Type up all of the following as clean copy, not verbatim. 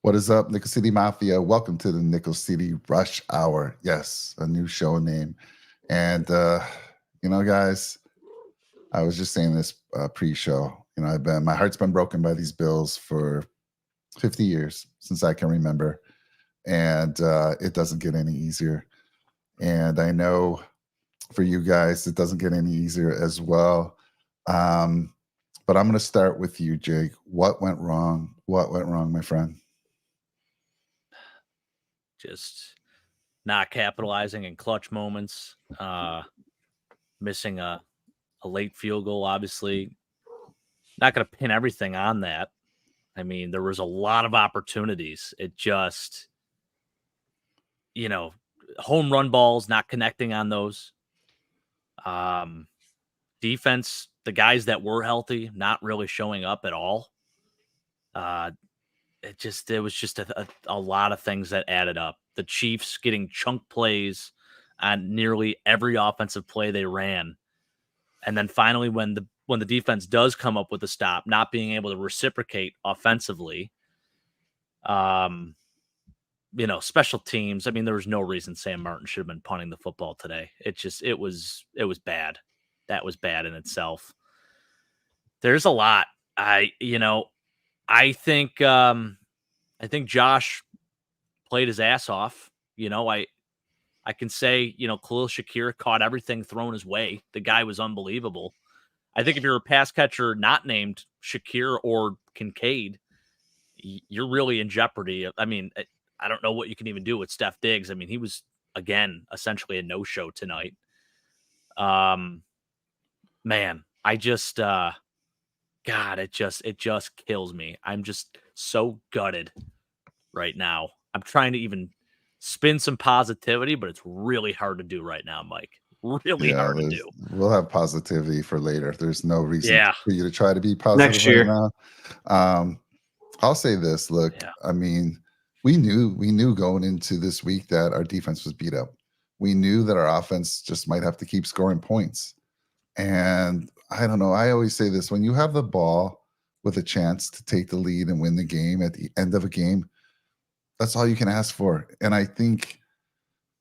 What is up, Nickel City Mafia? Welcome to the Nickel City Rush Hour. Yes, a new show name. And, guys, I was just saying this pre-show. My heart's been broken by these Bills for 50 years since I can remember. And it doesn't get any easier. And I know for you guys, it doesn't get any easier as well. But I'm going to start with you, Jake. What went wrong? What went wrong, my friend? Just not capitalizing in clutch moments, missing a late field goal, obviously. Not going to pin everything on that. I mean, there was a lot of opportunities. It just, home run balls, not connecting on those. Defense, the guys that were healthy, not really showing up at all. It was just a lot of things that added up. The Chiefs getting chunk plays on nearly every offensive play they ran. And then finally, when the defense does come up with a stop, not being able to reciprocate offensively, special teams. I mean, there was no reason Sam Martin should have been punting the football today. It was bad. That was bad in itself. There's a lot. I think Josh played his ass off. I can say, Khalil Shakir caught everything thrown his way. The guy was unbelievable. I think if you're a pass catcher not named Shakir or Kincaid, you're really in jeopardy. I mean, I don't know what you can even do with Steph Diggs. I mean, he was, again, essentially a no-show tonight. Man, I just, God, it just kills me. I'm just so gutted right now. I'm trying to even spin some positivity, but it's really hard to do right now, Mike. Really hard to do. We'll have positivity for later. There's no reason for you to try to be positive next year. Right now. I'll say this. Look, I mean, we knew going into this week that our defense was beat up. We knew that our offense just might have to keep scoring points. And I don't know. I always say this: when you have the ball with a chance to take the lead and win the game at the end of a game, that's all you can ask for. And I think,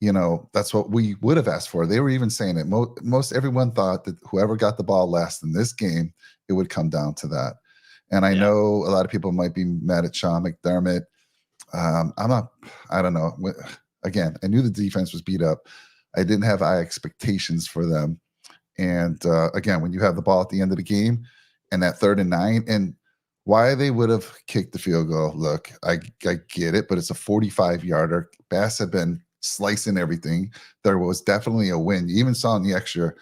that's what we would have asked for. They were even saying it. Most everyone thought that whoever got the ball last in this game, it would come down to that. And I know a lot of people might be mad at Sean McDermott. I don't know. Again, I knew the defense was beat up. I didn't have high expectations for them. And again, when you have the ball at the end of the game and that 3rd and 9, and why they would have kicked the field goal, look, I get it, but it's a 45-yarder. Bass had been slicing everything. There was definitely a win. You even saw in the extra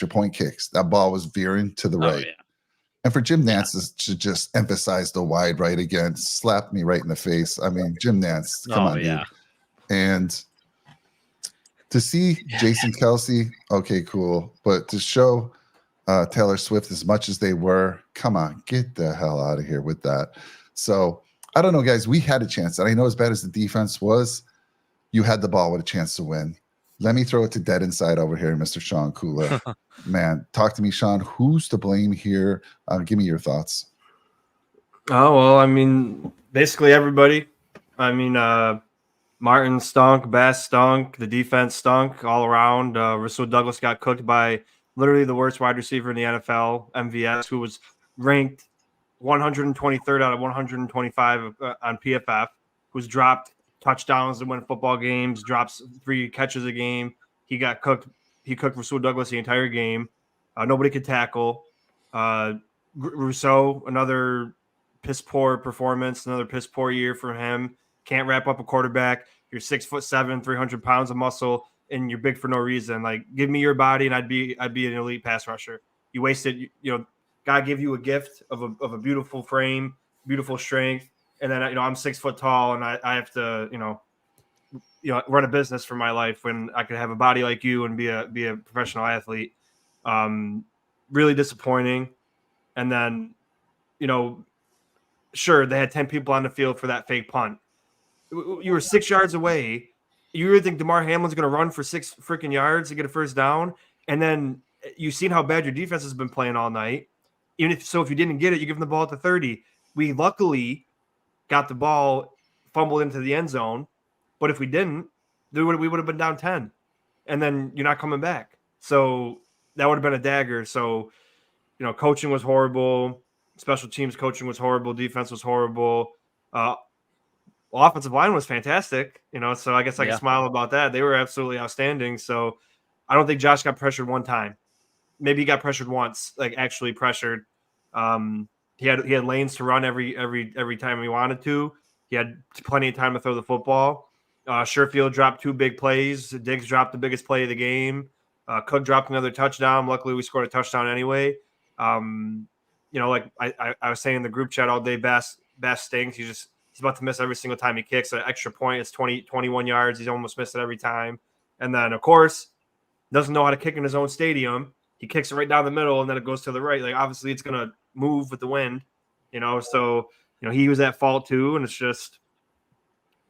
point kicks, that ball was veering to the right. Yeah. And for Jim Nantz to just emphasize the wide right again, slapped me right in the face. I mean, Jim Nantz, come on, dude. And to see Jason Kelce, okay, cool. But to show Taylor Swift as much as they were, come on, get the hell out of here with that. So I don't know, guys. We had a chance. And I know as bad as the defense was, you had the ball with a chance to win. Let me throw it to dead inside over here, Mr. Sean Kula. Man, talk to me, Sean. Who's to blame here? Give me your thoughts. Oh, well, I mean, basically everybody. I mean, Martin stunk, Bass stunk, the defense stunk all around. Rasul Douglas got cooked by literally the worst wide receiver in the NFL, MVS, who was ranked 123rd out of 125 on PFF, who's dropped touchdowns to win football games, drops 3 catches a game. He got cooked. He cooked Rasul Douglas the entire game. Nobody could tackle. Rousseau, another piss poor performance, another piss poor year for him. Can't wrap up a quarterback. You're 6'7", 300 pounds of muscle, and you're big for no reason. Like, give me your body, and I'd be an elite pass rusher. You wasted. God gave you a gift of a beautiful frame, beautiful strength, and then I'm 6 foot tall, and I have to run a business for my life when I could have a body like you and be a professional athlete. Really disappointing. And then, sure, they had 10 people on the field for that fake punt. You were 6 yards away. You really think DeMar Hamlin's going to run for 6 freaking yards to get a first down? And then you've seen how bad your defense has been playing all night. If you didn't get it, you give them the ball at the 30. We luckily got the ball, fumbled into the end zone. But if we didn't, we would have been down 10. And then you're not coming back. So that would have been a dagger. So, coaching was horrible. Special teams coaching was horrible. Defense was horrible. Offensive line was fantastic. So I guess I can smile about that. They were absolutely outstanding. So I don't think Josh got pressured one time. Maybe he got pressured once, like actually pressured. He had lanes to run every time he wanted to. He had plenty of time to throw the football. Sherfield dropped 2 big plays. Diggs dropped the biggest play of the game. Cook dropped another touchdown. Luckily, we scored a touchdown anyway. Like I was saying in the group chat all day, Bass stinks. He's about to miss every single time he kicks. An extra point, it's 21 yards. He's almost missed it every time. And then, of course, doesn't know how to kick in his own stadium. He kicks it right down the middle, and then it goes to the right. Like, obviously, it's going to move with the wind, So, he was at fault too, and it's just,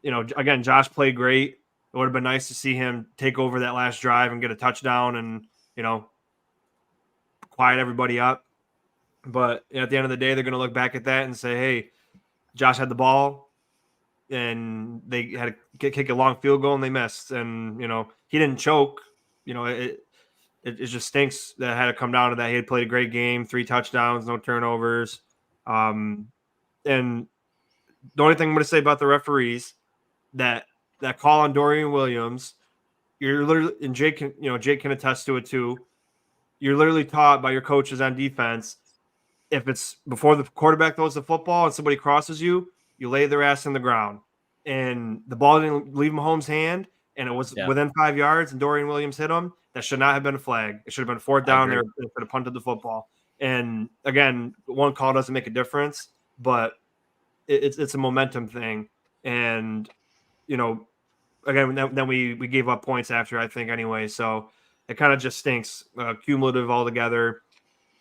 again, Josh played great. It would have been nice to see him take over that last drive and get a touchdown and, quiet everybody up. But at the end of the day, they're going to look back at that and say, hey, Josh had the ball, and they had to kick a long field goal, and they missed. And, he didn't choke. It just stinks that it had to come down to that. He had played a great game, 3 touchdowns, no turnovers. And the only thing I'm going to say about the referees, that call on Dorian Williams, you're literally, and Jake can attest to it too. You're literally taught by your coaches on defense, if it's before the quarterback throws the football and somebody crosses you, you lay their ass in the ground. And the ball didn't leave Mahomes' hand, and it was within 5 yards, and Dorian Williams hit him. That should not have been a flag. It should have been 4th down there. They could have punted the football. And again, one call doesn't make a difference, but it's a momentum thing. And, again, then we gave up points after, I think, anyway. So it kind of just stinks, cumulative altogether.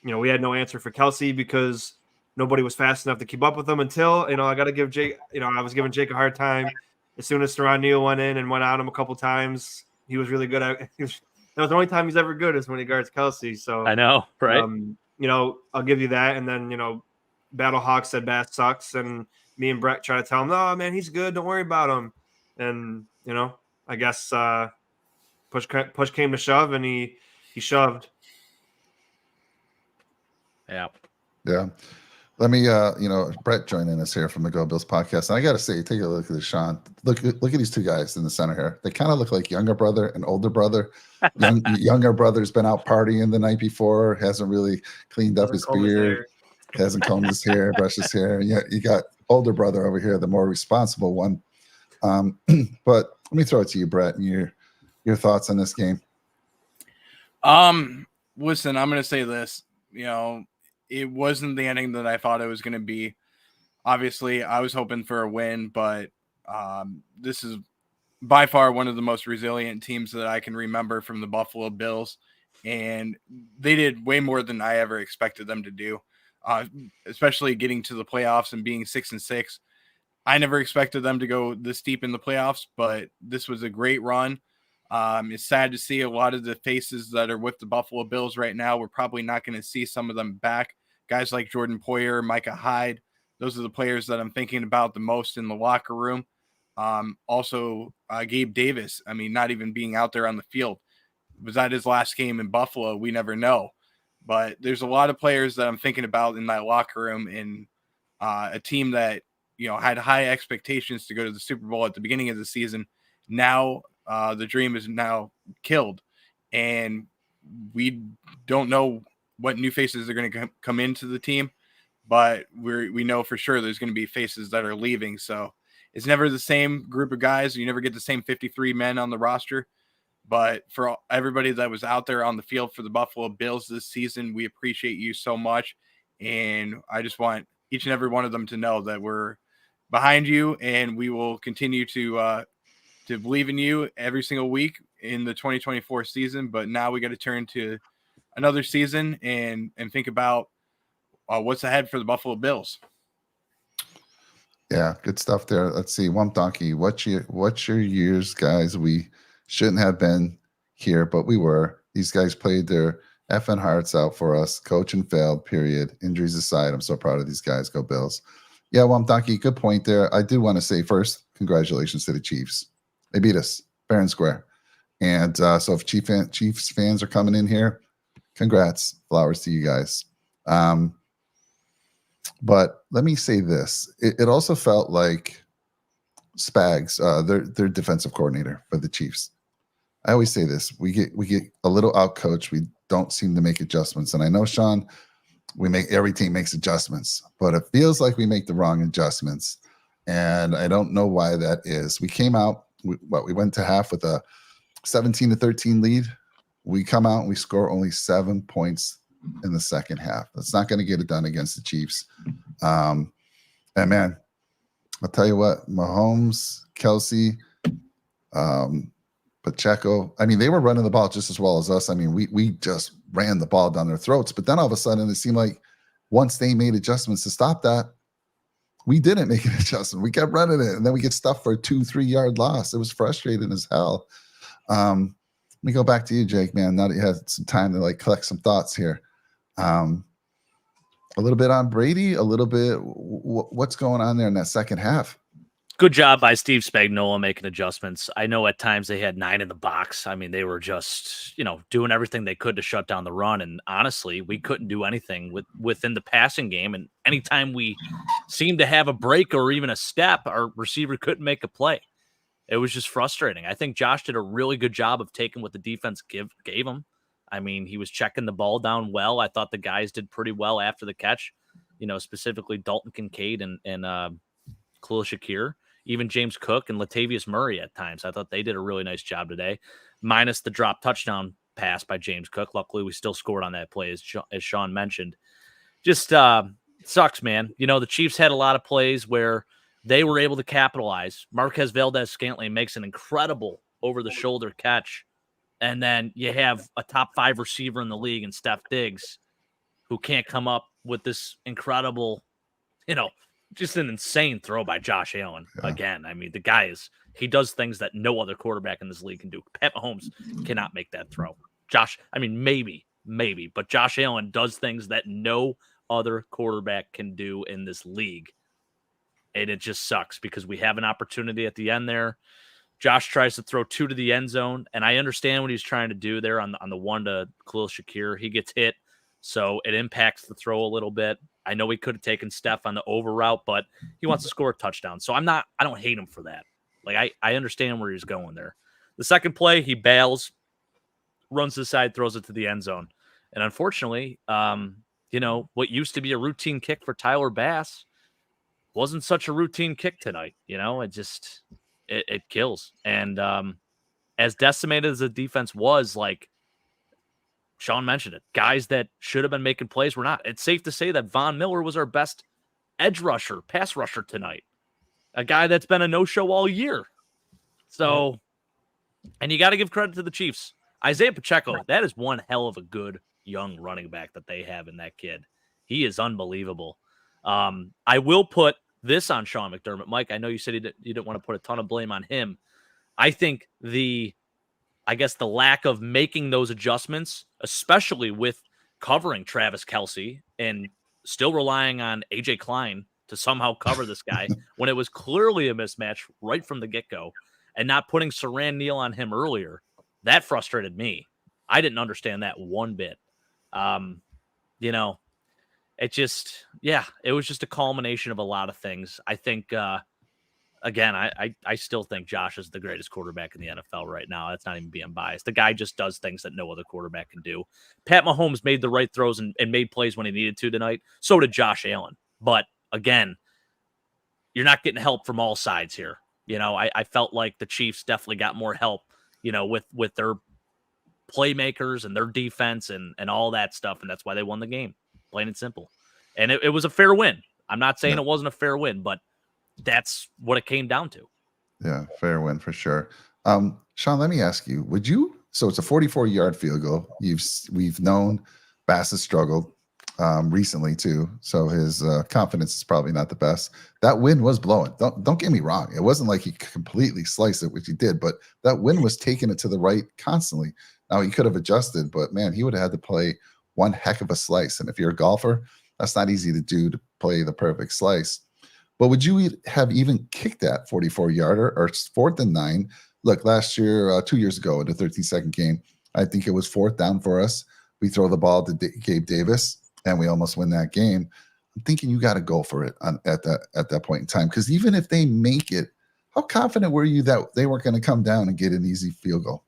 We had no answer for Kelsey because nobody was fast enough to keep up with him until, I got to give Jake, I was giving Jake a hard time. As soon as Teron Neal went in and went on him a couple times, he was really good at it. That was the only time he's ever good is when he guards Kelsey. So I know, right? I'll give you that. And then, Battlehawk said Bass sucks. And me and Brett try to tell him, no, man, he's good. Don't worry about him. And, I guess push came to shove, and he shoved. Yeah. Yeah. Let me, Brett joining us here from the Go Bills podcast. And I got to say, take a look at this, Sean. Look at these 2 guys in the center here. They kind of look like younger brother and older brother. Younger brother's been out partying the night before, hasn't really cleaned up his beard, hasn't combed his hair, brushed his hair. Yeah, you got older brother over here, the more responsible one. But let me throw it to you, Brett, and your thoughts on this game. Listen, I'm going to say this, it wasn't the ending that I thought it was going to be. Obviously, I was hoping for a win, but this is by far one of the most resilient teams that I can remember from the Buffalo Bills, and they did way more than I ever expected them to do, especially getting to the playoffs and being 6-6. I never expected them to go this deep in the playoffs, but this was a great run. It's sad to see a lot of the faces that are with the Buffalo Bills right now. We're probably not going to see some of them back. Guys like Jordan Poyer, Micah Hyde, those are the players that I'm thinking about the most in the locker room. Also, Gabe Davis, not even being out there on the field. Was that his last game in Buffalo? We never know. But there's a lot of players that I'm thinking about in that locker room, in a team that, had high expectations to go to the Super Bowl at the beginning of the season. Now, the dream is now killed, and we don't know what new faces are going to come into the team, but we know for sure there's going to be faces that are leaving. So it's never the same group of guys. You never get the same 53 men on the roster, but for everybody that was out there on the field for the Buffalo Bills this season, we appreciate you so much. And I just want each and every one of them to know that we're behind you, and we will continue to believe in you every single week in the 2024 season. But now we got to turn to another season and think about what's ahead for the Buffalo Bills. Yeah, good stuff there. Let's see, Wump Donkey, what's your years, guys? We shouldn't have been here, but we were. These guys played their effing hearts out for us. Coaching failed, period. Injuries aside, I'm so proud of these guys. Go Bills. Yeah, well, Donkey, good point there. I do want to say first, congratulations to the Chiefs. They beat us fair and square. And so if Chiefs fans are coming in here, congrats. Flowers to you guys. But let me say this. It also felt like Spags, their defensive coordinator for the Chiefs. I always say this. We get a little outcoached. We don't seem to make adjustments. And I know, Sean, every team makes adjustments, but it feels like we make the wrong adjustments. And I don't know why that is. We came out, we went to half with a 17-13 lead. We come out and we score only 7 points in the second half. That's not going to get it done against the Chiefs. And man, I'll tell you what, Mahomes, Kelsey, Pacheco, I mean, they were running the ball just as well as us. I mean, we just ran the ball down their throats. But then all of a sudden, it seemed like once they made adjustments to stop that, we didn't make an adjustment. We kept running it, and then we get stuffed for a 2-3 yard loss. It was frustrating as hell. Let me go back to you, Jake, man. Now that you had some time to collect some thoughts here. A little bit on Brady, a little bit what's going on there in that second half. Good job by Steve Spagnuolo making adjustments. I know at times they had 9 in the box. I mean, they were just, doing everything they could to shut down the run. And honestly, we couldn't do anything within the passing game. And anytime we seemed to have a break or even a step, our receiver couldn't make a play. It was just frustrating. I think Josh did a really good job of taking what the defense gave him. I mean, he was checking the ball down well. I thought the guys did pretty well after the catch, specifically Dalton Kincaid and Khalil Shakir. Even James Cook and Latavius Murray at times. I thought they did a really nice job today, minus the drop touchdown pass by James Cook. Luckily, we still scored on that play, as Sean mentioned. Just sucks, man. The Chiefs had a lot of plays where they were able to capitalize. Marquez Valdez-Scantling makes an incredible over-the-shoulder catch, and then you have a top 5 receiver in the league in Steph Diggs who can't come up with this incredible, just an insane throw by Josh Allen. Yeah. Again, I mean, the guy he does things that no other quarterback in this league can do. Pat Mahomes cannot make that throw. Maybe, but Josh Allen does things that no other quarterback can do in this league. And it just sucks because we have an opportunity at the end there. Josh tries to throw 2 to the end zone, and I understand what he's trying to do there on the 1 to Khalil Shakir. He gets hit, so it impacts the throw a little bit. I know he could have taken Steph on the over route, but he wants to score a touchdown. So I don't hate him for that. I understand where he's going there. The second play, he bails, runs to the side, throws it to the end zone. And unfortunately, what used to be a routine kick for Tyler Bass wasn't such a routine kick tonight. It kills. And as decimated as the defense was, Sean mentioned it, guys that should have been making plays were not. It's safe to say that Von Miller was our best edge rusher, pass rusher tonight. A guy that's been a no-show all year. So, and you got to give credit to the Chiefs. Isaiah Pacheco, that is one hell of a good young running back that they have in that kid. He is unbelievable. I will put this on Sean McDermott. Mike, I know you said you didn't want to put a ton of blame on him. I think the lack of making those adjustments, especially with covering Travis Kelce and still relying on AJ Klein to somehow cover this guy when it was clearly a mismatch right from the get-go, and not putting Saran Neal on him earlier, that frustrated me. I didn't understand that one bit. It was just a culmination of a lot of things. I think, again, I still think Josh is the greatest quarterback in the NFL right now. That's not even being biased. The guy just does things that no other quarterback can do. Pat Mahomes made the right throws and made plays when he needed to tonight. So did Josh Allen. But, again, you're not getting help from all sides here. I felt like the Chiefs definitely got more help, with their playmakers and their defense and all that stuff, and that's why they won the game, plain and simple. And it was a fair win. I'm not saying it wasn't a fair win, but that's what it came down to. Yeah, fair win for sure. Sean, let me ask you, so it's a 44-yard field goal. We've known Bass has struggled recently too, so his confidence is probably not the best. That wind was blowing. Don't get me wrong. It wasn't like he completely sliced it, which he did, but that wind was taking it to the right constantly. Now, he could have adjusted, but man, he would have had to play one heck of a slice. And if you're a golfer, that's not easy to do, to play the perfect slice. But would you have even kicked that 44-yarder or 4th and 9? Look, last year, 2 years ago in the 13-second game, I think it was 4th down for us. We throw the ball to Gabe Davis, and we almost win that game. I'm thinking you got to go for it at that point in time, because even if they make it, how confident were you that they weren't going to come down and get an easy field goal?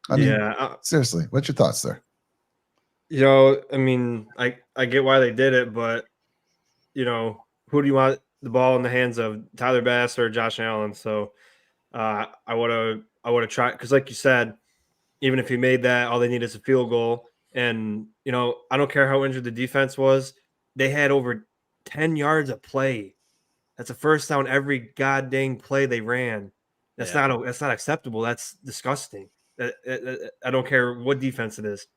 I mean, seriously, what's your thoughts there? I mean, I get why they did it, but who do you want the ball in the hands of, Tyler Bass or Josh Allen? So I would have tried, because like you said, even if he made that, all they need is a field goal. And I don't care how injured the defense was, they had over 10 yards of play. That's a first down every goddamn play they ran. That's not acceptable. That's disgusting. I don't care what defense it is.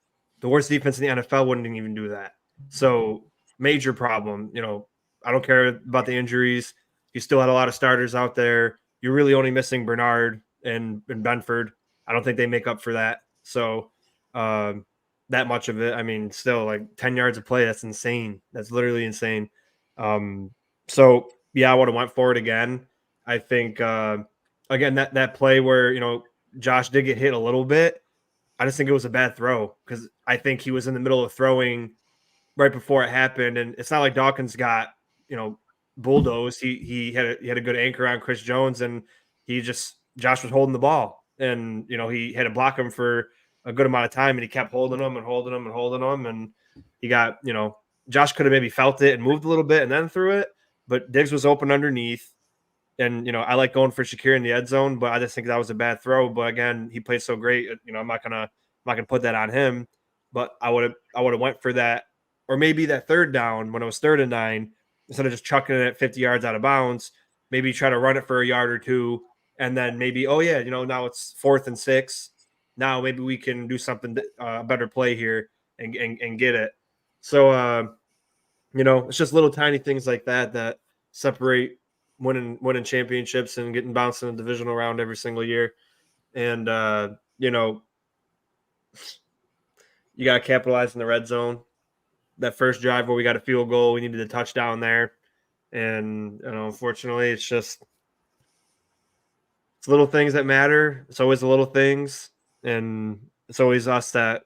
The worst defense in the NFL wouldn't even do that. So major problem. I don't care about the injuries. You still had a lot of starters out there. You're really only missing Bernard and Benford. I don't think they make up for that. So that much of it. I mean, still like 10 yards of play. That's insane. That's literally insane. So yeah, I would have went for it again. I think again that play where Josh did get hit a little bit. I just think it was a bad throw, because I think he was in the middle of throwing right before it happened, and it's not like Dawkins got bulldozed. He had a good anchor on Chris Jones, and Josh was holding the ball, and he had to block him for a good amount of time, and he kept holding him, and he got Josh could have maybe felt it and moved a little bit and then threw it, but Diggs was open underneath. And, I like going for Shakir in the end zone, but I just think that was a bad throw. But again, he played so great. I'm not gonna put that on him. But I would have went for that, or maybe that third down when it was 3rd and 9, instead of just chucking it at 50 yards out of bounds, maybe try to run it for a yard or two, and then maybe, now it's 4th and 6. Now maybe we can do something better play here and get it. So it's just little tiny things like that separate winning championships and getting bounced in the divisional round every single year. And you got to capitalize in the red zone. That first drive where we got a field goal, we needed a touchdown there. And unfortunately, it's little things that matter. It's always the little things, and it's always us that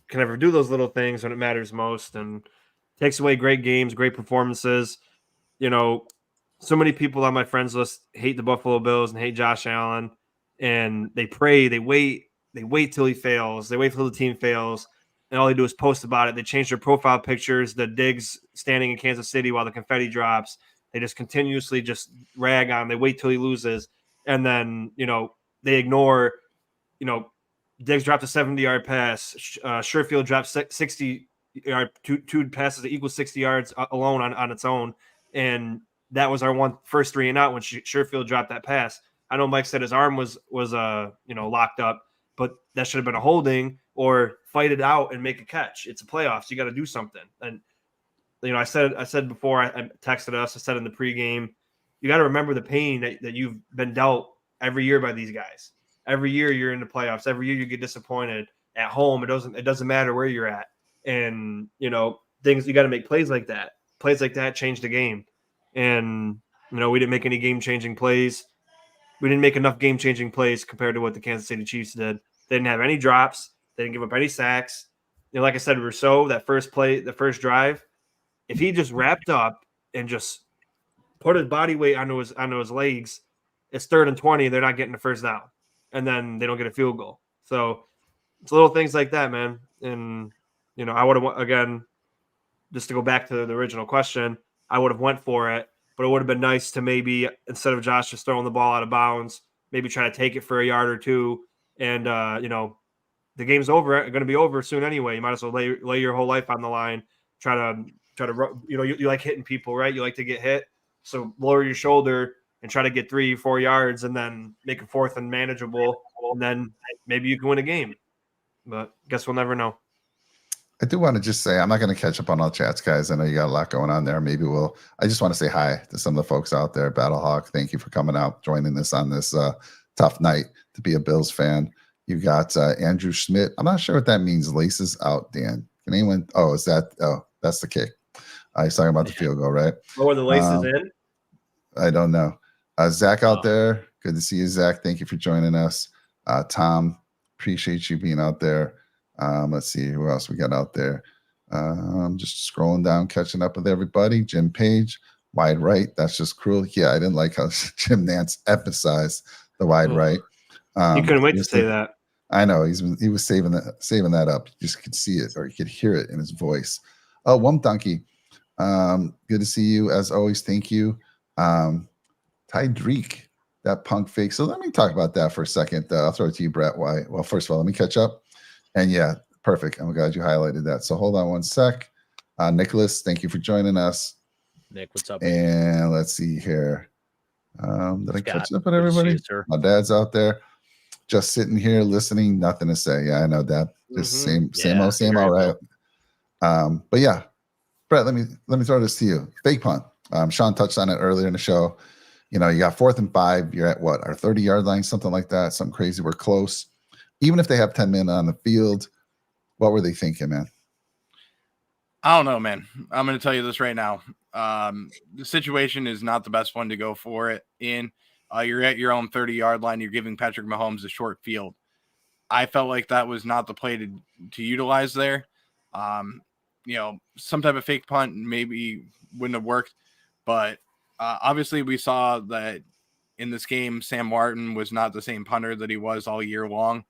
can never do those little things when it matters most, and takes away great games, great performances. So many people on my friends list hate the Buffalo Bills and hate Josh Allen, and they pray, they wait till he fails. They wait till the team fails, and all they do is post about it. They change their profile pictures, the Diggs standing in Kansas City while the confetti drops. They just continuously just rag on. They wait till he loses, and then, they ignore, Diggs dropped a 70-yard pass. Sherfield dropped 60-yard, two passes that equal 60 yards alone on its own, and that was our first 3 and out when Sherfield dropped that pass. I know Mike said his arm was locked up, but that should have been a holding, or fight it out and make a catch. It's a playoffs. You got to do something. And I said before, I texted us. I said in the pregame, you got to remember the pain that you've been dealt every year by these guys. Every year you're in the playoffs. Every year you get disappointed at home. It doesn't matter where you're at. And things, you got to make plays like that. Plays like that change the game. And, we didn't make any game-changing plays. We didn't make enough game-changing plays compared to what the Kansas City Chiefs did. They didn't have any drops. They didn't give up any sacks. Like I said, Rousseau, that first play, the first drive, if he just wrapped up and just put his body weight onto his legs, it's 3rd and 20. They're not getting the first down. And then they don't get a field goal. So it's little things like that, man. And, I would have, again, just to go back to the original question, I would have went for it, but it would have been nice to maybe, instead of Josh just throwing the ball out of bounds, maybe try to take it for a yard or two. And, the game's going to be over soon anyway. You might as well lay your whole life on the line. Try to, you like hitting people, right? You like to get hit. So lower your shoulder and try to get 3-4 yards, and then make a 4th and manageable. And then maybe you can win a game, but guess we'll never know. I do want to just say, I'm not going to catch up on all chats, guys. I know you got a lot going on there. Maybe I just want to say hi to some of the folks out there. Battlehawk, thank you for coming out, joining us on this tough night to be a Bills fan. You got Andrew Schmidt. I'm not sure what that means. Laces out, Dan. Can anyone? That's the kick. He's talking about the field goal, right? Lower the laces in? I don't know. Zach out there. Good to see you, Zach. Thank you for joining us. Tom, appreciate you being out there. Let's see who else we got out there. I'm just scrolling down, catching up with everybody. Jim Page, wide right. That's just cruel. Yeah, I didn't like how Jim Nance emphasized the wide right. You couldn't wait to say that. I know he was saving that up. You just could see it, or you could hear it in his voice. Oh, Wump Donkey. Good to see you as always. Thank you. Ty Dreek, that punk fake. So let me talk about that for a second. I'll throw it to you, Brett. Why? Well, first of all, let me catch up. And yeah, perfect. I'm glad you highlighted that. So hold on one sec. Nicholas, thank you for joining us. Nick, what's up? And let's see here. Did I catch up with Good to see everybody? you, My dad's out there, just sitting here listening. Nothing to say. Yeah, I know, Dad. Just same old, right? But yeah, Brett, let me throw this to you. Fake punt. Sean touched on it earlier in the show. You know, you got 4th and 5. You're at what, our 30-yard line, something like that. Something crazy. We're close. Even if they have 10 men on the field, what were they thinking, man? I don't know, man. I'm going to tell you this right now. The situation is not the best one to go for it in. You're at your own 30-yard line. You're giving Patrick Mahomes a short field. I felt like that was not the play to utilize there. You know, some type of fake punt maybe wouldn't have worked. But obviously we saw that in this game, Sam Martin was not the same punter that he was all year long.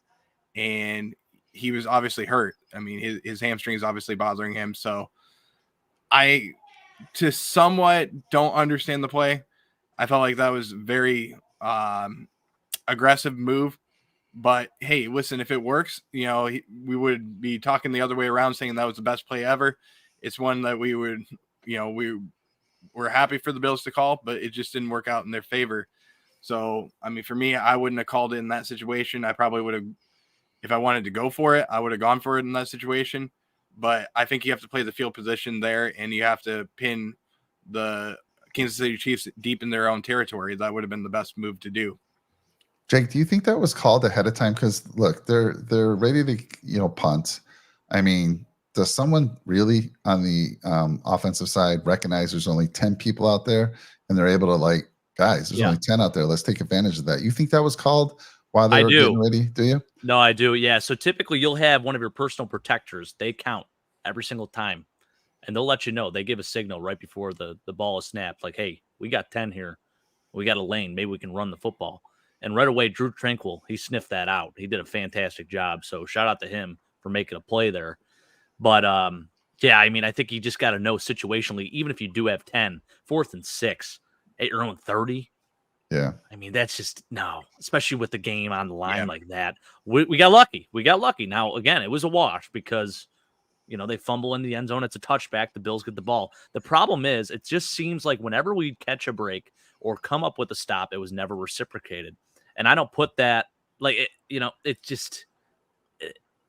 And he was obviously hurt. I mean, his hamstring is obviously bothering him. So I somewhat don't understand the play. I felt like that was very aggressive move. But hey, listen, if it works, you know, we would be talking the other way around saying that was the best play ever. It's one that we would, you know, we're happy for the Bills to call, but it just didn't work out in their favor. So, I mean, for me, I wouldn't have called it in that situation. I probably would have, if I wanted to go for it, I would have gone for it in that situation. But I think you have to play the field position there, and you have to pin the Kansas City Chiefs deep in their own territory. That would have been the best move to do. Jake, do you think that was called ahead of time? Because look, they're ready to, you know, punt. I mean, does someone really on the offensive side recognize there's only 10 people out there, and they're able to, like, guys, there's only 10 out there. Let's take advantage of that. You think that was called while they were getting ready? Do you? No, I do. Yeah. So typically you'll have one of your personal protectors. They count every single time, and they'll let you know. They give a signal right before the ball is snapped. Like, hey, we got 10 here. We got a lane. Maybe we can run the football. And right away, Drew Tranquil, he sniffed that out. He did a fantastic job. So shout out to him for making a play there. But, yeah, I mean, I think you just got to know situationally, even if you do have 10, 4th and 6 at your own 30. Yeah. I mean, that's just no, especially with the game on the line like that. We got lucky. We got lucky. Now, again, it was a wash because, you know, they fumble in the end zone. It's a touchback. The Bills get the ball. The problem is it just seems like whenever we catch a break or come up with a stop, it was never reciprocated. And I don't put that like, you know, it just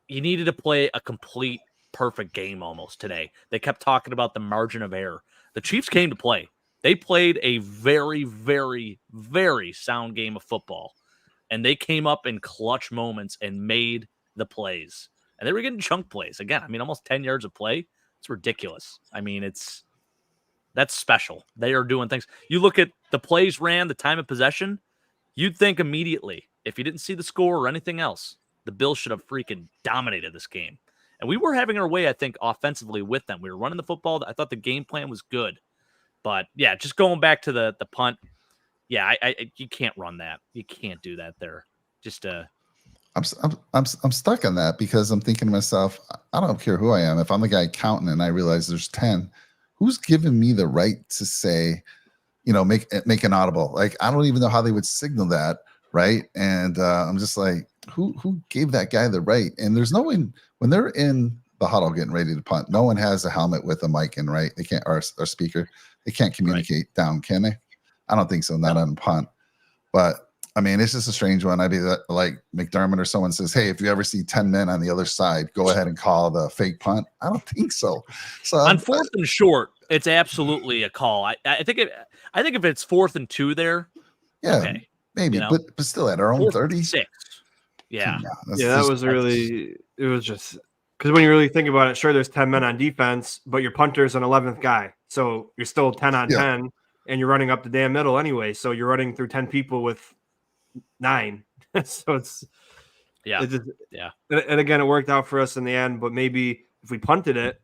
you needed to play a complete perfect game almost today. They kept talking about the margin of error. The Chiefs came to play. They played a very, very, very sound game of football, and they came up in clutch moments and made the plays. And they were getting chunk plays. Again, I mean, almost 10 yards of play. It's ridiculous. I mean, that's special. They are doing things. You look at the plays ran, the time of possession, you'd think immediately, if you didn't see the score or anything else, the Bills should have freaking dominated this game. And we were having our way, I think, offensively with them. We were running the football. I thought the game plan was good. But, yeah, just going back to the punt, yeah, you can't run that. You can't do that there. Just I'm stuck on that because I'm thinking to myself, I don't care who I am. If I'm the guy counting and I realize there's 10, who's giving me the right to say, you know, make an audible? Like, I don't even know how they would signal that, right? And I'm just like, who gave that guy the right? And there's no one when they're in the huddle getting ready to punt. No one has a helmet with a mic in, right? They can't, or speaker. They can't communicate down, can they? I don't think so. Not on punt. But I mean, it's just a strange one. I'd be like McDermott or someone says, hey, if you ever see 10 men on the other side, go ahead and call the fake punt. I don't think so. So on 4th and short, it's absolutely a call. I think if it's 4th and 2 there, yeah, okay, maybe, you know? but still at our own 36. Yeah. That was really, it was just because when you really think about it, sure, there's 10 men on defense, but your punter's an 11th guy. So you're still 10 on 10. and you're running up the damn middle anyway. So you're running through 10 people with 9. So it's just, and again, it worked out for us in the end. But maybe if we punted it,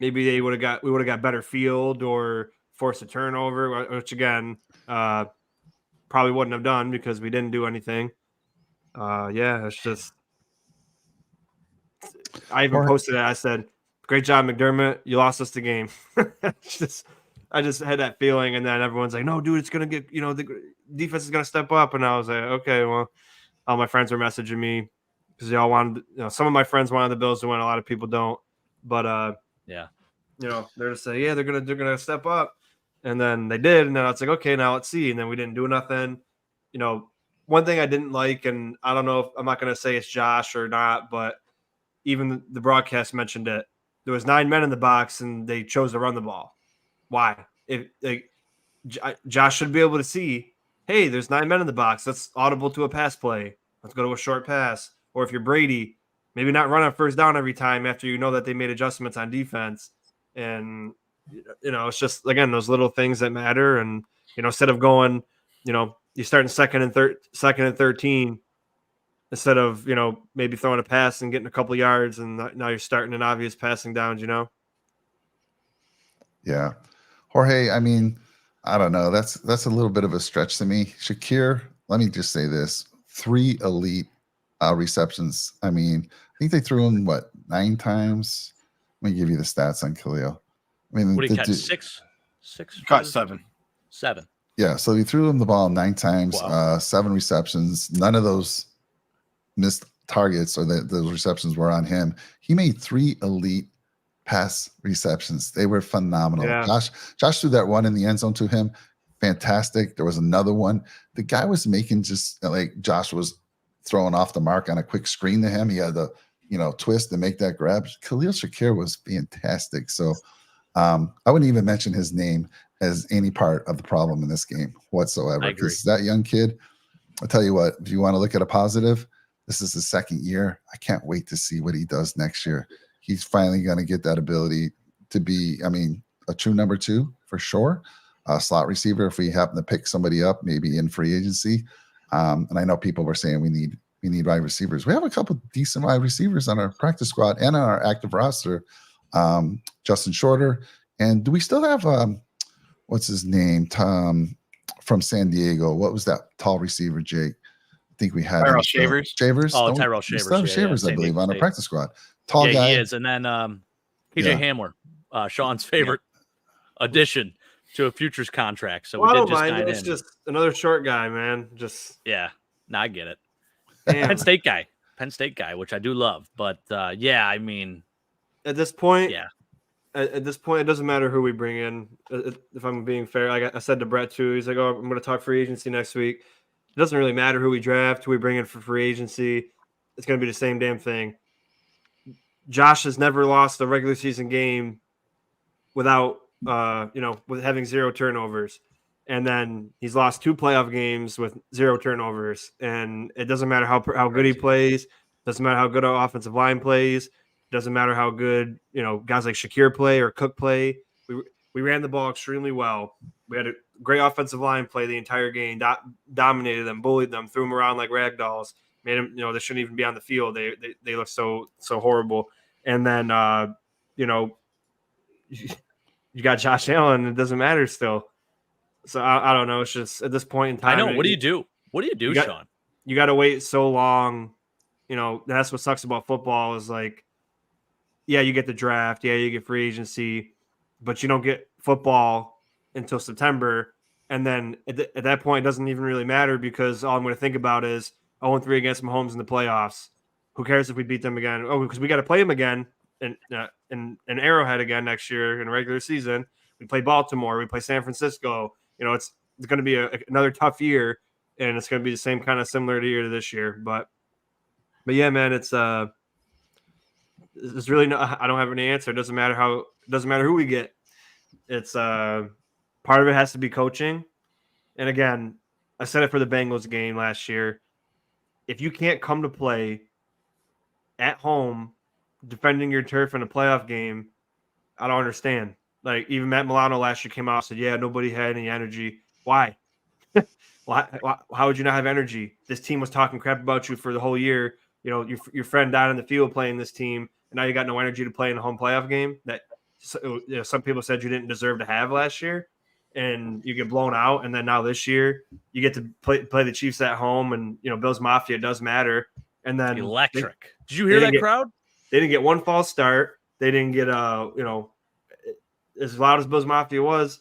maybe we would have got better field or forced a turnover, which again probably wouldn't have done because we didn't do anything. It's just. I even posted it. I said, "Great job, McDermott. You lost us the game." I just had that feeling, and then everyone's like, "No, dude, it's gonna get. The defense is gonna step up." And I was like, "Okay, well." All my friends were messaging me because they all wanted. Some of my friends wanted the Bills to win. A lot of people don't, but they're just saying, "Yeah, they're gonna step up," and then they did, and then it's like, "Okay, now let's see." And then we didn't do nothing. One thing I didn't like, and I don't know if I'm not gonna say it's Josh or not, but even the broadcast mentioned it. There was 9 men in the box, and they chose to run the ball. Why? Josh should be able to see, hey, there's 9 men in the box. Let's audible to a pass play. Let's go to a short pass. Or if you're Brady, maybe not run on first down every time after you know that they made adjustments on defense. And, it's just, again, those little things that matter. And, instead of going, you start in second and 13, instead of, maybe throwing a pass and getting a couple yards, and now you're starting an obvious passing downs, Yeah. Jorge, I mean, I don't know. That's a little bit of a stretch to me. Shakir, let me just say this. 3 elite receptions. I mean, I think they threw him, 9 times? Let me give you the stats on Khalil. I mean, what did he catch? 6? Caught 7. 7. Yeah, so he threw him the ball 9 times, Wow. 7 receptions. None of those missed targets or those receptions were on him. He made 3 elite pass receptions. They were phenomenal. Yeah. Josh threw that one in the end zone to him. Fantastic. There was another one. The guy was making just like Josh was throwing off the mark on a quick screen to him. He had the twist to make that grab. Khalil Shakir was fantastic. So I wouldn't even mention his name as any part of the problem in this game whatsoever. Because that young kid, I'll tell you what, if you want to look at a positive, this is his 2nd year. I can't wait to see what he does next year. He's finally going to get that ability to be, a true number 2 for sure. A slot receiver, if we happen to pick somebody up, maybe in free agency. And I know people were saying we need wide receivers. We have a couple decent wide receivers on our practice squad and on our active roster. Justin Shorter. And do we still have, what's his name? Tom from San Diego. What was that tall receiver, Jake? I think we had Tyrell Shavers. Oh, Tyrell Shavers. We still have Shavers, I believe, on our practice squad. Tall guy. He is. And then PJ Hamler, Sean's favorite addition to a futures contract. So we did just sign in. It's just another short guy, man. I get it. Penn State guy, which I do love. But at this point, it doesn't matter who we bring in. If I'm being fair, like I said to Brett too, he's like, "Oh, I'm going to talk free agency next week." It doesn't really matter who we draft, who we bring in for free agency. It's going to be the same damn thing. Josh has never lost a regular season game without, with having 0 turnovers. And then he's lost 2 playoff games with 0 turnovers. And it doesn't matter how good he plays. Doesn't matter how good our offensive line plays. Doesn't matter how good, guys like Shakir play or Cook play. We ran the ball extremely well. We had a great offensive line play the entire game, dominated them, bullied them, threw them around like rag dolls, made them, they shouldn't even be on the field. They look so horrible. And then, you got Josh Allen. It doesn't matter still. So I don't know. It's just at this point in time. I know. What do you do? Sean? You got to wait so long. That's what sucks about football is like, yeah, you get the draft. Yeah, you get free agency, but you don't get football until September. And then at that point, it doesn't even really matter because all I'm going to think about is 0-3 against Mahomes in the playoffs. Who cares if we beat them again? Oh, because we got to play them again in Arrowhead again next year in a regular season. We play Baltimore. We play San Francisco. It's going to be another tough year, and it's going to be the same kind of similar year to this year. But yeah, man, it's really I don't have any answer. It doesn't matter who we get. It's part of it has to be coaching. And again, I said it for the Bengals game last year. If you can't come to play at home defending your turf in a playoff game, I don't understand. Like even Matt Milano last year came out and said, yeah, nobody had any energy. Why? Why? How would you not have energy? This team was talking crap about you for the whole year. You know, your friend died on the field playing this team, and now you got no energy to play in a home playoff game that some people said you didn't deserve to have last year, and you get blown out. And then now this year you get to play the Chiefs at home, and Bills Mafia does matter. And then electric. Did you hear that crowd? They didn't get one false start. They didn't get as loud as Bills Mafia was.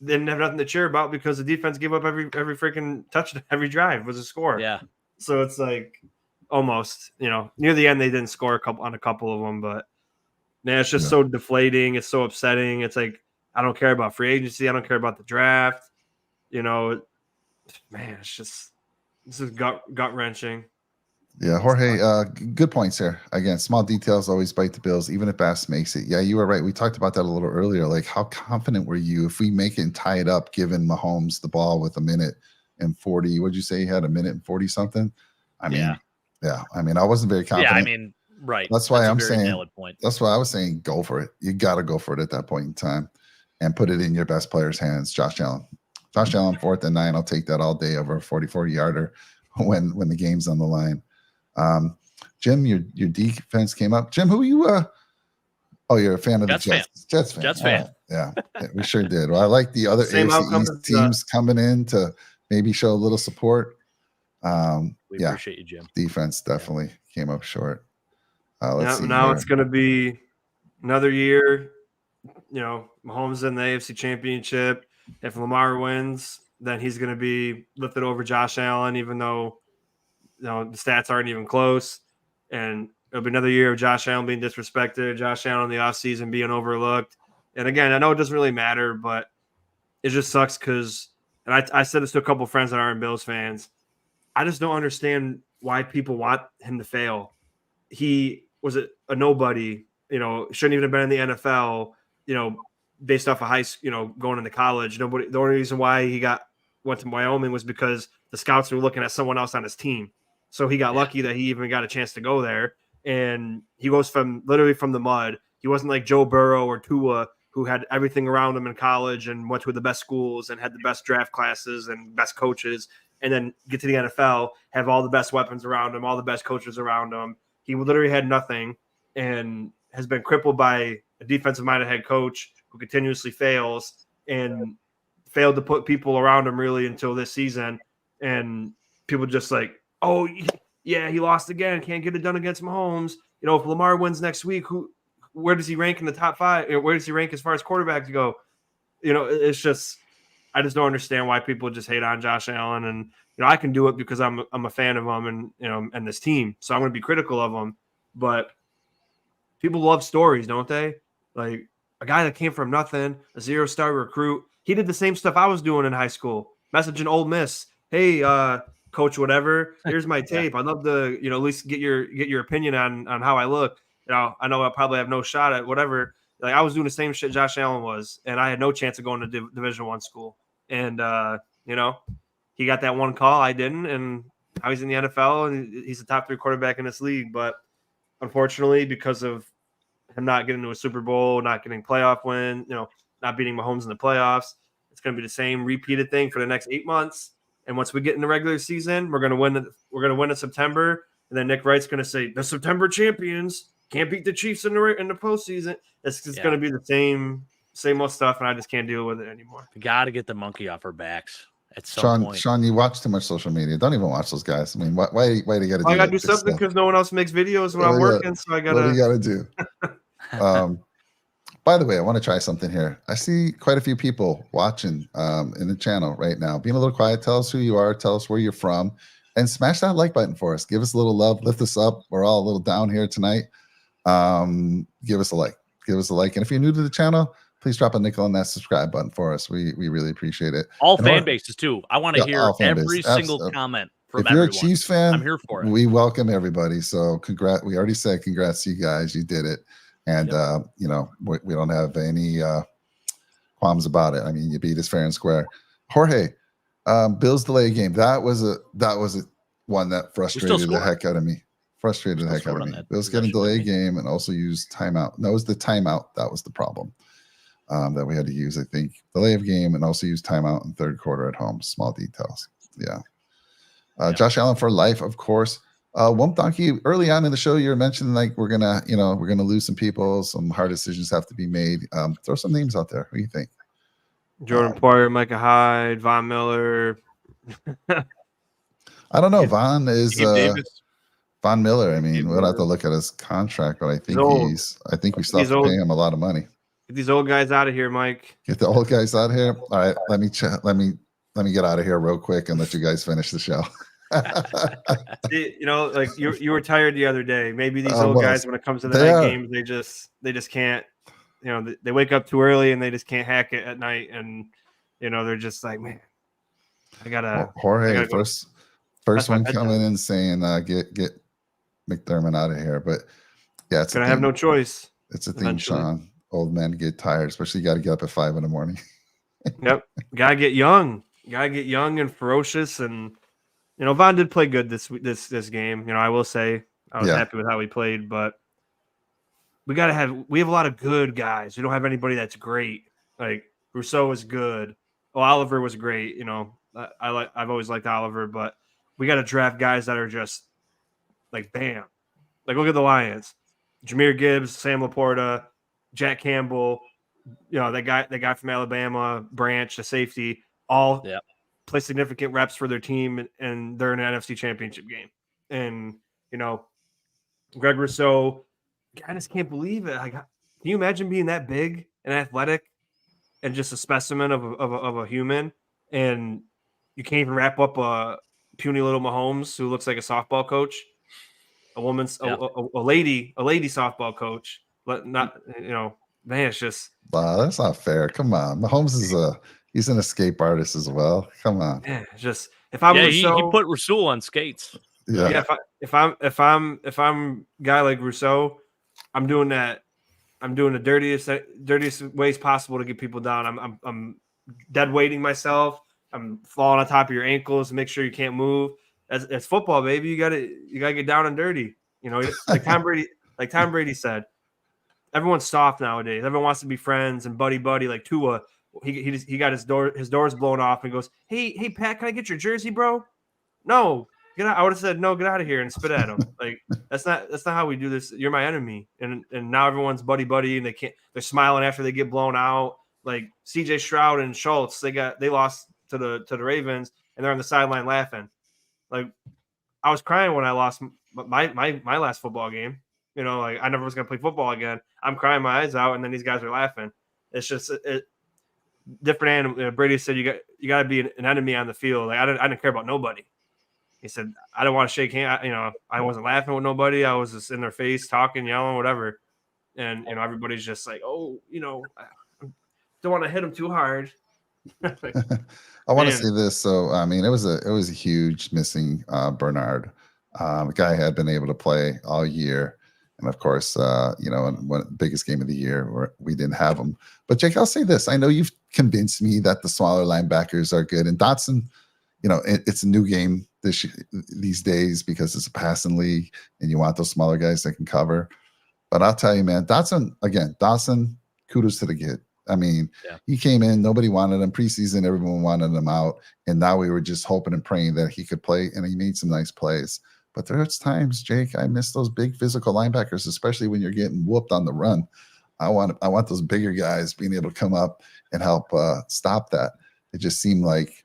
They didn't have nothing to cheer about because the defense gave up every freaking touchdown, every drive was a score. Yeah. So it's like almost, near the end they didn't score on a couple of them, but man, it's just so deflating. It's so upsetting. It's like I don't care about free agency. I don't care about the draft. Man, this is gut wrenching. Yeah, Jorge, good points here. Again, small details always bite the Bills, even if Bass makes it. Yeah, you were right. We talked about that a little earlier. Like, how confident were you if we make it and tie it up, giving Mahomes the ball with 1:40? What'd you say he had 1:40 something? I mean, I wasn't very confident. Yeah, I mean, right. That's why I'm saying. That's why I was saying go for it. You got to go for it at that point in time, and put it in your best player's hands. Josh Allen, 4th and 9. I'll take that all day over a 44-yarder when the game's on the line. Jim, your defense came up. Jim, who are you? You're a fan of the Jets. Jets fan. Yeah, we sure did. Well, I like the other AFC East teams coming in to maybe show a little support. We appreciate you, Jim. Defense definitely came up short. Let's see. Now it's going to be another year. Mahomes in the AFC Championship. If Lamar wins, then he's going to be lifted over Josh Allen, even though the stats aren't even close. And it'll be another year of Josh Allen being disrespected, Josh Allen in the offseason being overlooked. And again, I know it doesn't really matter, but it just sucks because, and I said this to a couple of friends that aren't Bills fans, I just don't understand why people want him to fail. He was a nobody, shouldn't even have been in the NFL, based off of going into college. The only reason why he went to Wyoming was because the scouts were looking at someone else on his team. So he got lucky that he even got a chance to go there. And he goes literally from the mud. He wasn't like Joe Burrow or Tua, who had everything around him in college and went to the best schools and had the best draft classes and best coaches, and then get to the NFL, have all the best weapons around him, all the best coaches around him. He literally had nothing and has been crippled by a defensive-minded head coach who continuously fails and failed to put people around him really until this season. And people just like, oh, yeah, he lost again. Can't get it done against Mahomes. If Lamar wins next week, where does he rank in the top 5? Where does he rank as far as quarterbacks go? It's just I just don't understand why people just hate on Josh Allen. And I can do it because I'm a fan of him and this team, so I'm going to be critical of him. But people love stories, don't they? Like a guy that came from nothing, a 0-star recruit. He did the same stuff I was doing in high school, messaging Ole Miss, hey, coach, whatever, here's my tape. I'd love to, at least get your opinion on how I look. I know I'll probably have no shot at whatever. Like I was doing the same shit Josh Allen was, and I had no chance of going to Division I school. And he got that one call, I didn't, and now he's in the NFL and he's the top 3 quarterback in this league. But unfortunately, because of him not getting to a Super Bowl, not getting playoff win, not beating Mahomes in the playoffs, it's going to be the same repeated thing for the next 8 months. And once we get in the regular season, we're going to win. We're going to win in September, and then Nick Wright's going to say the September champions can't beat the Chiefs in the postseason. It's just going to be the same old stuff, and I just can't deal with it anymore. We got to get the monkey off our backs at some point. Sean, you watch too much social media. Don't even watch those guys. I mean, why do you got to do? I got to do something because no one else makes videos when I'm working, so I got to. What do you got to do? By the way, I want to try something here. I see quite a few people watching in the channel right now. Being a little quiet, tell us who you are, tell us where you're from, and smash that like button for us. Give us a little love, lift us up. We're all a little down here tonight. Give us a like. Give us a like. And if you're new to the channel, please drop a nickel on that subscribe button for us. We really appreciate it. All fan bases, too. I want to hear every single comment from everyone. If you're a Chiefs fan, I'm here for it. We welcome everybody. So congrats. We already said congrats to you guys. You did it. And, we don't have any qualms about it. I mean, you beat us fair and square. Jorge, Bills delay game. That was one that frustrated the heck out of me. Bills getting delay game and also used timeout. That was the timeout. That was the problem. that we had to use, I think, delay of game and also use timeout in third quarter at home. Small details. Yeah. Josh Allen for life, of course. Wump Donkey, early on in the show, you were mentioning like we're gonna lose some people, some hard decisions have to be made. Throw some names out there. What do you think? Jordan Poyer, Micah Hyde, Von Miller. I don't know. Von is Davis. Von Miller. I mean, we'll have to look at his contract, but I think I think we still have to pay him a lot of money. Get these old guys out of here, Mike. Get the old guys out of here. All right, let me get out of here real quick and let you guys finish the show. You know, like you were tired the other day. Maybe these old guys, when it comes to the night games, they just can't. You know, they wake up too early and they just can't hack it at night, and you know they're just like, man, I gotta. Jorge, first one coming in saying, get McDermott out of here, but yeah, it's gonna have no choice. It's a thing, Sean. Old men get tired, especially you got to get up at 5 a.m. Yep, gotta get young. Gotta get young and ferocious, and you know, Von did play good this game. You know, I will say I was happy with how he played, but we have a lot of good guys. We don't have anybody that's great. Like Rousseau was good. Oh, Oliver was great. You know, I've always liked Oliver, but we got to draft guys that are just like bam. Like look at the Lions: Jahmyr Gibbs, Sam Laporta, Jack Campbell. You know, that guy from Alabama, Branch, the safety, all play significant reps for their team, and they're in an NFC Championship game. And you know, Greg Rousseau, I just can't believe it. Like, can you imagine being that big and athletic, and just a specimen of a human, and you can't even wrap up a puny little Mahomes who looks like a softball coach, a lady softball coach, but not, you know, man, it's just. Wow, that's not fair. Come on, Mahomes he's an escape artist as well. Come on. Yeah, just if I'm Rousseau, he put Rousseau on skates. Yeah. If I'm a guy like Rousseau, I'm doing that. I'm doing the dirtiest ways possible to get people down. I'm dead weighting myself. I'm falling on top of your ankles to make sure you can't move. It's football, baby. You gotta get down and dirty. You know, like Tom Brady said, everyone's soft nowadays. Everyone wants to be friends and buddy. Like Tua, he got his doors blown off and goes, hey Pat, can I get your jersey, bro? No, get out. I would have said no, get out of here and spit at him. Like that's not how we do this. You're my enemy, and now everyone's buddy, and they're smiling after they get blown out. Like CJ Stroud and Schultz, they lost to the Ravens, and they're on the sideline laughing. Like I was crying when I lost my last football game. You know, like I never was gonna play football again. I'm crying my eyes out, and then these guys are laughing. It's just different animal. Brady said you got to be an enemy on the field. Like I didn't care about nobody. He said I don't want to shake hands. You know, I wasn't laughing with nobody. I was just in their face, talking, yelling, whatever. And you know, everybody's just like, oh, you know, I don't want to hit him too hard. Like, I want to say this. So I mean, it was a huge missing Bernard. The guy had been able to play all year. And of course, you know, one biggest game of the year where we didn't have him. But Jake, I'll say this: I know you've convinced me that the smaller linebackers are good. And Dotson, you know, it's a new game these days because it's a passing league, and you want those smaller guys that can cover. But I'll tell you, man, Dotson, kudos to the kid. I mean, he came in, nobody wanted him preseason, everyone wanted him out, and now we were just hoping and praying that he could play, and he made some nice plays. But there's times, Jake, I miss those big physical linebackers, especially when you're getting whooped on the run. I want those bigger guys being able to come up and help stop that. It just seemed like,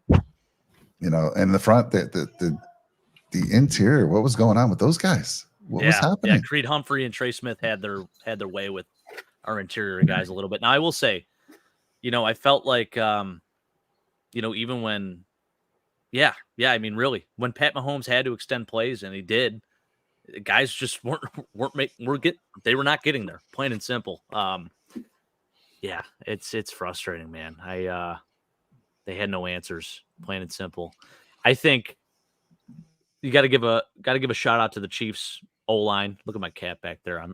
you know, and the front, the interior, what was going on with those guys? What was happening? Yeah, Creed Humphrey and Trey Smith had their way with our interior guys a little bit. Now I will say, you know, I felt like, you know, even when. Yeah. I mean, really, when Pat Mahomes had to extend plays, and he did, guys just they were not getting there, plain and simple. Yeah, it's frustrating, man. They had no answers, plain and simple. I think you got to give a shout out to the Chiefs O-line. Look at my cat back there.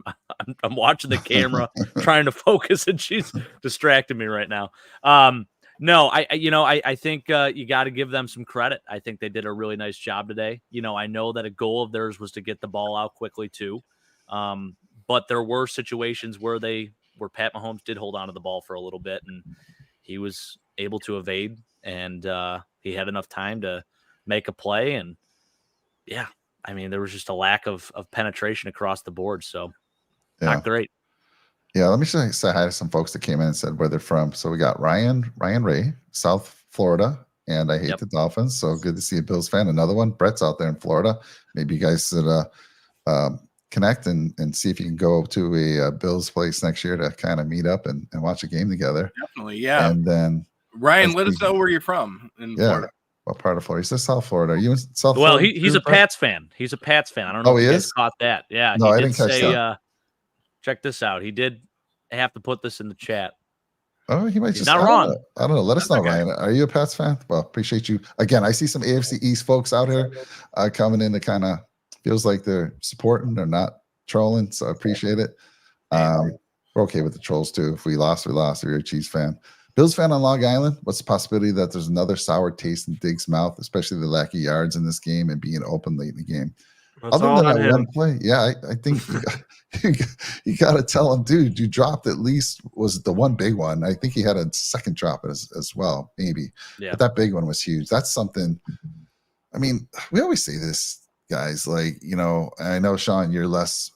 I'm watching the camera, trying to focus, and she's distracting me right now. No, I think you got to give them some credit. I think they did a really nice job today. You know, I know that a goal of theirs was to get the ball out quickly too, but there were situations where they where Pat Mahomes did hold on to the ball for a little bit, and he was able to evade, and he had enough time to make a play. And yeah, I mean, there was just a lack of penetration across the board. So not great. Yeah, let me just say hi to some folks that came in and said where they're from. So we got Ryan Ray, South Florida, and I hate the Dolphins. So good to see a Bills fan. Another one, Brett's out there in Florida. Maybe you guys should connect and see if you can go to a Bills place next year to kind of meet up and watch a game together. Definitely, yeah. And then Ryan, let us know where you're from in Florida. What part of Florida? He says South Florida. Are you in South Well, Florida? he's a Pats fan. He's a Pats fan. I don't know if you guys caught that. Yeah, no, he I did didn't catch say, that. Check this out. He did have to put this in the chat. Oh, he might He's just not wrong. I don't know. Let us know, Ryan. Are you a Pats fan? Well, appreciate you. Again, I see some AFC East folks out here coming in to kind of feels like they're supporting. They're not trolling, so I appreciate it. We're okay with the trolls too. If we lost, we lost. If you're a Chiefs fan. Bills fan on Long Island, what's the possibility that there's another sour taste in Diggs' mouth, especially the lack of yards in this game and being open late in the game? That's other than that one play, I think you got to tell him, dude, you dropped at least was the one big one. I think he had a second drop as well, maybe. Yeah. But that big one was huge. That's something. I mean, we always say this, guys. Like, you know, I know, Sean, you're less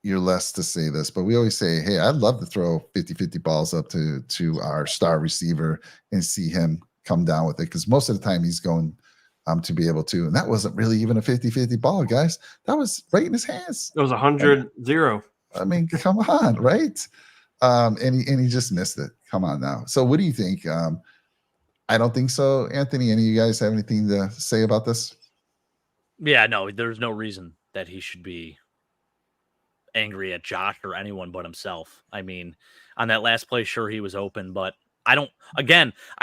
to say this, but we always say, hey, I'd love to throw 50-50 balls up to our star receiver and see him come down with it, because most of the time he's going to be able to. And that wasn't really even a 50-50 ball, guys. That was right in his hands. It was 100-0. I mean, come on, right? And he just missed it. Come on now. So what do you think? I don't think so. Anthony, any of you guys have anything to say about this? Yeah, no, there's no reason that he should be angry at Josh or anyone but himself. I mean, on that last play, sure, he was open, but I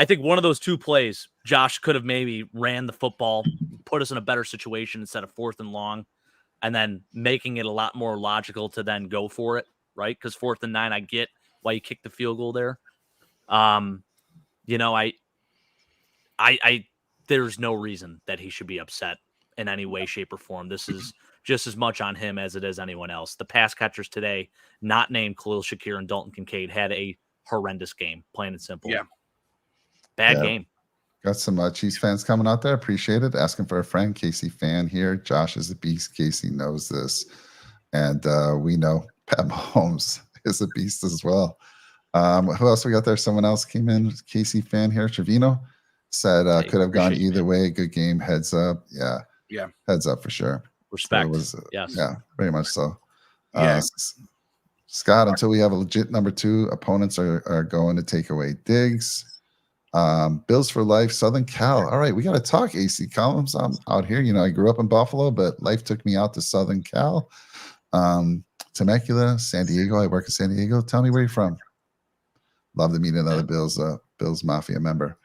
think one of those two plays, Josh could have maybe ran the football, put us in a better situation instead of 4th and long, and then making it a lot more logical to then go for it, right? Because 4th and 9, I get why you kicked the field goal there. You know, I there's no reason that he should be upset in any way, shape, or form. This is just as much on him as it is anyone else. The pass catchers today, not named Khalil Shakir and Dalton Kincaid, had a horrendous game, plain and simple. Yeah. Bad game. Got some Chiefs fans coming out there. Appreciate it. Asking for a friend. Casey fan here. Josh is a beast. Casey knows this. And we know Pat Mahomes is a beast as well. Who else we got there? Someone else came in. Casey fan here. Trevino said could have gone either way. Good game. Heads up. Yeah. Heads up for sure. Respect. So yes. Yeah, very much so. Yeah. Scott, until we have a legit number 2, opponents are going to take away Diggs. Bills for life, Southern Cal. All right, we got to talk AC Columns. I'm out here. You know, I grew up in Buffalo, but life took me out to Southern Cal. Temecula, San Diego. I work in San Diego. Tell me where you're from. Love to meet another Bills Mafia member.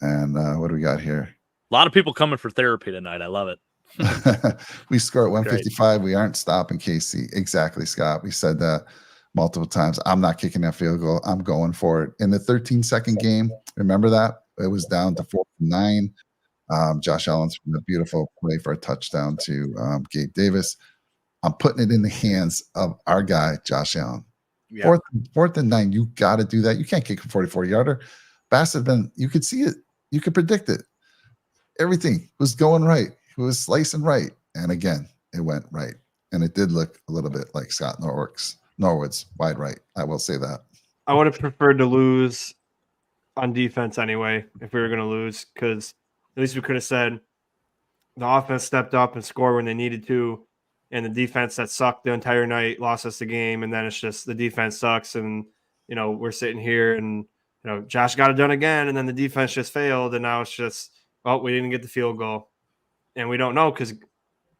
And what do we got here? A lot of people coming for therapy tonight. I love it. We score at 155. We aren't stopping KC. Exactly, Scott. We said that multiple times. I'm not kicking that field goal. I'm going for it. In the 13-second game, remember that? It was down to 4th and 9. Josh Allen's from a beautiful play for a touchdown to Gabe Davis. I'm putting it in the hands of our guy, Josh Allen. Yeah. Fourth and 9, you got to do that. You can't kick a 44-yarder. Bassett, you could see it. You could predict it. Everything was going right. It was slicing right. And again, it went right. And it did look a little bit like Scott Norwood's wide right. I will say that. I would have preferred to lose on defense anyway if we were going to lose, because at least we could have said the offense stepped up and scored when they needed to, and the defense that sucked the entire night lost us the game. And then it's just the defense sucks, and you know, we're sitting here and you know, Josh got it done again, and then the defense just failed, and now it's just, well, we didn't get the field goal. And we don't know, because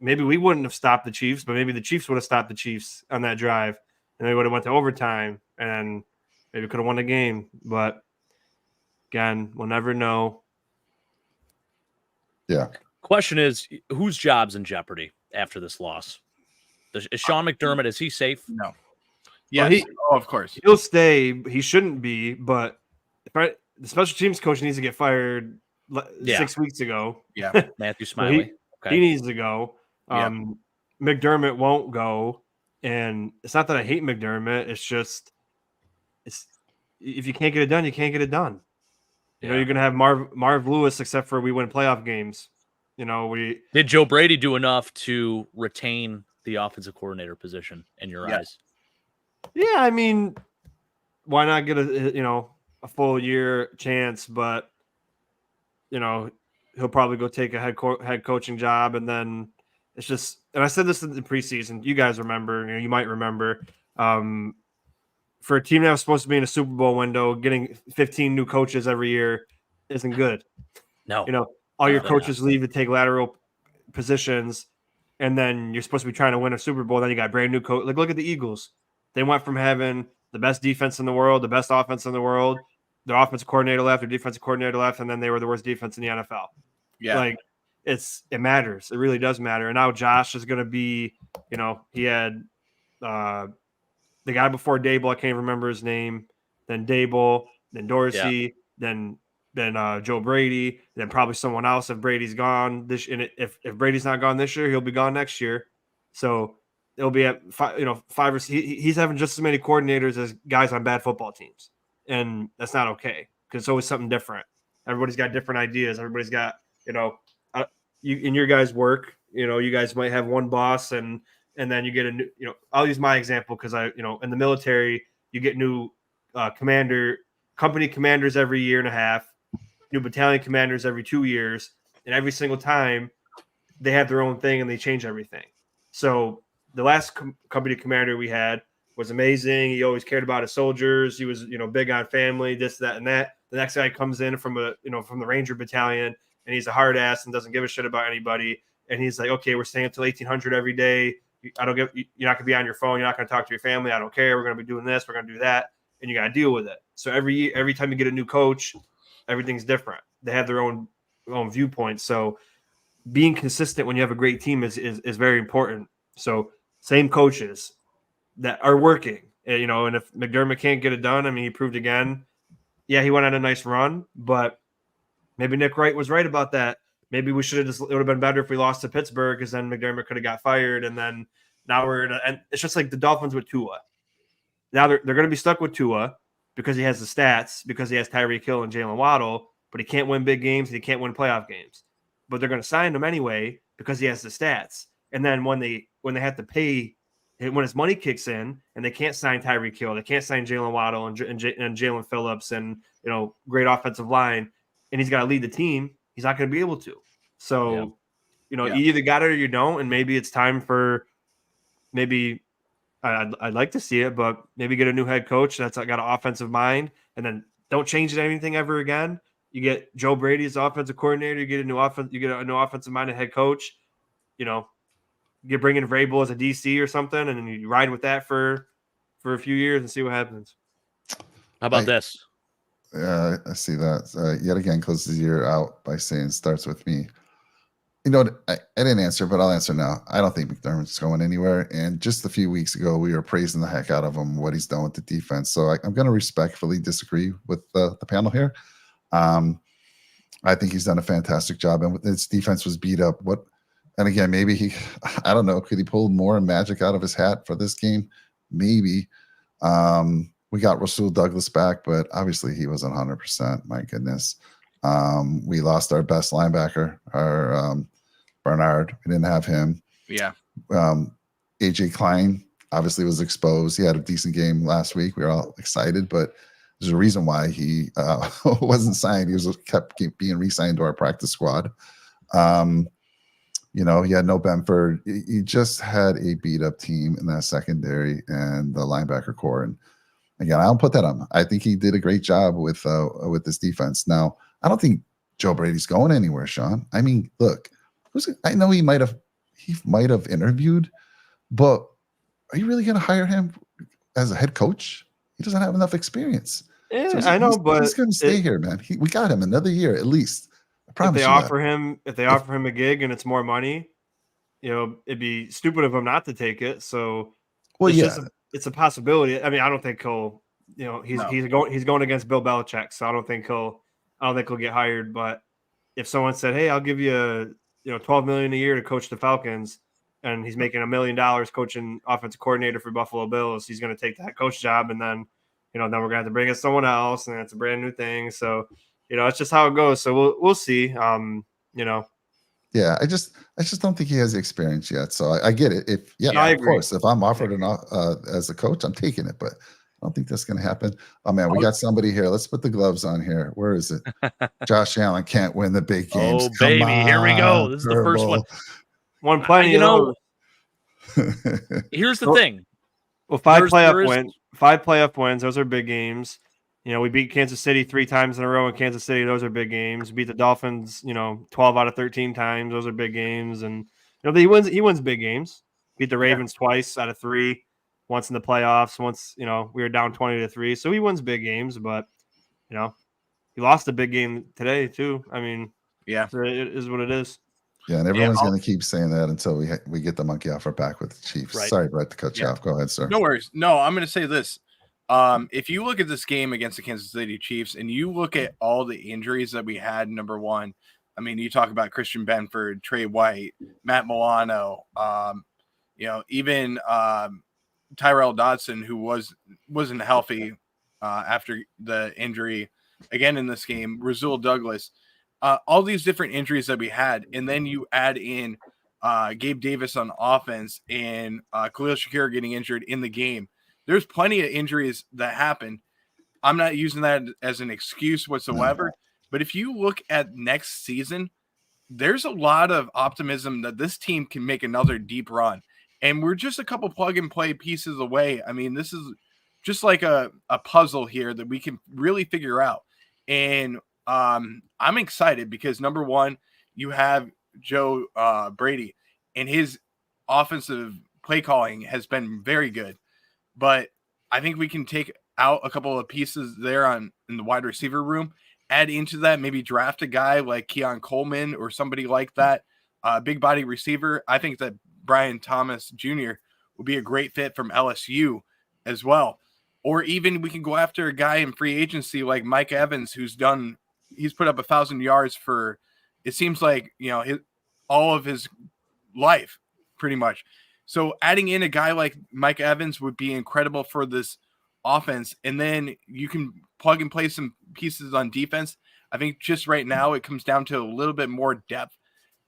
maybe we wouldn't have stopped the Chiefs, but maybe the Chiefs would have stopped the Chiefs on that drive, and they would have went to overtime, and maybe could have won the game. But again, we'll never know. Yeah. Question is, whose job's in jeopardy after this loss? Is Sean McDermott, is he safe? No. Yeah, well, of course. He'll stay. He shouldn't be, but the special teams coach needs to get fired 6 weeks ago. Matthew Smiley. He needs to go. McDermott won't go. And it's not that I hate McDermott. It's just if you can't get it done, you can't get it done. You know, you're going to have Marv Lewis, except for we win playoff games. You know, did Joe Brady do enough to retain the offensive coordinator position in your eyes? Yeah, I mean, why not get a full year chance? But he'll probably go take a head coaching job, and then it's just. And I said this in the preseason. You guys remember? You might remember. For a team that was supposed to be in a Super Bowl window, getting 15 new coaches every year isn't good. No, all your coaches leave to take lateral positions, and then you're supposed to be trying to win a Super Bowl. Then you got brand new coach. Like, look at the Eagles. They went from having the best defense in the world, the best offense in the world. Their offensive coordinator left, their defensive coordinator left, and then they were the worst defense in the NFL. Yeah. Like, it matters. It really does matter. And now Josh is going to be, he had the guy before Dable, I can't remember his name, then Dable, then Dorsey, then Joe Brady, then probably someone else if Brady's gone if Brady's not gone this year, he'll be gone next year. So it'll be at five or he's having just as many coordinators as guys on bad football teams, and that's not okay because it's always something different. Everybody's got different ideas. Everybody's got in your guys' work, you guys might have one boss and then you get a new, I'll use my example because in the military, you get new company commanders every year and a half, new battalion commanders every 2 years, and every single time they have their own thing and they change everything. So the last company commander we had was amazing. He always cared about his soldiers. He was, big on family, this, that, and that. The next guy comes in from from the Ranger battalion, and he's a hard ass and doesn't give a shit about anybody. And he's like, okay, we're staying until 1800 every day. You're not going to be on your phone. You're not going to talk to your family. I don't care. We're going to be doing this. We're going to do that. And you got to deal with it. So every time you get a new coach, everything's different. They have their own viewpoints. So being consistent when you have a great team is very important. So same coaches that are working, and if McDermott can't get it done, I mean, he proved again. Yeah, he went on a nice run, but maybe Nick Wright was right about that. Maybe we should have it would have been better if we lost to Pittsburgh because then McDermott could have got fired. And then now and it's just like the Dolphins with Tua. Now they're going to be stuck with Tua because he has the stats, because he has Tyreek Hill and Jalen Waddle, but he can't win big games and he can't win playoff games. But they're going to sign him anyway because he has the stats. And then when they have to pay, when his money kicks in and they can't sign Tyreek Hill, they can't sign Jalen Waddle and Jalen Phillips and great offensive line, and he's got to lead the team, he's not going to be able to. So, you either got it or you don't, and maybe it's time for I'd like to see it, but maybe get a new head coach that's got an offensive mind, and then don't change anything ever again. You get Joe Brady as offensive coordinator, you get a new offensive minded head coach. You bring in Vrabel as a DC or something, and then you ride with that for a few years and see what happens. How about this? Yeah, I see that. Yet again, closes the year out by saying starts with me. I didn't answer, but I'll answer now. I don't think McDermott's going anywhere. And just a few weeks ago, we were praising the heck out of him, what he's done with the defense. So I'm going to respectfully disagree with the panel here. I think he's done a fantastic job, and his defense was beat up. And again, maybe I don't know, could he pull more magic out of his hat for this game? Maybe. We got Rasul Douglas back, but obviously he wasn't 100%. My goodness. We lost our best linebacker, our Bernard. We didn't have him. Yeah. AJ Klein obviously was exposed. He had a decent game last week. We were all excited, but there's a reason why he wasn't signed. He kept being re-signed to our practice squad. He had no Benford. He just had a beat-up team in that secondary and the linebacker core. And again, I don't put that on. I think he did a great job with this defense. Now, I don't think Joe Brady's going anywhere, Sean. I mean, look, I know he might have interviewed, but are you really going to hire him as a head coach? He doesn't have enough experience. Yeah, I know, but he's going to stay here, man. We got him another year at least. I promise if they offer him a gig and it's more money, it'd be stupid of him not to take it. So, it's a possibility. I mean, I don't think he'll. He's going against Bill Belichick, so I don't think he'll get hired. But if someone said, "Hey, I'll give you $12 million a year to coach the Falcons," and he's making $1 million coaching offensive coordinator for Buffalo Bills. He's going to take that coach job, and then, then we're going to have to bring in someone else, and it's a brand new thing. So, it's just how it goes. So we'll see. Yeah, I just don't think he has the experience yet. So I get it. I Of agree. course, if I'm offered as a coach, I'm taking it. But I don't think that's going to happen. Oh man, we got somebody here. Let's put the gloves on here. Where is it? Josh Allen can't win the big games. Oh baby, here we go. This is the first one. Won plenty of those. Here's the thing. Well, five playoff wins. Those are big games. We beat Kansas City 3 times in a row in Kansas City. Those are big games. Beat the Dolphins, 12 out of 13 times. Those are big games. And he wins big games. Beat the Ravens twice out of 3. Once in the playoffs. Once, we were down 20-3. So he wins big games, but he lost a big game today too. I mean, so it is what it is. Yeah, and everyone's going to keep saying that until we get the monkey off our back with the Chiefs. Right. Sorry, Brett, to cut you off. Go ahead, sir. No worries. No, I'm going to say this. If you look at this game against the Kansas City Chiefs and you look at all the injuries that we had, number one, I mean, you talk about Christian Benford, Trey White, Matt Milano, even Tyrell Dodson, who wasn't healthy after the injury again in this game, Rasul Douglas, all these different injuries that we had, and then you add in Gabe Davis on offense and Khalil Shakir getting injured in the game. There's plenty of injuries that happen. I'm not using that as an excuse whatsoever, but if you look at next season, there's a lot of optimism that this team can make another deep run. And we're just a couple plug-and-play pieces away. I mean, this is just like a puzzle here that we can really figure out. And I'm excited because, number one, you have Joe Brady, and his offensive play calling has been very good. But I think we can take out a couple of pieces there in the wide receiver room, add into that, maybe draft a guy like Keon Coleman or somebody like that, big body receiver. I think that Brian Thomas Jr. would be a great fit from LSU as well. Or even we can go after a guy in free agency like Mike Evans, he's put up 1,000 yards for, it seems like, all of his life pretty much. So adding in a guy like Mike Evans would be incredible for this offense. And then you can plug and play some pieces on defense. I think just right now it comes down to a little bit more depth.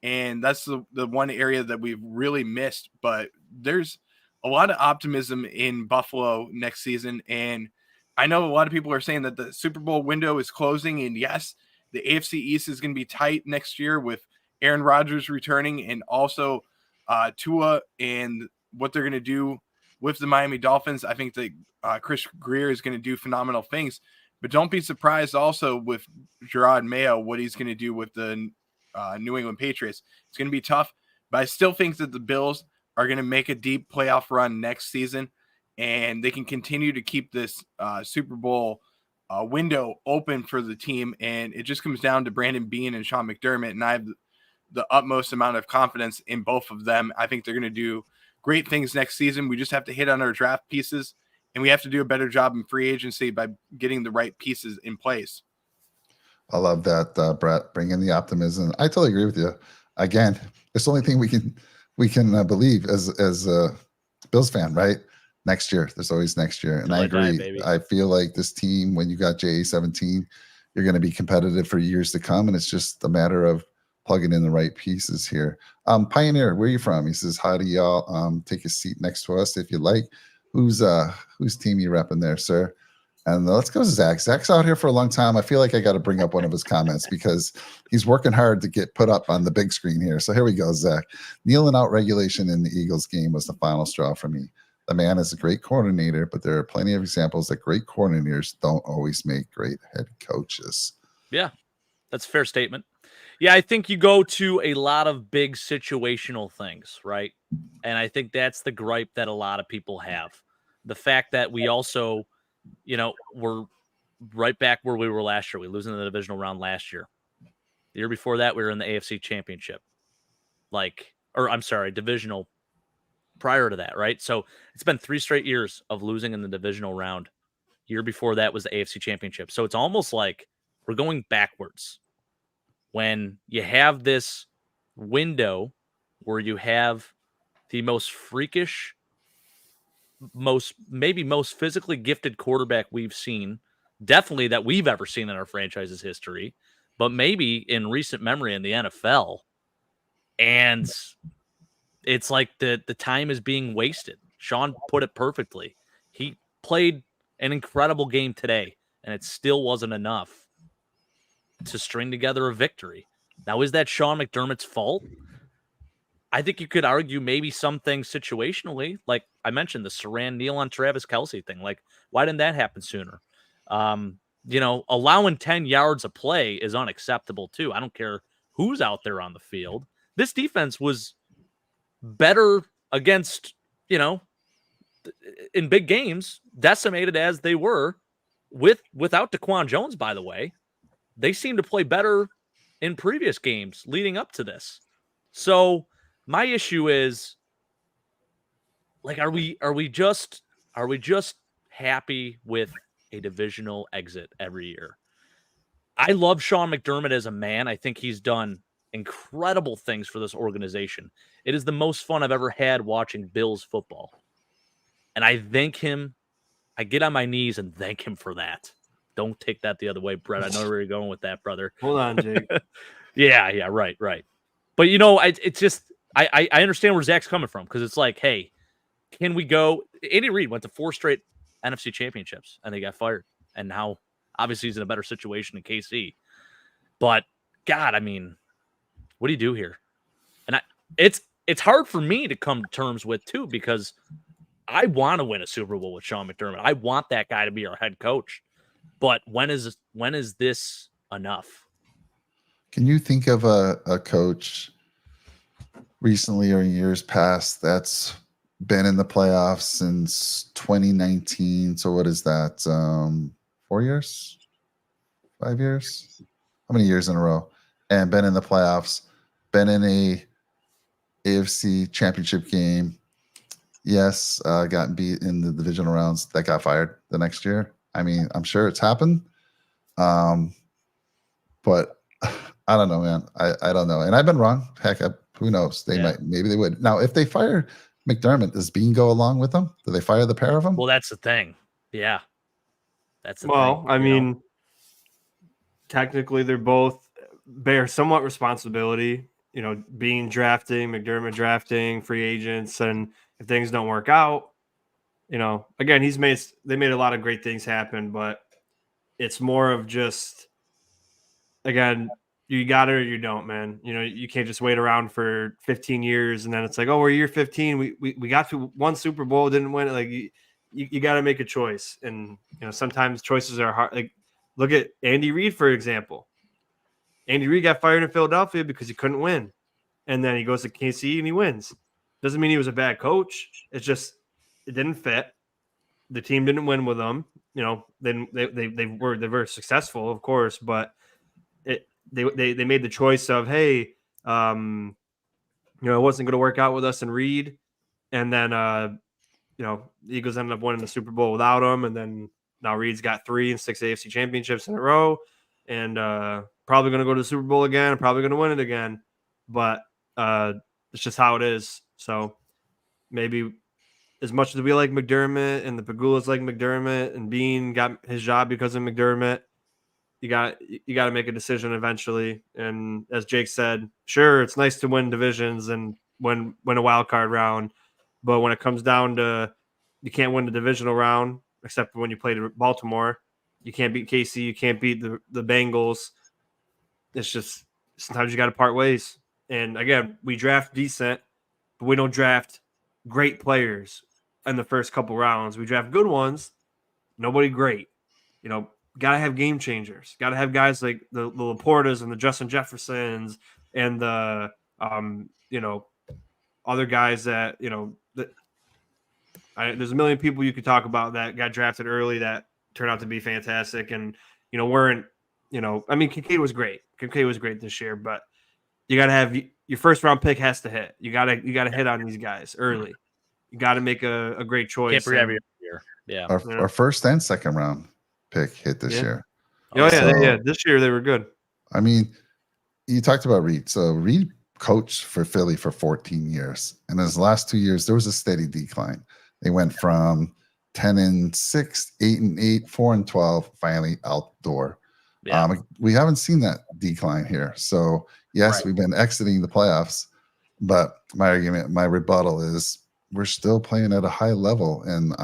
And that's the one area that we've really missed. But there's a lot of optimism in Buffalo next season. And I know a lot of people are saying that the Super Bowl window is closing. And yes, the AFC East is going to be tight next year with Aaron Rodgers returning and also Tua and what they're going to do with the Miami Dolphins. I think that Chris Greer is going to do phenomenal things, but don't be surprised also with Gerard Mayo, what he's going to do with the New England Patriots. It's going to be tough, but I still think that the Bills are going to make a deep playoff run next season, and they can continue to keep this Super Bowl window open for the team. And it just comes down to Brandon Beane and Sean McDermott, and I have the utmost amount of confidence in both of them. I think they're going to do great things next season. We just have to hit on our draft pieces, and we have to do a better job in free agency by getting the right pieces in place. I love that, Brett. Bring in the optimism. I totally agree with you. Again, it's the only thing we can believe as a Bills fan, right? Next year, there's always next year, and I agree. I feel like this team, when you got JA-17, you're going to be competitive for years to come, and it's just a matter of plugging in the right pieces here. Pioneer, where are you from? He says, hi to y'all. Take a seat next to us if you like. Whose team you repping there, sir? And let's go to Zach. Zach's out here for a long time. I feel like I got to bring up one of his comments because he's working hard to get put up on the big screen here. So here we go, Zach. Kneeling out regulation in the Eagles game was the final straw for me. The man is a great coordinator, but there are plenty of examples that great coordinators don't always make great head coaches. Yeah, that's a fair statement. Yeah, I think you go to a lot of big situational things, right? And I think that's the gripe that a lot of people have. The fact that we also, we're right back where we were last year. We lose in the divisional round last year. The year before that, we were in the AFC Championship. Divisional prior to that, right? So it's been 3 straight years of losing in the divisional round. Year before that was the AFC Championship. So it's almost like we're going backwards. When you have this window where you have the most freakish, most physically gifted quarterback we've seen, definitely that we've ever seen in our franchise's history, but maybe in recent memory in the NFL. And it's like the time is being wasted. Sean put it perfectly. He played an incredible game today, and it still wasn't enough to string together a victory. Now, is that Sean McDermott's fault? I think you could argue maybe some things situationally, like I mentioned, the Saran Neal on Travis Kelce thing. Like, why didn't that happen sooner? Allowing 10 yards a play is unacceptable too. I don't care who's out there on the field. This defense was better against, in big games, decimated as they were without DaQuan Jones, by the way. They seem to play better in previous games leading up to this. So my issue is, like, are we just happy with a divisional exit every year? I love Sean McDermott as a man. I think he's done incredible things for this organization. It is the most fun I've ever had watching Bills football. And I thank him. I get on my knees and thank him for that. Don't take that the other way, Brett. I know where you're going with that, brother. Hold on, Jake. Yeah, right. But, it's just, I understand where Zach's coming from, because it's like, hey, can we go? Andy Reid went to 4 straight NFC championships, and they got fired. And now, obviously, he's in a better situation in KC. But, God, I mean, what do you do here? And it's hard for me to come to terms with, too, because I want to win a Super Bowl with Sean McDermott. I want that guy to be our head coach. But when is this enough? Can you think of a coach recently or in years past that's been in the playoffs since 2019? So what is that? 4 years? 5 years? How many years in a row? And been in the playoffs, been in a AFC championship game. Yes, gotten beat in the divisional rounds, that got fired the next year. I mean, I'm sure it's happened. But I don't know, man. I don't know. And I've been wrong. Heck, who knows? Maybe they would. Now, if they fire McDermott, does Bean go along with them? Do they fire the pair of them? Well, that's the thing. Yeah. That's the thing. Well, I mean, technically they're both bear somewhat responsibility, Bean drafting, McDermott drafting, free agents, and if things don't work out, again, they made a lot of great things happen, but it's more of just, again, you got it or you don't, man. You can't just wait around for 15 years and then it's like, oh, we're year 15. We got to one Super Bowl, didn't win it. Like you got to make a choice. And, sometimes choices are hard. Like look at Andy Reid, for example. Andy Reid got fired in Philadelphia because he couldn't win. And then he goes to KC and he wins. Doesn't mean he was a bad coach. It's just, it didn't fit. The team didn't win with them. Then they were successful, of course, but they made the choice of, hey, it wasn't going to work out with us and Reed, and then the Eagles ended up winning the Super Bowl without him, and then now Reed's got 3 and 6 AFC championships in a row, and probably going to go to the Super Bowl again, probably going to win it again, but it's just how it is. So maybe, as much as we like McDermott and the Pagulas like McDermott and Bean got his job because of McDermott, you got to make a decision eventually. And as Jake said, sure, it's nice to win divisions and win a wild card round, but when it comes down to, you can't win the divisional round except when you play Baltimore. You can't beat KC. You can't beat the Bengals. It's just, sometimes you got to part ways. And again, we draft decent, but we don't draft great players in the first couple rounds. We draft good ones, nobody great. Got to have game changers. Got to have guys like the Laportas and the Justin Jeffersons and the other guys that there's a million people you could talk about that got drafted early that turned out to be fantastic, and weren't. I mean, Kincaid was great. Kincaid was great this year, but you got to have your first round pick has to hit. You got to hit on these guys early. You got to make a great choice. Can't be every year. Yeah. Our first and second round pick hit this year. Oh, yeah. This year they were good. I mean, you talked about Reed. So Reed coached for Philly for 14 years. And in his last 2 years, there was a steady decline. They went from 10-6, 8-8, 4-12, finally out the door. Yeah. We haven't seen that decline here. So yes, we've been exiting the playoffs, but my rebuttal is we're still playing at a high level, and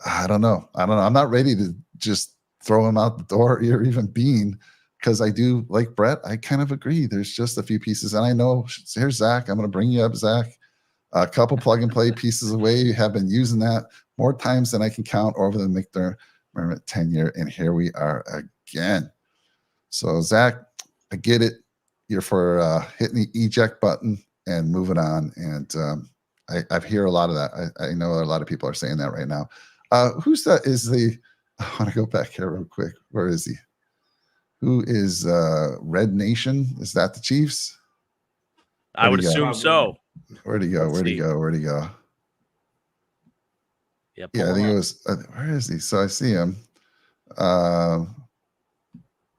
I don't know. I'm not ready to just throw him out the door or even Bean, because I do, like Brett, I kind of agree. There's just a few pieces, and I know here's Zach. I'm going to bring you up, Zach. A couple plug and play pieces away. You have been using that more times than I can count over the McDermott tenure, and here we are again. So Zach, I get it. You're for hitting the eject button and moving on, and I hear a lot of that. I know a lot of people are saying that right now. Who's that? I want to go back here real quick. Where is he? Who is Red Nation? Is that the Chiefs? I would assume so. Where'd he go? Where'd he go? Yeah, I think it was. Where is he? So I see him.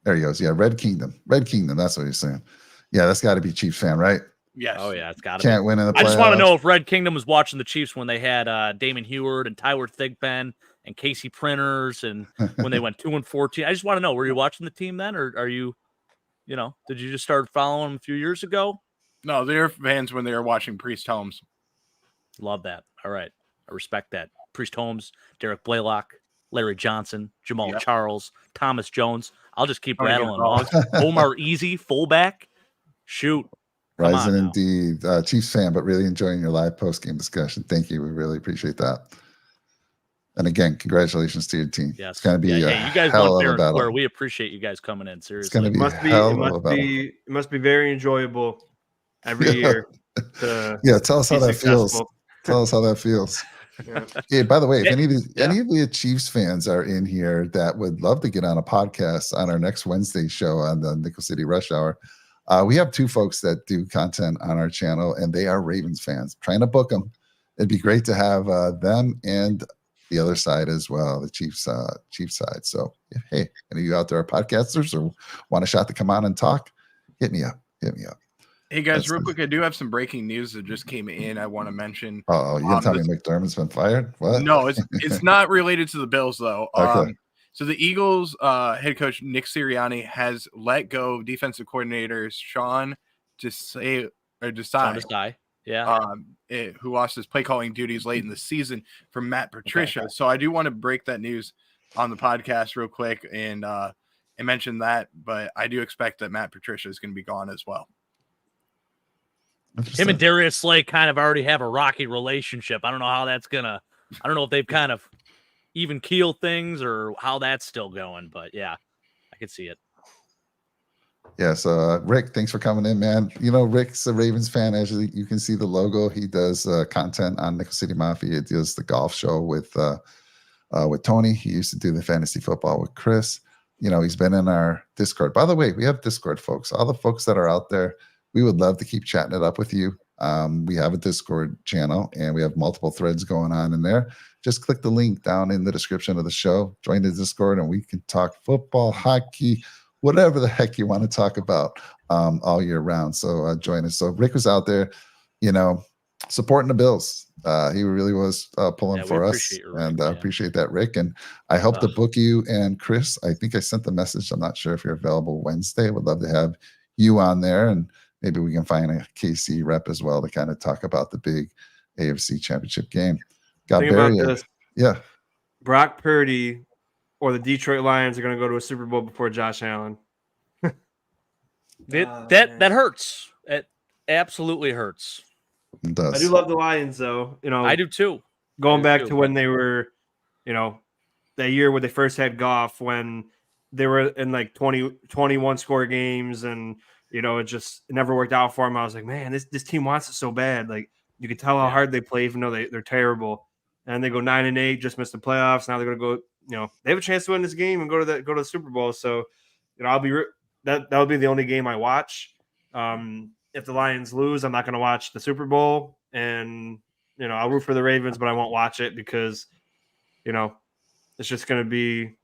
There he goes. Yeah, Red Kingdom. That's what he's saying. Yeah, that's got to be Chiefs fan, right? Yes. Oh yeah, it's got to. Can't win in the playoffs. I just want to know if Red Kingdom was watching the Chiefs when they had Damon Heward and Tyler Thigpen and Casey Printers, and when they went 2-14. I just want to know, were you watching the team then, or are you, did you just start following them a few years ago? No, they're fans when they were watching Priest Holmes. Love that. All right, I respect that. Priest Holmes, Derek Blaylock, Larry Johnson, Jamal Charles, Thomas Jones. I'll just keep rattling off. Omar Easy, fullback. Shoot. Rising indeed. Chiefs fan, but really enjoying your live post-game discussion. Thank you. We really appreciate that. And again, congratulations to your team. Yes. It's going to be you guys won fair and square. We appreciate you guys coming in. Seriously. It's going to be it must be very enjoyable every year. Tell us how that feels. Tell us how that feels. Yeah. By the way, if any of the Chiefs fans are in here that would love to get on a podcast on our next Wednesday show on the Nickel City Rush Hour, we have two folks that do content on our channel, and they are Ravens fans. Trying to book them. It'd be great to have them and the other side as well, the Chiefs side. So, hey, any of you out there are podcasters or want a shot to come on and talk, hit me up. Hey guys, real quick, I do have some breaking news that just came in. I want to mention. Oh, you gonna tell me McDermott's been fired? What? No, it's not related to the Bills though. Okay. So the Eagles head coach Nick Sirianni has let go defensive coordinators Sean Desai, who lost his play calling duties late in the season, from Matt Patricia. Okay. So I do want to break that news on the podcast real quick and mention that, but I do expect that Matt Patricia is going to be gone as well. Him and Darius Slay kind of already have a rocky relationship. I don't know how that's gonna. I don't know if they've kind of even keel things or how that's still going, but yeah, I could see it. Yeah. So Rick, thanks for coming in, man. Rick's a Ravens fan. As you can see the logo, he does content on Nickel City Mafia. He does the golf show with Tony. He used to do the fantasy football with Chris. He's been in our Discord. By the way, we have Discord folks. All the folks that are out there, we would love to keep chatting it up with you. We have a Discord channel, and we have multiple threads going on in there. Just click the link down in the description of the show. Join the Discord, and we can talk football, hockey, whatever the heck you want to talk about all year round. So join us. So Rick was out there, supporting the Bills. He really was pulling for us, and appreciate that, Rick. And I hope to book you and Chris. I think I sent the message. I'm not sure if you're available Wednesday. Would love to have you on there, and maybe we can find a KC rep as well to kind of talk about the big AFC Championship game. Think about this. Yeah. Brock Purdy or the Detroit Lions are going to go to a Super Bowl before Josh Allen. That hurts. It absolutely hurts. It does. I do love the Lions, though. I do too. Going back to when they were, that year where they first had Goff, when they were in like 21 score games, and it never worked out for them. I was like, man, this team wants it so bad. Like, you could tell how hard they play, even though they're terrible. And they go 9-8, just missed the playoffs. Now they're going to go. They have a chance to win this game and go to the Super Bowl. So, I'll be that would be the only game I watch. If the Lions lose, I'm not going to watch the Super Bowl, and I'll root for the Ravens, but I won't watch it because it's just going to be,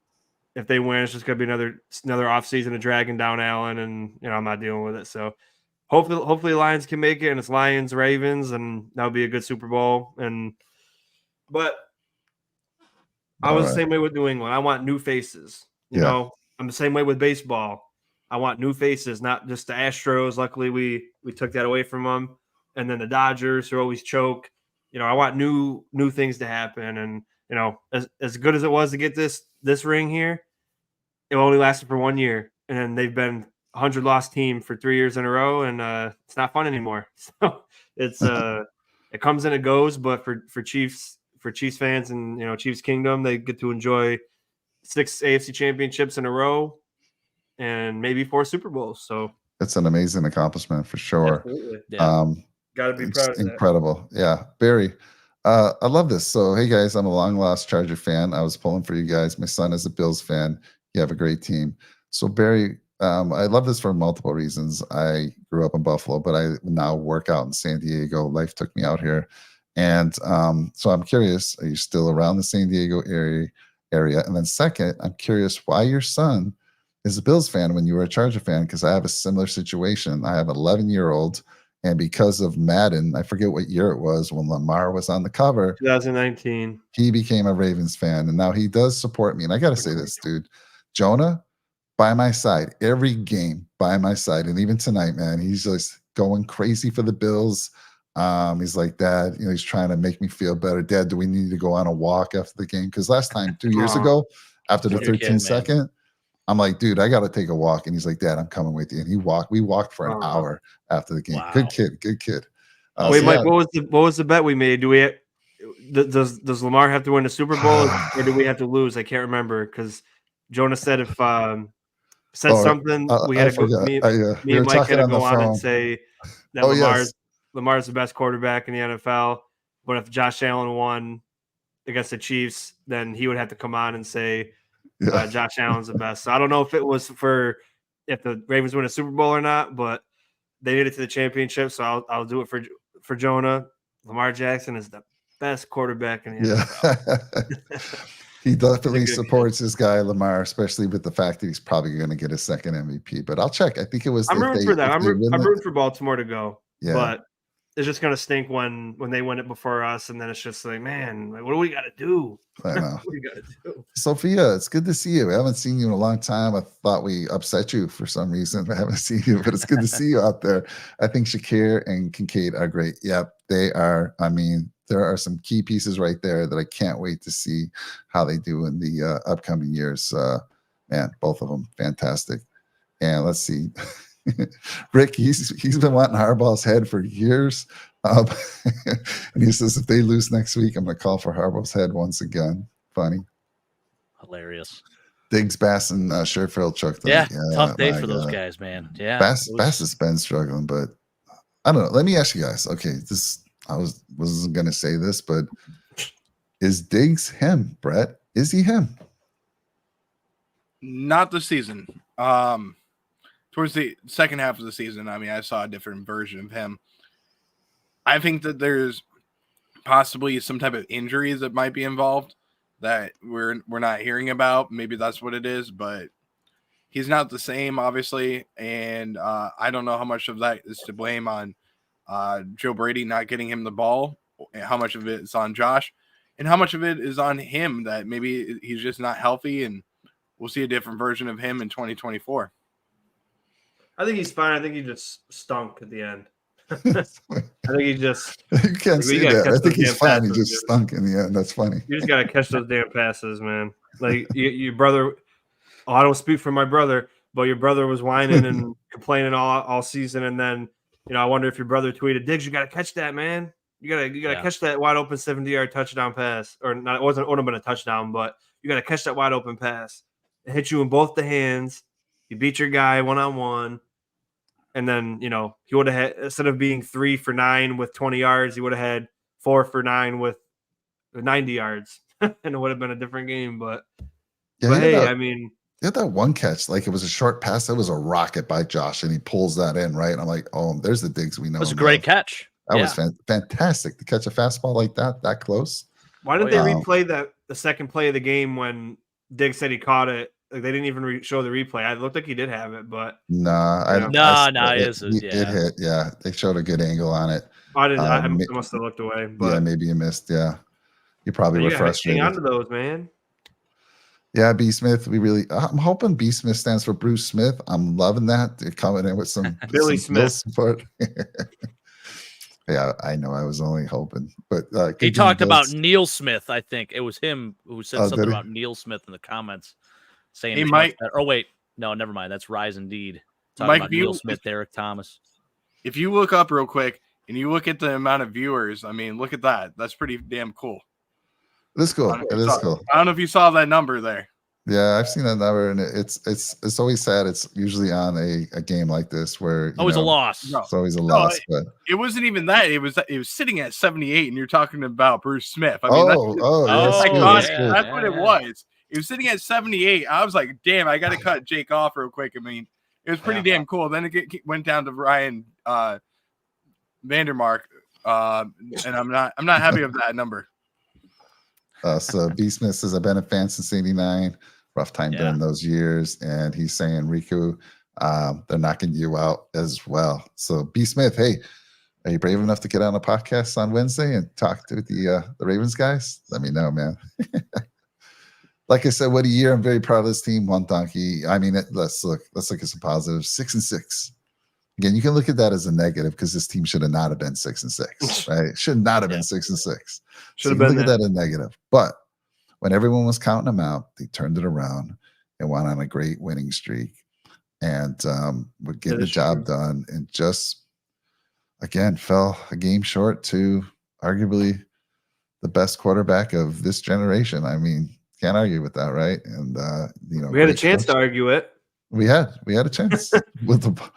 if they win, it's just going to be another offseason of dragging down Allen, and I'm not dealing with it. So hopefully Lions can make it, and it's Lions Ravens, and that would be a good Super Bowl. But I was the same way with New England. I want new faces. You know, I'm the same way with baseball. I want new faces, not just the Astros. Luckily, we took that away from them, and then the Dodgers, who always choke. You know, I want new things to happen, and you know, as good as it was to get this ring here, it only lasted for 1 year, and then they've been 100 loss team for 3 years in a row, and it's not fun anymore. So it's it comes and it goes, but for Chiefs fans and you know Chiefs Kingdom, they get to enjoy 6 AFC championships in a row and maybe 4 Super Bowls. So it's an amazing accomplishment for sure. Absolutely. Yeah. Got to be proud of that. Incredible. Yeah. Barry, I love this. So, hey guys, I'm a long lost Charger fan. I was pulling for you guys. My son is a Bills fan. You have a great team. So, Barry, I love this for multiple reasons. I grew up in Buffalo, but I now work out in San Diego. Life took me out here. And so I'm curious, are you still around the San Diego area? And then second, I'm curious why your son is a Bills fan when you were a Charger fan, because I have a similar situation. I have an 11-year-old, and because of Madden, I forget what year it was, when Lamar was on the cover, 2019, he became a Ravens fan, and now he does support me. And I got to say this, dude, Jonah, by my side, every game by my side, and even tonight, man, he's just going crazy for the Bills. He's like, Dad, you know, he's trying to make me feel better. Dad, do we need to go on a walk after the game? Because last time, 2 years ago, after the 13-second, I'm like, dude, I got to take a walk. And he's like, Dad, I'm coming with you. And we walked for an hour after the game. Wow. Good kid. Wait, so Mike, what was the bet we made? Does Lamar have to win the Super Bowl or do we have to lose? I can't remember because Jonah said if something we had to go. Me and Mike had to go on and say that Lamar's the best quarterback in the NFL. But if Josh Allen won against the Chiefs, then he would have to come on and say Josh Allen's the best. So I don't know if it was if the Ravens win a Super Bowl or not, but they made it to the championship. So I'll do it for Jonah. Lamar Jackson is the best quarterback in the NFL. He definitely supports his guy Lamar, especially with the fact that he's probably going to get a second MVP. But I'll check. I think it was. I'm rooting for that. I'm rooting for Baltimore to go. Yeah. But it's just going to stink when they win it before us, and then it's just like, man, what do we got to do? I know. What do we got to do? Sophia, it's good to see you. We haven't seen you in a long time. I thought we upset you for some reason. I haven't seen you, but it's good to see you out there. I think Shakir and Kincaid are great. Yep, they are. I mean, there are some key pieces right there that I can't wait to see how they do in the upcoming years. Man, both of them fantastic. And let's see. Rick, he's been wanting Harbaugh's head for years. And he says if they lose next week, I'm going to call for Harbaugh's head once again. Funny. Hilarious. Diggs, Bass, and Sherfield choked. Yeah, tough day for those guys, man. Yeah. Bass has been struggling, but I don't know. Let me ask you guys. Okay, I wasn't going to say this, but is Diggs him, Brett? Is he him? Not this season. Towards the second half of the season, I mean, I saw a different version of him. I think that there's possibly some type of injuries that might be involved that we're not hearing about. Maybe that's what it is, but he's not the same, obviously. And I don't know how much of that is to blame on Joe Brady not getting him the ball, and how much of it is on Josh, and how much of it is on him that maybe he's just not healthy, and we'll see a different version of him in 2024. I think he's fine. I think he just stunk at the end. I think he just. You can't say that. I think he's fine. He just stunk in the end. That's funny. You just got to catch those damn passes, man. Like your brother. I don't speak for my brother, but your brother was whining and complaining all season, and then I wonder if your brother tweeted, "Diggs, you got to catch that, man. You got to catch that wide open 70-yard would have been a touchdown, but you got to catch that wide open pass. It hit you in both the hands. You beat your guy 1-on-1, and then he would have had, instead of being 3 for 9 with 20 yards, he would have had 4 for 9 with 90 yards, and it would have been a different game. But hey, I mean, he had that one catch, like it was a short pass. That was a rocket by Josh, and he pulls that in right. And I'm like, oh, there's the Diggs we know. It was a great catch. That was fantastic to catch a fastball like that close. Why didn't they replay the second play of the game when Diggs said he caught it? Like they didn't even show the replay. It looked like he did have it, but Nah, it hit. Yeah, they showed a good angle on it. I didn't. I must have looked away. But yeah, maybe you missed. Yeah, you probably were frustrated. Hang on to those, man. Yeah, B Smith. I'm hoping B Smith stands for Bruce Smith. I'm loving that. They're coming in with some Billy Smith support. Yeah, I know. I was only hoping, but he talked about Neil Smith. I think it was him who said something about Neil Smith in the comments, saying he might. Oh wait, no, never mind. That's Rise Indeed. Talking Mike, about Neil Smith, Derek Thomas. If you look up real quick and you look at the amount of viewers, I mean, look at that. That's pretty damn cool. That's cool. It is cool. I don't know if you saw that number there. Yeah, I've seen that number, and it's always sad. It's usually on a game like this where always a loss. It's always a loss. But it wasn't even that. It was sitting at 78, and you're talking about Bruce Smith. I mean, that's what it was. It was sitting at 78. I was like, damn, I got to cut Jake off real quick. I mean, it was pretty damn cool. Then it went down to Ryan Vandermark, and I'm not happy with that number. So B Smith says, I've been a fan since '89. Rough time during those years. And he's saying, Riku, they're knocking you out as well. So B Smith, hey, are you brave enough to get on a podcast on Wednesday and talk to the Ravens guys? Let me know, man. Like I said, what a year. I'm very proud of this team. One donkey. I mean, let's look at some positives. 6-6. Again, you can look at that as a negative because this team should have not have been 6-6, right? Should not have been 6-6. Should have been. Look at that as negative. But when everyone was counting them out, they turned it around and went on a great winning streak, and would get the job done. And just again fell a game short to arguably the best quarterback of this generation. I mean, can't argue with that, right? And we had a chance to argue it. We had a chance with the ball.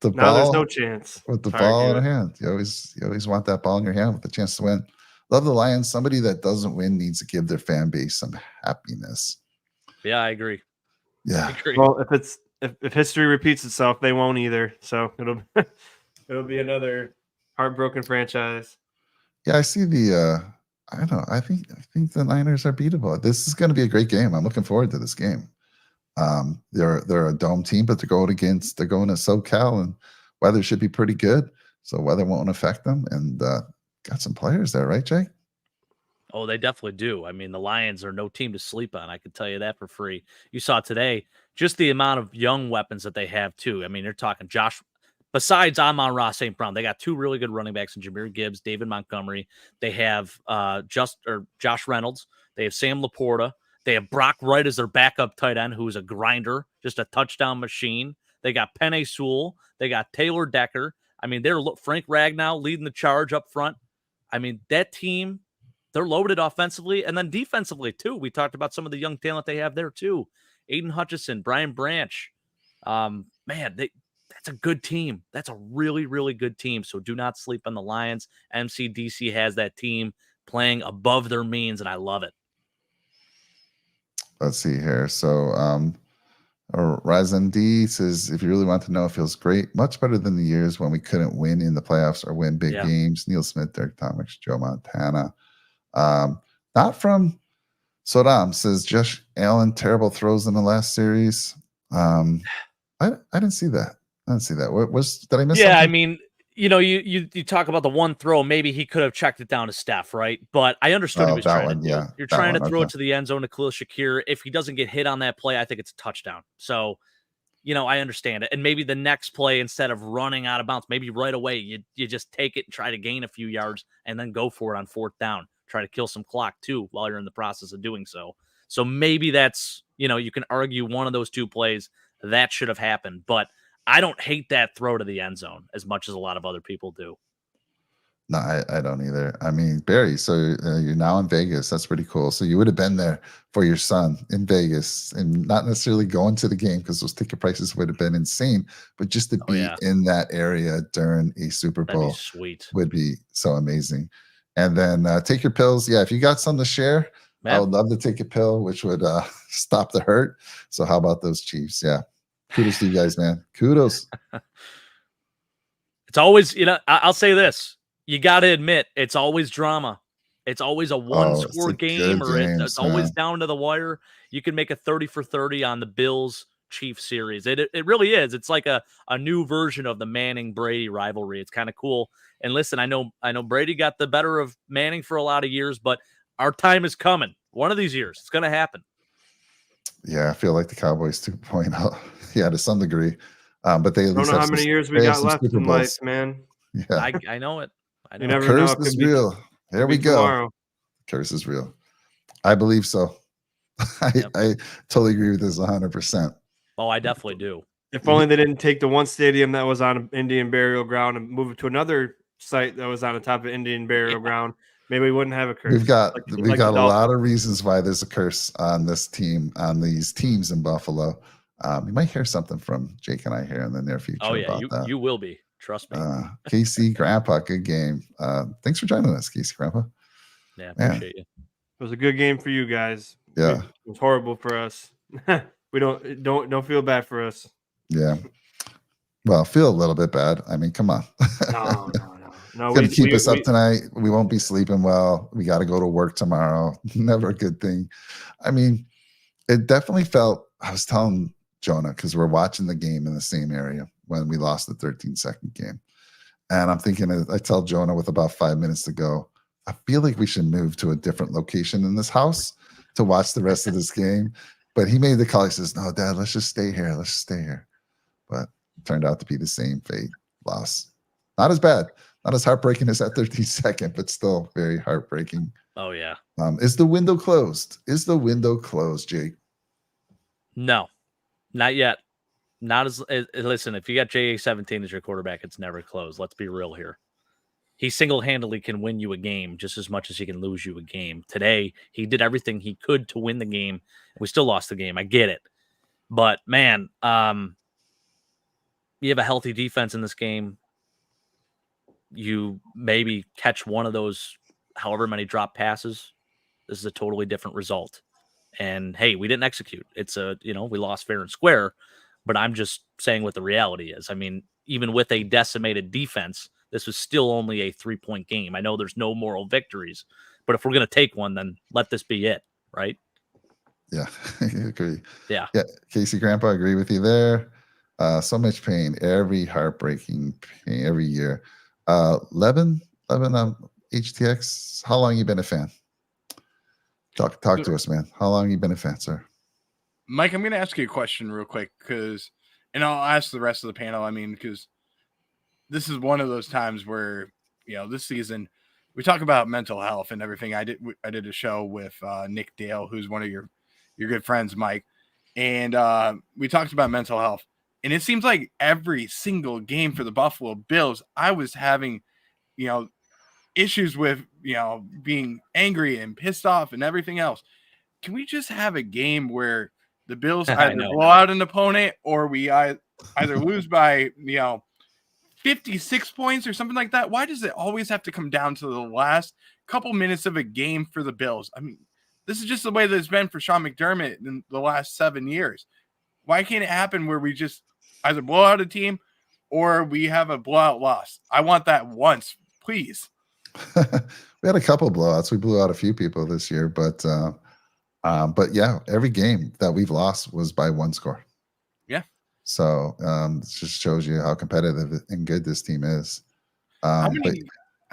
Now there's no chance with the ball in our hand. You always want that ball in your hand with the chance to win. Love the Lions. Somebody that doesn't win needs to give their fan base some happiness. Yeah, I agree. Yeah. I agree. Well, if history repeats itself, they won't either. So it'll be another heartbroken franchise. Yeah, I see I don't know. I think the Niners are beatable. This is going to be a great game. I'm looking forward to this game. They're a dome team, but they're going to SoCal, and weather should be pretty good. So weather won't affect them, and got some players there, right, Jake? Oh, they definitely do. I mean, the Lions are no team to sleep on. I can tell you that for free. You saw today just the amount of young weapons that they have, too. I mean, they're talking besides Amon-Ra St. Brown, they got two really good running backs in Jahmyr Gibbs, David Montgomery. They have Josh Reynolds. They have Sam Laporta. They have Brock Wright as their backup tight end, who's a grinder, just a touchdown machine. They got Penei Sewell. They got Taylor Decker. I mean, Frank Ragnow leading the charge up front. I mean, that team, they're loaded offensively and then defensively, too. We talked about some of the young talent they have there, too. Aiden Hutchinson, Brian Branch. That's a good team. That's a really, really good team. So do not sleep on the Lions. MCDC has that team playing above their means, and I love it. Let's see here. So Ryzen D says, if you really want to know, it feels great. Much better than the years when we couldn't win in the playoffs or win big games. Neil Smith, Derek Thomas, Joe Montana. Not from Sodam says, Josh Allen, terrible throws in the last series. I didn't see that. Did I miss something? I mean, you talk about the one throw. Maybe he could have checked it down to Steph, right? But I understood he was trying to do. Yeah, you're trying to throw it to the end zone to Khalil Shakir. If he doesn't get hit on that play, I think it's a touchdown. So, I understand it. And maybe the next play, instead of running out of bounds, maybe right away you just take it and try to gain a few yards and then go for it on fourth down. Try to kill some clock too while you're in the process of doing so. So maybe that's, you can argue one of those two plays that should have happened, but I don't hate that throw to the end zone as much as a lot of other people do. No, I don't either. I mean, Barry, so you're now in Vegas. That's pretty cool. So you would have been there for your son in Vegas and not necessarily going to the game because those ticket prices would have been insane, but just to be in that area during a Super Bowl would be so amazing. And then take your pills. Yeah, if you got something to share, I would love to take a pill, which would stop the hurt. So how about those Chiefs? Yeah. Kudos to you guys, man. Kudos. It's always, I'll say this. You got to admit, it's always drama. It's always a Oh, it's one-score a game, good or game, it's always man. down to the wire. You can make a 30 for 30 on the Bills-Chiefs series. It really is. It's like a new version of the Manning-Brady rivalry. It's kind of cool. And listen, I know Brady got the better of Manning for a lot of years, but our time is coming. One of these years, it's going to happen. Yeah, I feel like the Cowboys 2.0. Yeah, to some degree. But they at I don't least know have how some, many years we they have got some left Super in life, Bowls. man. Yeah. I know it. I You know. never The curse know. It is could be, real. There could we be go. tomorrow. Curse is real. I believe so. Yep. I totally agree with this 100%. Oh, I definitely do. If only they didn't take the one stadium that was on Indian burial ground and move it to another site that was on the top of Indian burial ground, maybe we wouldn't have a curse. We've got like the a lot of reasons why there's a curse on this team, on these teams in Buffalo. You might hear something from Jake and I here in the near future Oh, yeah, about that. you will be. Trust me. Casey, Grandpa, good game. Thanks for joining us, Casey, Grandpa. Yeah, Man. appreciate you. It was a good game for you guys. Yeah. It was horrible for us. We don't feel bad for us. Yeah. Well, feel a little bit bad. I mean, come on. No. It's going to keep us up tonight. We won't be sleeping well. We got to go to work tomorrow. Never a good thing. I mean, it definitely felt, I was telling Jonah, because we're watching the game in the same area when we lost the 13-second game. And I'm thinking, I tell Jonah with about 5 minutes to go, I feel like we should move to a different location in this house to watch the rest of this game. But he made the call. He says, no, Dad, let's just stay here. Let's just stay here. But it turned out to be the same fate. Loss. Not as bad. Not as heartbreaking as that 13-second, but still very heartbreaking. Oh, yeah. Is the window closed? Is the window closed, Jake? No, not yet. Not as listen, if you got JA-17 as your quarterback, it's never closed. Let's be real here. He single-handedly can win you a game just as much as he can lose you a game. Today, he did everything he could to win the game. We still lost the game. I get it. But, man, you have a healthy defense in this game. You maybe catch one of those however many drop passes. This is a totally different result. And, hey, we didn't execute. It's we lost fair and square. But I'm just saying what the reality is. I mean, even with a decimated defense, this was still only a 3-point game. I know there's no moral victories, but if we're going to take one, then let this be it, right? Yeah, I agree. Yeah. Casey, Grandpa, agree with you there. So much pain, every heartbreaking pain every year. Levin, HTX, how long you been a fan? Talk to us, man. How long you been a fan, sir? Mike, I'm going to ask you a question real quick and I'll ask the rest of the panel. I mean, because this is one of those times where, this season we talk about mental health and everything. I did a show with Nick Dale, who's one of your good friends, Mike. And we talked about mental health. And it seems like every single game for the Buffalo Bills, I was having, issues with, being angry and pissed off and everything else. Can we just have a game where the Bills either blow out an opponent or we either lose by, 56 points or something like that? Why does it always have to come down to the last couple minutes of a game for the Bills? I mean, this is just the way that it's been for Sean McDermott in the last 7 years. Why can't it happen where we just either blow out a team or we have a blowout loss? I want that once, please. We had a couple blowouts. We blew out a few people this year, but yeah, every game that we've lost was by one score. Yeah. So it just shows you how competitive and good this team is. How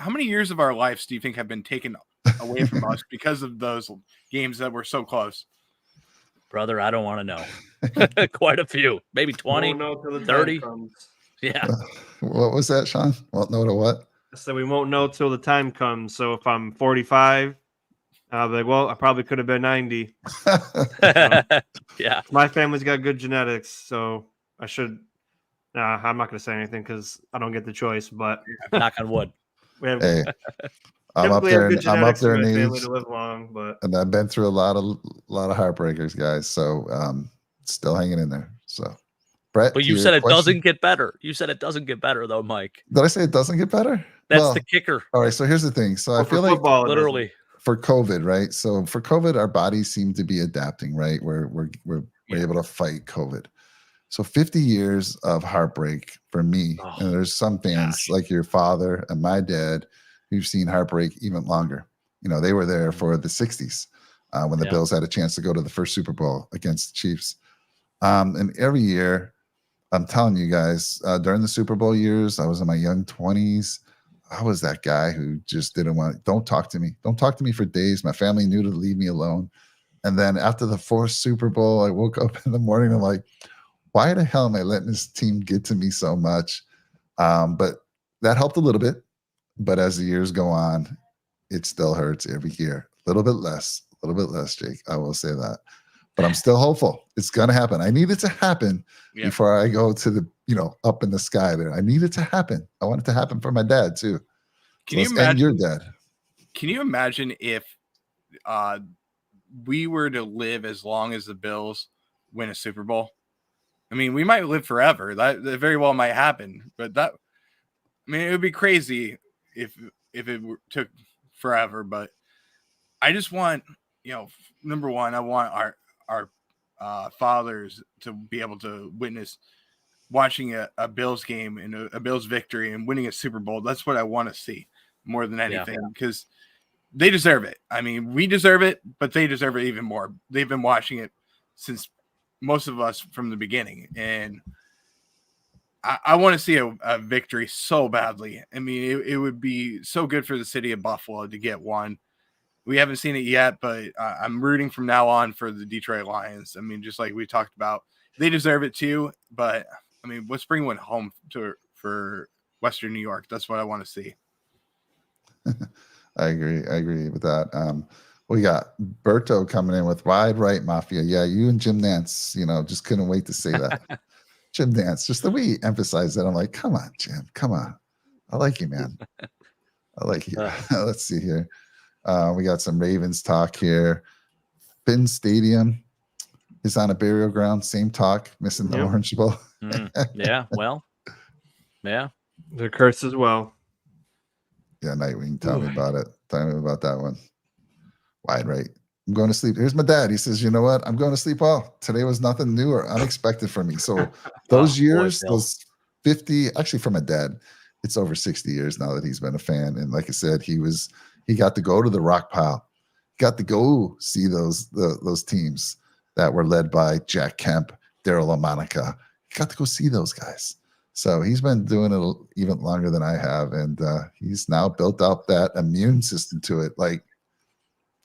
many years of our lives do you think have been taken away from us because of those games that were so close? Brother, I don't want to know. Quite a few. Maybe 20, 30. Yeah. What was that, Sean? Won't know to what? So we won't know till the time comes. So if I'm 45, I'll be like, well, I probably could have been 90. Yeah. My family's got good genetics, so I should. I'm not going to say anything because I don't get the choice. But knock on wood. Hey, I'm up there in age, to live long, and I've been through a lot of heartbreakers, guys. So still hanging in there. So, Brett, but you said it doesn't get better. You said it doesn't get better, though, Mike. Did I say it doesn't get better? That's the kicker. All right. So here's the thing. So I feel like literally for COVID, right? So for COVID, our bodies seem to be adapting, right? We're able to fight COVID. So 50 years of heartbreak for me, and there's some fans like your father and my dad who've seen heartbreak even longer. They were there for the 60s when the Yeah. Bills had a chance to go to the first Super Bowl against the Chiefs. And every year, I'm telling you guys, during the Super Bowl years, I was in my young 20s. I was that guy who just didn't want, don't talk to me. Don't talk to me for days. My family knew to leave me alone. And then after the fourth Super Bowl, I woke up in the morning. I'm like, why the hell am I letting this team get to me so much? But that helped a little bit. But as the years go on, it still hurts every year. A little bit less, Jake. I will say that. But I'm still hopeful. It's going to happen. I need it to happen before I go to the, up in the sky there. I need it to happen. I want it to happen for my dad too. Can you imagine your dad? Can you imagine if we were to live as long as the Bills win a Super Bowl? I mean, we might live forever. That very well might happen. But it would be crazy if it took forever. But I just want, number one, I want our fathers to be able to witness watching a Bills game and a Bills victory and winning a Super Bowl. That's what I want to see more than anything, because they deserve it. I mean, we deserve it, but they deserve it even more. They've been watching it since most of us from the beginning. And I want to see a victory so badly. I mean, it would be so good for the city of Buffalo to get one. We haven't seen it yet, but I'm rooting from now on for the Detroit Lions. I mean, just like we talked about, they deserve it too. But I mean, let's bring one home for Western New York. That's what I want to see. I agree with that. We got Berto coming in with wide right Mafia. Yeah, you and Jim Nance, just couldn't wait to say that. Jim Nance, just the way you emphasize that. I'm like, come on, Jim, come on. I like you, man. I like you. Let's see here. We got some Ravens talk here. Finn Stadium is on a burial ground. Same talk, missing the Orange Bowl. Yeah, well, yeah. They're cursed as well. Yeah, Nightwing, tell me about it. Tell me about that one. Wide right. I'm going to sleep. Here's my dad. He says, you know what? I'm going to sleep well. Today was nothing new or unexpected for me. So those years, those 50, actually for my dad, it's over 60 years now that he's been a fan. And like I said, he got to go to the Rock Pile, got to go see those teams that were led by Jack Kemp, Daryl LaMonica. He got to go see those guys. So he's been doing it even longer than I have. And he's now built up that immune system to it. Like,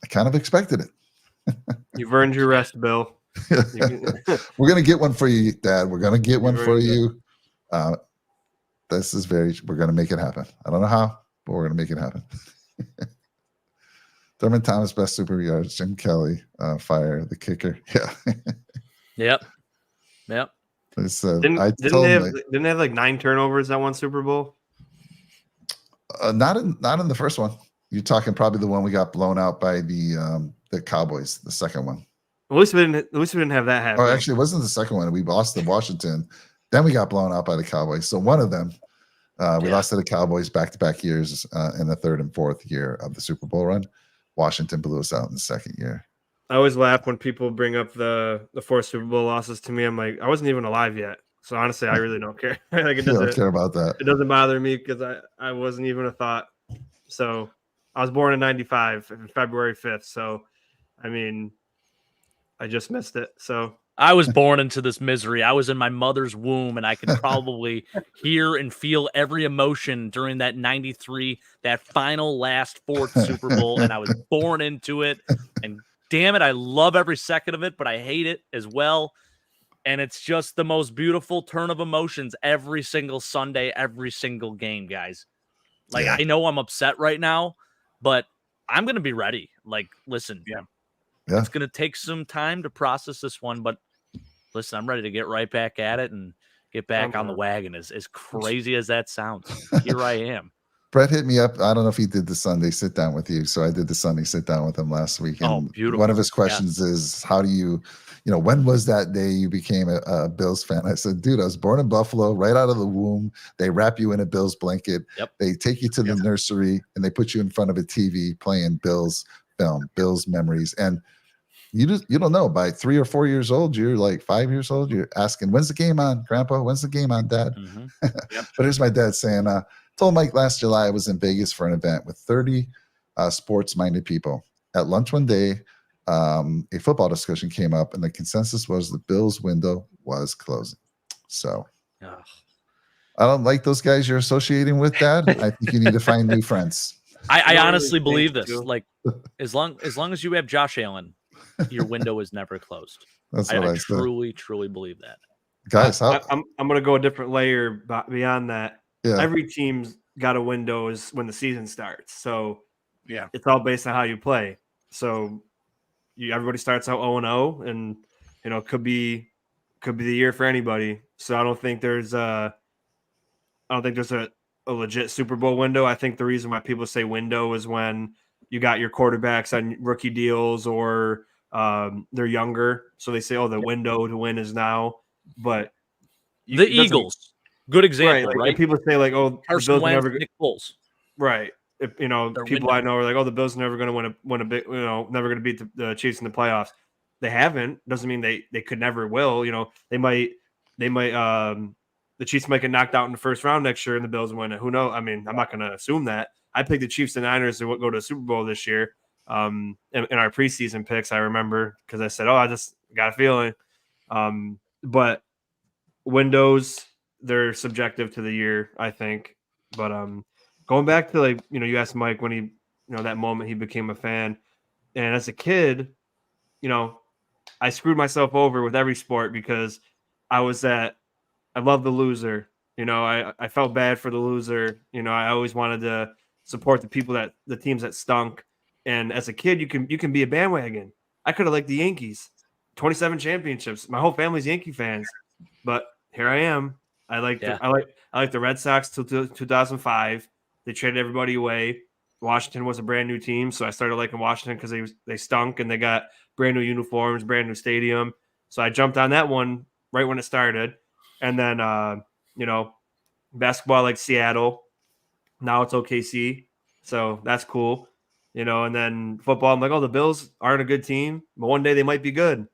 I kind of expected it. You've earned your rest, Bill. We're going to get one for you, Dad. We're going to get one for you. We're going to make it happen. I don't know how, but we're going to make it happen. Thurman Thomas, best super yards. Jim Kelly, fire the kicker. Yeah. Yep. Didn't they have like 9 turnovers that one Super Bowl? Not in the first one. You're talking probably the one we got blown out by the Cowboys, the second one. At least we didn't have that happen. Oh, actually, it wasn't the second one. We lost to Washington. Then we got blown out by the Cowboys. So one of them, we lost to the Cowboys back-to-back years in the third and fourth year of the Super Bowl run. Washington blew us out in the second year. I always laugh when people bring up the 4 Super Bowl losses to me. I'm like, I wasn't even alive yet. So honestly, I really don't care. Like, you don't care about that. It doesn't bother me because I wasn't even a thought. So I was born in 95, February 5th. So, I mean, I just missed it. So I was born into this misery. I was in my mother's womb, and I could probably hear and feel every emotion during that 93, that final last fourth Super Bowl. And I was born into it. And damn it, I love every second of it, but I hate it as well. And it's just the most beautiful turn of emotions every single Sunday, every single game, guys. Like, I know I'm upset right now, but I'm going to be ready. Like, listen, it's going to take some time to process this one, but listen, I'm ready to get right back at it and get back on the wagon. As crazy as that sounds, here I am. Brett hit me up. I don't know if he did the Sunday sit down with you. So I did the Sunday sit down with him last week. And beautiful. One of his questions is, how do you, when was that day you became a Bills fan? I said, dude, I was born in Buffalo, right out of the womb. They wrap you in a Bills blanket. Yep. They take you to the nursery and they put you in front of a TV playing Bills film, Bills memories. And you don't know, by 3 or 4 years old, you're like 5 years old, you're asking, when's the game on, Grandpa? When's the game on, Dad? Mm-hmm. But here's my dad saying, told Mike last July I was in Vegas for an event with 30 sports-minded people. At lunch one day, a football discussion came up, and the consensus was the Bills' window was closing. So Ugh. I don't like those guys you're associating with, Dad. I think you need to find new friends. I honestly believe this. Too. Like, as long as you have Josh Allen, your window is never closed. That's what I said. Truly believe that. Guys, I'm going to go a different layer beyond that. Yeah. Every team's got a window is when the season starts. So Yeah. it's all based on how you play. So everybody starts out 0-0, and could be the year for anybody. So I don't think there's a legit Super Bowl window. I think the reason why people say window is when you got your quarterbacks on rookie deals or they're younger. So they say, oh, the window to win is now. But the Eagles, good example, right? And people say like, oh, Carson the Bills Wentz, never Nick Foles. Right. If, people window. I know are like, oh, the Bills are never going to win a big, never going to beat the Chiefs in the playoffs. They haven't. Doesn't mean they could never will. They might. The Chiefs might get knocked out in the first round next year, and the Bills win it. Who knows? I mean, I'm not going to assume that. I picked the Chiefs and Niners to go to the Super Bowl this year. In our preseason picks, I remember because I said, oh, I just got a feeling. But windows, they're subjective to the year, I think. But going back to you asked Mike when he, that moment he became a fan, and as a kid, I screwed myself over with every sport because I love the loser. I felt bad for the loser. I always wanted to support the teams that stunk. And as a kid, you can be a bandwagon. I could have liked the Yankees, 27 championships. My whole family's Yankee fans, but here I am. I like the Red Sox till 2005. They traded everybody away. Washington was a brand new team, so I started liking Washington because they stunk and they got brand new uniforms, brand new stadium. So I jumped on that one right when it started, and then basketball like Seattle. Now it's OKC, so that's cool. And then football, I'm like, oh, the Bills aren't a good team, but one day they might be good.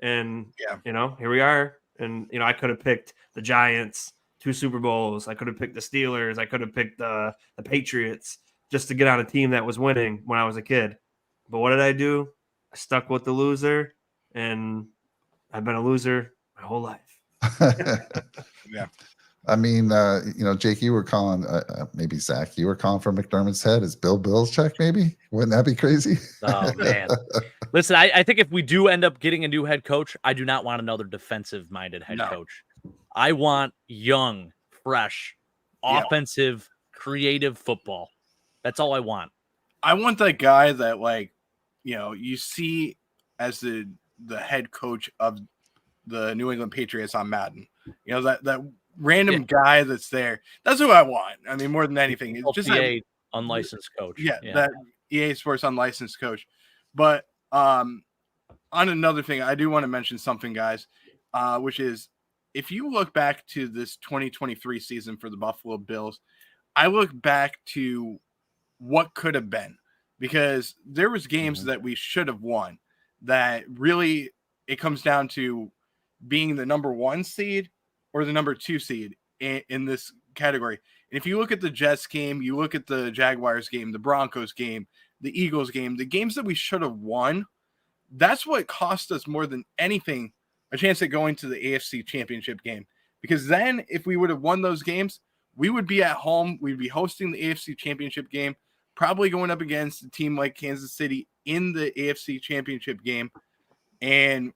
And here we are. And I could have picked the Giants, 2 Super Bowls. I could have picked the Steelers. I could have picked the Patriots just to get on a team that was winning when I was a kid. But what did I do? I stuck with the loser, and I've been a loser my whole life. Yeah. I mean, Jake, you were calling, maybe Zach, you were calling for McDermott's head. Is Bill Belichick maybe? Wouldn't that be crazy? Oh, man. Listen, I think if we do end up getting a new head coach, I do not want another defensive-minded head coach. I want young, fresh, offensive, creative football. That's all I want. I want that guy that, you see as the head coach of the New England Patriots on Madden. That random guy that's there. That's who I want. I mean, more than anything, it's just EA unlicensed coach. Yeah, that EA Sports unlicensed coach. But on another thing, I do want to mention something, guys, which is if you look back to this 2023 season for the Buffalo Bills, I look back to what could have been, because there was games that we should have won that really it comes down to being the number 1 seed or the number 2 seed in this category. And if you look at the Jets game, you look at the Jaguars game, the Broncos game, the Eagles game, the games that we should have won, that's what cost us more than anything a chance at going to the AFC Championship game. Because then if we would have won those games, we would be at home, we'd be hosting the AFC Championship game, probably going up against a team like Kansas City in the AFC Championship game, and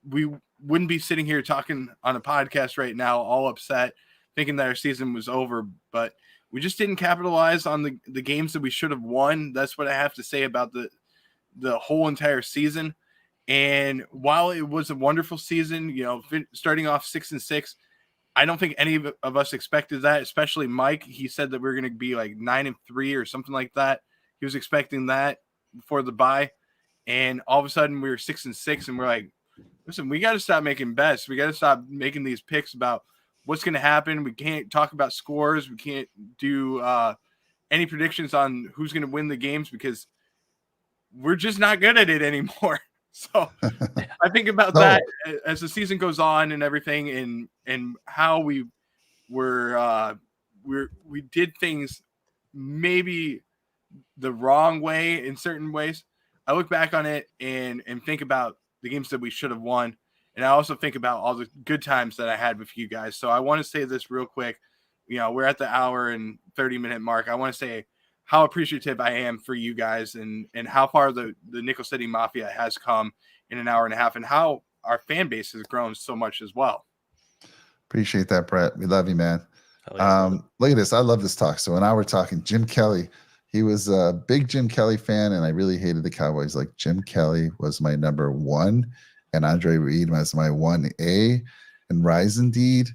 we wouldn't be sitting here talking on a podcast right now all upset thinking that our season was over. But we just didn't capitalize on the games that we should have won. That's what I have to say about the whole entire season. And while it was a wonderful season, starting off 6-6, I don't think any of us expected that, especially Mike. He said that we were going to be like 9-3 or something like that. He was expecting that before the bye. And all of a sudden we were 6-6, and we're like, listen, we got to stop making bets. We got to stop making these picks about what's going to happen. We can't talk about scores. We can't do any predictions on who's going to win the games because we're just not good at it anymore. So I think about that as the season goes on and everything, and how we did things maybe the wrong way in certain ways. I look back on it and think about the games that we should have won. And I also think about all the good times that I had with you guys. So I want to say this real quick. We're at the hour and 30-minute mark. I want to say how appreciative I am for you guys and how far the Nickel City Mafia has come in an hour and a half and how our fan base has grown so much as well. Appreciate that, Brett. We love you, man. Look at this. I love this talk. So now we're talking Jim Kelly. He was a big Jim Kelly fan, and I really hated the Cowboys. Like, Jim Kelly was my number 1, and Andre Reed was my 1A. And Rise Indeed,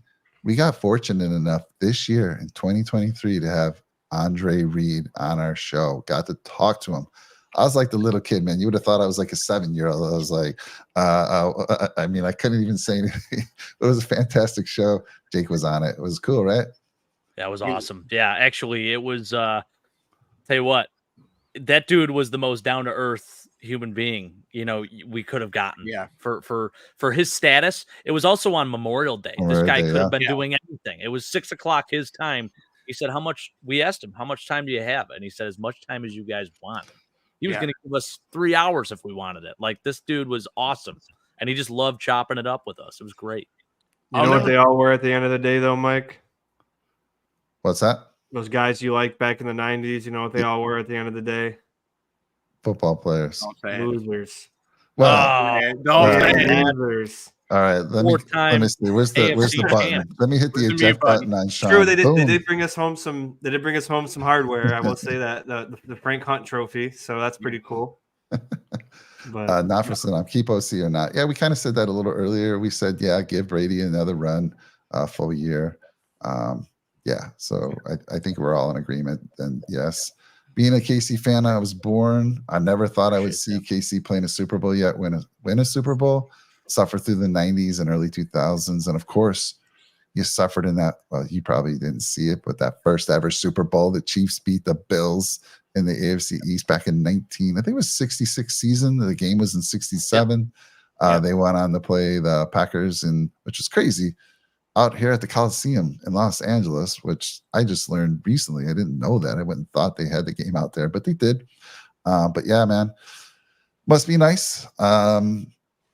we got fortunate enough this year in 2023 to have Andre Reed on our show. Got to talk to him. I was like the little kid, man. You would have thought I was like a 7-year-old. I was like, I mean, I couldn't even say anything. It was a fantastic show. Jake was on it. It was cool, right? That was awesome. Yeah, actually, it was. Tell you what, that dude was the most down to earth human being we could have gotten. Yeah. For his status, it was also on Memorial Day. This guy could have been doing anything. It was 6:00 his time. He said, we asked him, how much time do you have? And he said, as much time as you guys want. He was going to give us 3 hours if we wanted it. Like, this dude was awesome. And he just loved chopping it up with us. It was great. You know what they all were at the end of the day, though, Mike? What's that? Those guys you liked back in the 90s, you know what they all were at the end of the day? Football players. Losers. Well, losers. All right, let me see. Where's the button? Let me hit the eject button on Sean. True, they did bring us home some hardware. I will say that the Frank Hunt trophy, so that's pretty cool. But not for Saddam. Keep OC or not. Yeah, we kind of said that a little earlier. We said, give Brady another run, full year. So I think we're all in agreement. And yes, being a KC fan, I was born. I never thought I would see KC playing a Super Bowl yet. Win a Super Bowl. Suffer through the 90s and early 2000s. And of course, you suffered in that. Well, you probably didn't see it, but that first ever Super Bowl, the Chiefs beat the Bills in the AFC East back in I think it was 66 season. The game was in 67. They went on to play the Packers, which was crazy, out here at the Coliseum in Los Angeles, which I just learned recently. I didn't know that. I wouldn't thought they had the game out there, but they did. But yeah, man, must be nice.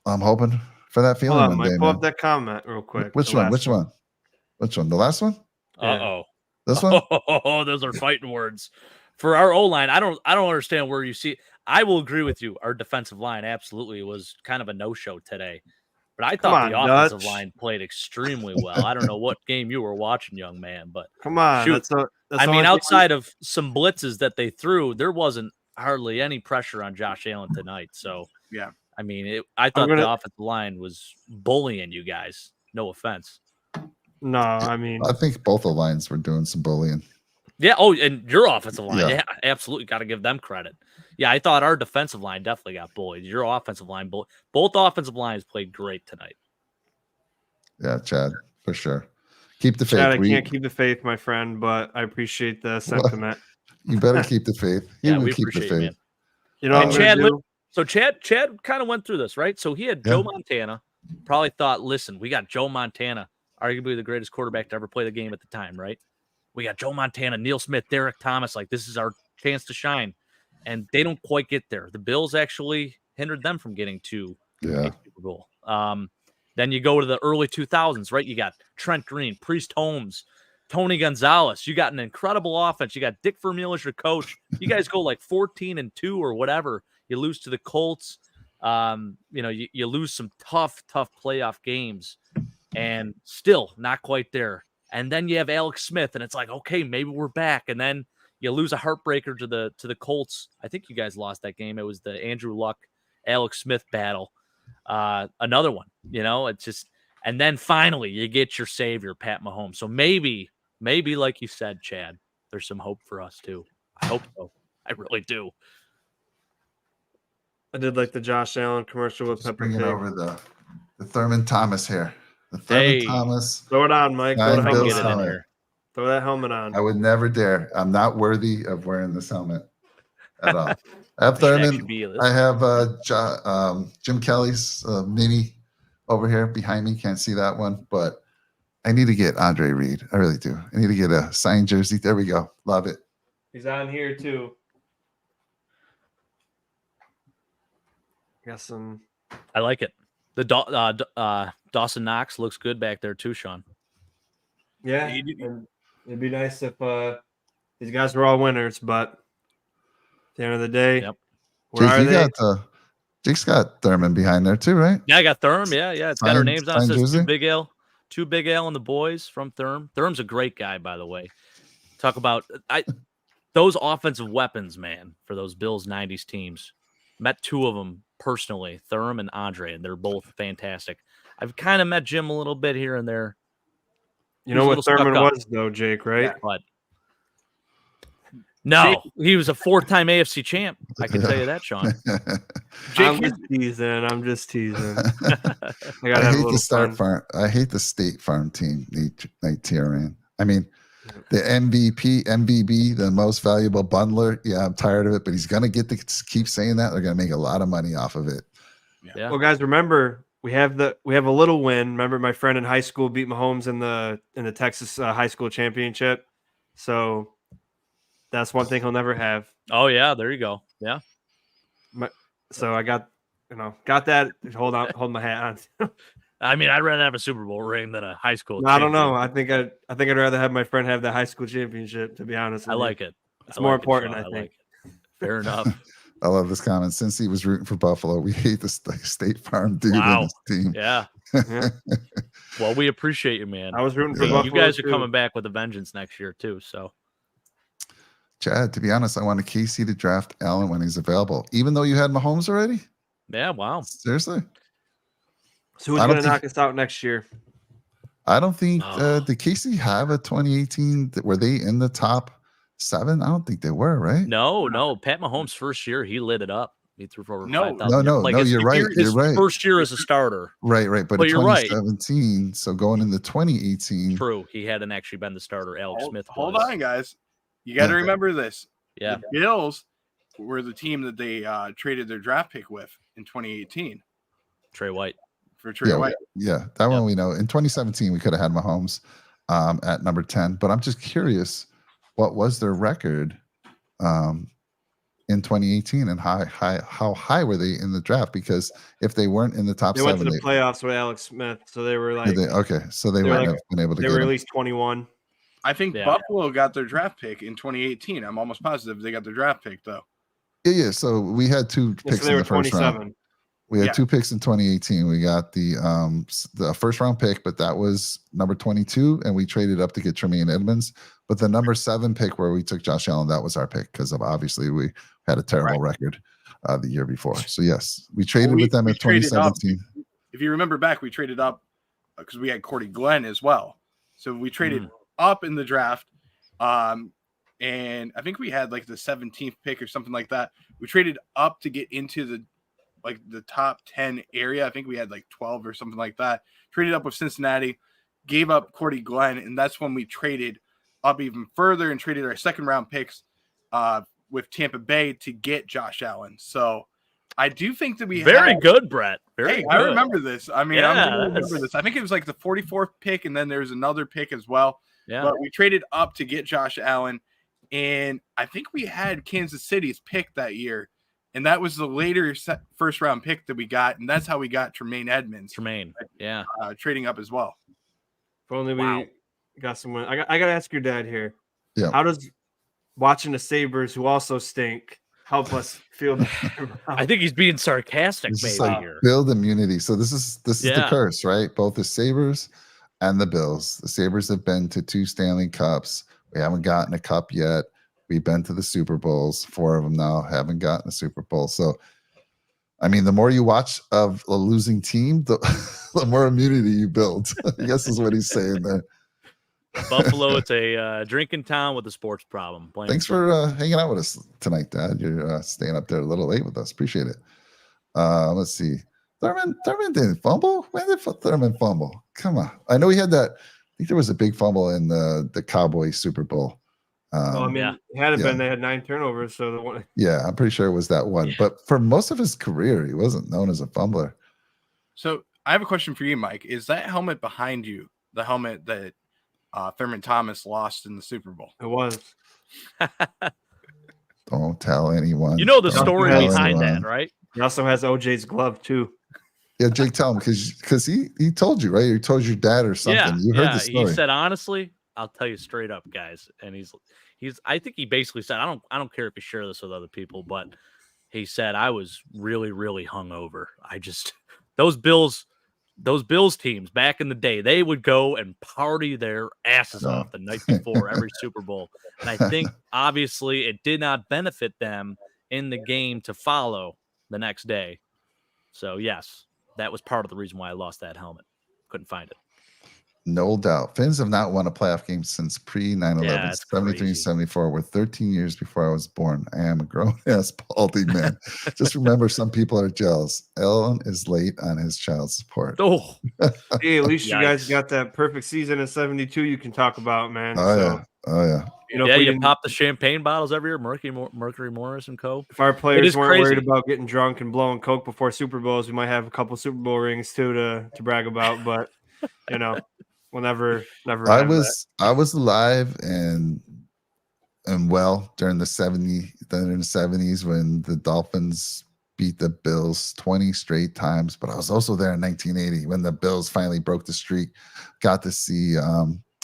I'm hoping for that feeling. Hold on, Mike, pull up that comment real quick. Which one? The last one? This one? Oh, those are fighting words. For our O-line, I don't understand where you see. I will agree with you. Our defensive line absolutely was kind of a no-show today. But I thought the offensive line played extremely well. I don't know what game you were watching, young man, but come on. Shoot. Outside of some blitzes that they threw, there wasn't hardly any pressure on Josh Allen tonight. So yeah. I mean, I thought the offensive line was bullying you guys. No offense. No, I mean, I think both the lines were doing some bullying. Yeah. Oh, and your offensive line. Yeah, absolutely. Got to give them credit. Yeah, I thought our defensive line definitely got bullied. Your offensive line, both offensive lines played great tonight. Yeah, Chad, for sure. Keep the faith. Chad, I can't keep the faith, my friend, but I appreciate the sentiment. You better keep the faith. We keep the faith. Man. You know, Chad kind of went through this, right? So he had Joe Montana. Probably thought, listen, we got Joe Montana, arguably the greatest quarterback to ever play the game at the time, right? We got Joe Montana, Neil Smith, Derek Thomas. Like, this is our chance to shine. And they don't quite get there. The Bills actually hindered them from getting to a Super Bowl. Then you go to the early 2000s, right? You got Trent Green, Priest Holmes, Tony Gonzalez. You got an incredible offense. You got Dick Vermeil as your coach. You guys go like 14-2 or whatever. You lose to the Colts. You lose some tough playoff games, and still not quite there. And then you have Alex Smith, and it's like, okay, maybe we're back. And then you lose a heartbreaker to the Colts. I think you guys lost that game. It was the Andrew Luck, Alex Smith battle. Another one, it's just, and then finally you get your savior, Pat Mahomes. So maybe like you said, Chad, there's some hope for us too. I hope so. I really do. I did like the Josh Allen commercial with Pepper bringing Pig. Over the Thurman Thomas here. The Thurman Thomas. Throw it on, Mike. Get it in here. Throw that helmet on. I would never dare. I'm not worthy of wearing this helmet at all. I have Thurman. I have Jim Kelly's mini over here behind me. Can't see that one, but I need to get Andre Reed. I really do. I need to get a signed jersey. There we go. Love it. He's on here too. Got some. I like it. The Dawson Knox looks good back there too, Sean. Yeah, and it'd be nice if these guys were all winners, but at the end of the day, where are they? Jake's got Thurman behind there too, right? Yeah, I got Thurm. Yeah. It's got our names on it. Says jersey? two Big L and the boys from Thurm. Thurm's a great guy, by the way. Talk about those offensive weapons, man, for those Bills 90s teams. Met two of them personally, Thurm and Andre, and they're both fantastic. I've kind of met Jim a little bit here and there. You know what Thurman was, though, Jake, right? Yeah, but no, he was a 4-time AFC champ. I can tell you that, Sean. I'm just teasing. I hate the State Farm team night tier in. I mean, the MVB, the most valuable bundler. Yeah, I'm tired of it, but he's gonna get to keep saying that. They're gonna make a lot of money off of it. Yeah. Well, guys, remember we have a little win. Remember, my friend in high school beat Mahomes in the Texas high school championship. So that's one thing he'll never have. Oh yeah, there you go. Yeah. So I got that. Hold my hat on. I mean, I'd rather have a Super Bowl ring than a high school. No, I don't know. I think I'd rather have my friend have the high school championship. To be honest, I like it. It's more important. I think. Like it. Fair enough. I love this comment. Since he was rooting for Buffalo, we hate the State Farm dude in his team. Yeah. Well, we appreciate you, man. I was rooting for Buffalo. You guys are coming back with a vengeance next year too. So, Chad, to be honest, I wanted KC to draft Allen when he's available, even though you had Mahomes already. Yeah. Wow. Seriously. So who's going to knock us out next year? I don't think did KC have a 2018? Were they in the top 7? I don't think they were, right? No. Pat Mahomes' first year, he lit it up. He threw for over 5,000. No. You're right. You're right. First year as a starter. Right. But in you're 2017, right. So going into 2018. True. He hadn't actually been the starter. Alex Smith. Hold on, guys. You got to remember this. Yeah. The Bills were the team that they traded their draft pick with in 2018. Trey White. For Trey White. Yeah, that one we know. In 2017, we could have had Mahomes at number 10. But I'm just curious, what was their record in 2018, and how high were they in the draft? Because if they weren't in the top 7, they went to the playoffs with Alex Smith, so they were like, so they wouldn't have been able to. They were at least 21. I think Buffalo got their draft pick in 2018. I'm almost positive they got their draft pick though. Yeah. So we had 2 picks in the first 27. round. We had 2 picks in 2018. We got the first round pick, but that was number 22, and we traded up to get Tremaine Edmonds. But the number 7 pick, where we took Josh Allen, that was our pick because of obviously we had a terrible record the year before. So yes, we traded with them in 2017. If you remember back, we traded up because we had Cordy Glenn as well. So we traded up in the draft, and I think we had like the 17th pick or something like that. We traded up to get into the top 10 area. I think we had like 12 or something like that. Traded up with Cincinnati, gave up Cordy Glenn, and that's when we traded up even further and traded our second round picks with Tampa Bay to get Josh Allen. So I do think that we very good, Brett. Very good. I remember this. I mean, I remember this. I think it was like the 44th pick, and then there's another pick as well. Yeah. But we traded up to get Josh Allen, and I think we had Kansas City's pick that year. And that was the later first round pick that we got. And that's how we got Tremaine Edmonds. Trading up as well. If only we got someone. I got to ask your dad here. Yeah. How does watching the Sabres, who also stink, help us feel better? I think he's being sarcastic, here. Build immunity. So this is the curse, right? Both the Sabres and the Bills. The Sabres have been to 2 Stanley Cups. We haven't gotten a cup yet. We've been to the Super Bowls, 4 of them now, haven't gotten a Super Bowl. So, I mean, the more you watch of a losing team, the more immunity you build, I guess is what he's saying there. Buffalo, it's a drinking town with a sports problem. Thanks for hanging out with us tonight, Dad. You're staying up there a little late with us. Appreciate it. Let's see. Thurman didn't fumble? When did Thurman fumble? Come on. I know he had that. I think there was a big fumble in the Cowboys Super Bowl. It had been. They had 9 turnovers, so the one. Yeah, I'm pretty sure it was that one. But for most of his career, he wasn't known as a fumbler. So I have a question for you, Mike. Is that helmet behind you the helmet that Thurman Thomas lost in the Super Bowl? It was. Don't tell anyone. You know the story behind that, right? He also has OJ's glove too. Yeah, Jake, tell him because he told you, right? He told your dad or something. You heard the story. He said, honestly, I'll tell you straight up, guys. And he's I think he basically said, I don't care if you share this with other people, but he said I was really, really hungover. I just those Bills teams back in the day, they would go and party their asses off the night before every Super Bowl. And I think obviously it did not benefit them in the game to follow the next day. So yes, that was part of the reason why I lost that helmet. Couldn't find it. No doubt. Finns have not won a playoff game since pre-9/11, 73 and 74, were 13 years before I was born. I am a grown-ass baldy man. Just remember, some people are jealous. Ellen is late on his child support. Oh. Hey, at least you guys got that perfect season in 72 you can talk about, man. Oh, yeah. You know, you pop the champagne bottles every year, Mercury Morris and Co. If our players weren't worried about getting drunk and blowing coke before Super Bowls, we might have a couple Super Bowl rings too to brag about. But you know, we'll never. I was alive and well during the 70s when the Dolphins beat the Bills 20 straight times. But I was also there in 1980 when the Bills finally broke the streak. Got to see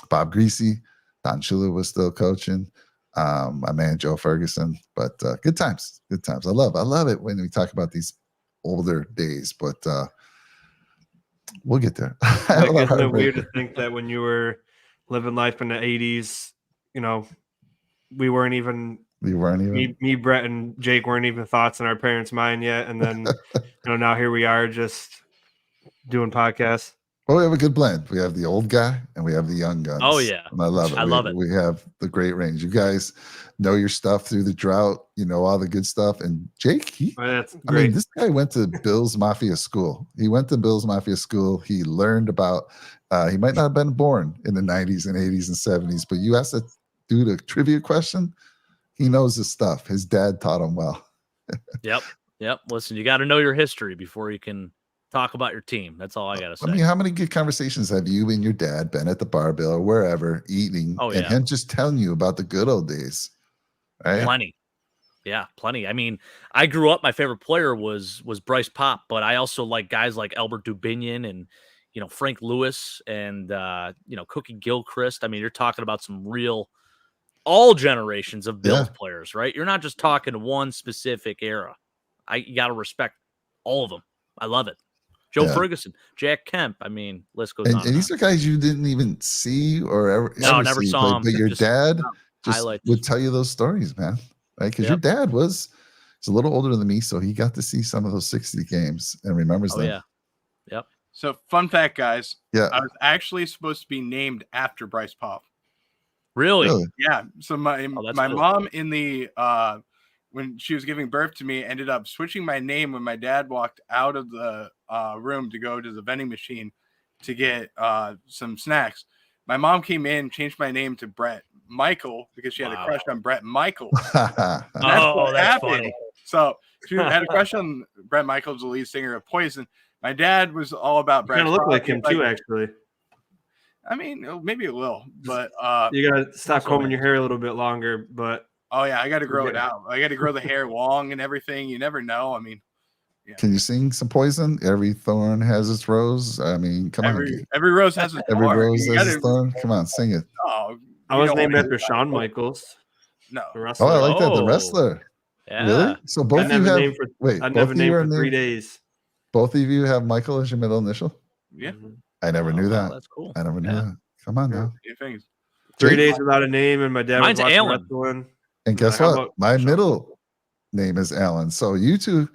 Bob Greasy. Don Shula was still coaching. My man Joe Ferguson. But good times. I love it when we talk about these older days. But we'll get there. Isn't it weird to think that when you were living life in the 80s, you know, we weren't even. Me, Brett, and Jake weren't even thoughts in our parents' mind yet, and then now here we are just doing podcasts. Well, we have a good blend. We have the old guy and we have the young guns. Oh yeah, and I love it. I love it. We have the great range. You guys know your stuff through the drought. You know all the good stuff. And Jake, that's great. I mean, this guy went to Bills Mafia school. He learned about. He might not have been born in the 90s and 80s and 70s, but you asked that dude a trivia question. He knows his stuff. His dad taught him well. Yep. Listen, you got to know your history before you can talk about your team. That's all I got to say. I mean, how many good conversations have you and your dad been at the bar bill or wherever eating and him just telling you about the good old days? Right? Plenty. Yeah, plenty. I mean, I grew up, my favorite player was Bryce Pop, but I also like guys like Albert Dubinion and, Frank Lewis and, Cookie Gilchrist. I mean, you're talking about some real all generations of Bills players, right? You're not just talking one specific era. You got to respect all of them. I love it. Joe Ferguson, Jack Kemp. I mean, list goes on. And these are guys you didn't even see or ever never see saw them. But your dad just highlights. Would tell you those stories, man. Right? Because your dad he's a little older than me, so he got to see some of those 60 games and remembers them. Yeah. Yep. So fun fact, guys. Yeah. I was actually supposed to be named after Bryce Pop. Really? Yeah. So my cool. mom in the when she was giving birth to me ended up switching my name when my dad walked out of the room to go to the vending machine to get some snacks. My mom came in, changed my name to Brett Michael because she had a crush on Brett Michael. That's funny. So she had a crush on Brett Michaels, the lead singer of Poison. My dad was all about Brett. Kind of look like him too, actually. I mean, maybe a little, but you gotta stop combing your hair a little bit longer. But I got to grow it out. I got to grow the hair long and everything. You never know. I mean, Can you sing some Poison? Every thorn has its rose. I mean, come on. Every rose has its thorn. Every rose has its thorn. Come on, sing it. Oh, I was named after Shawn Michaels. No, the wrestler. Oh, I like that. The wrestler. Yeah. Really? So both of you have. I never named for 3 days. Both of you have Michael as your middle initial. Yeah. I never knew that. That's cool. I never knew that. Come on now. 3 days without a name, and my dad was watching wrestling. And guess what? My middle name is Alan. So you two,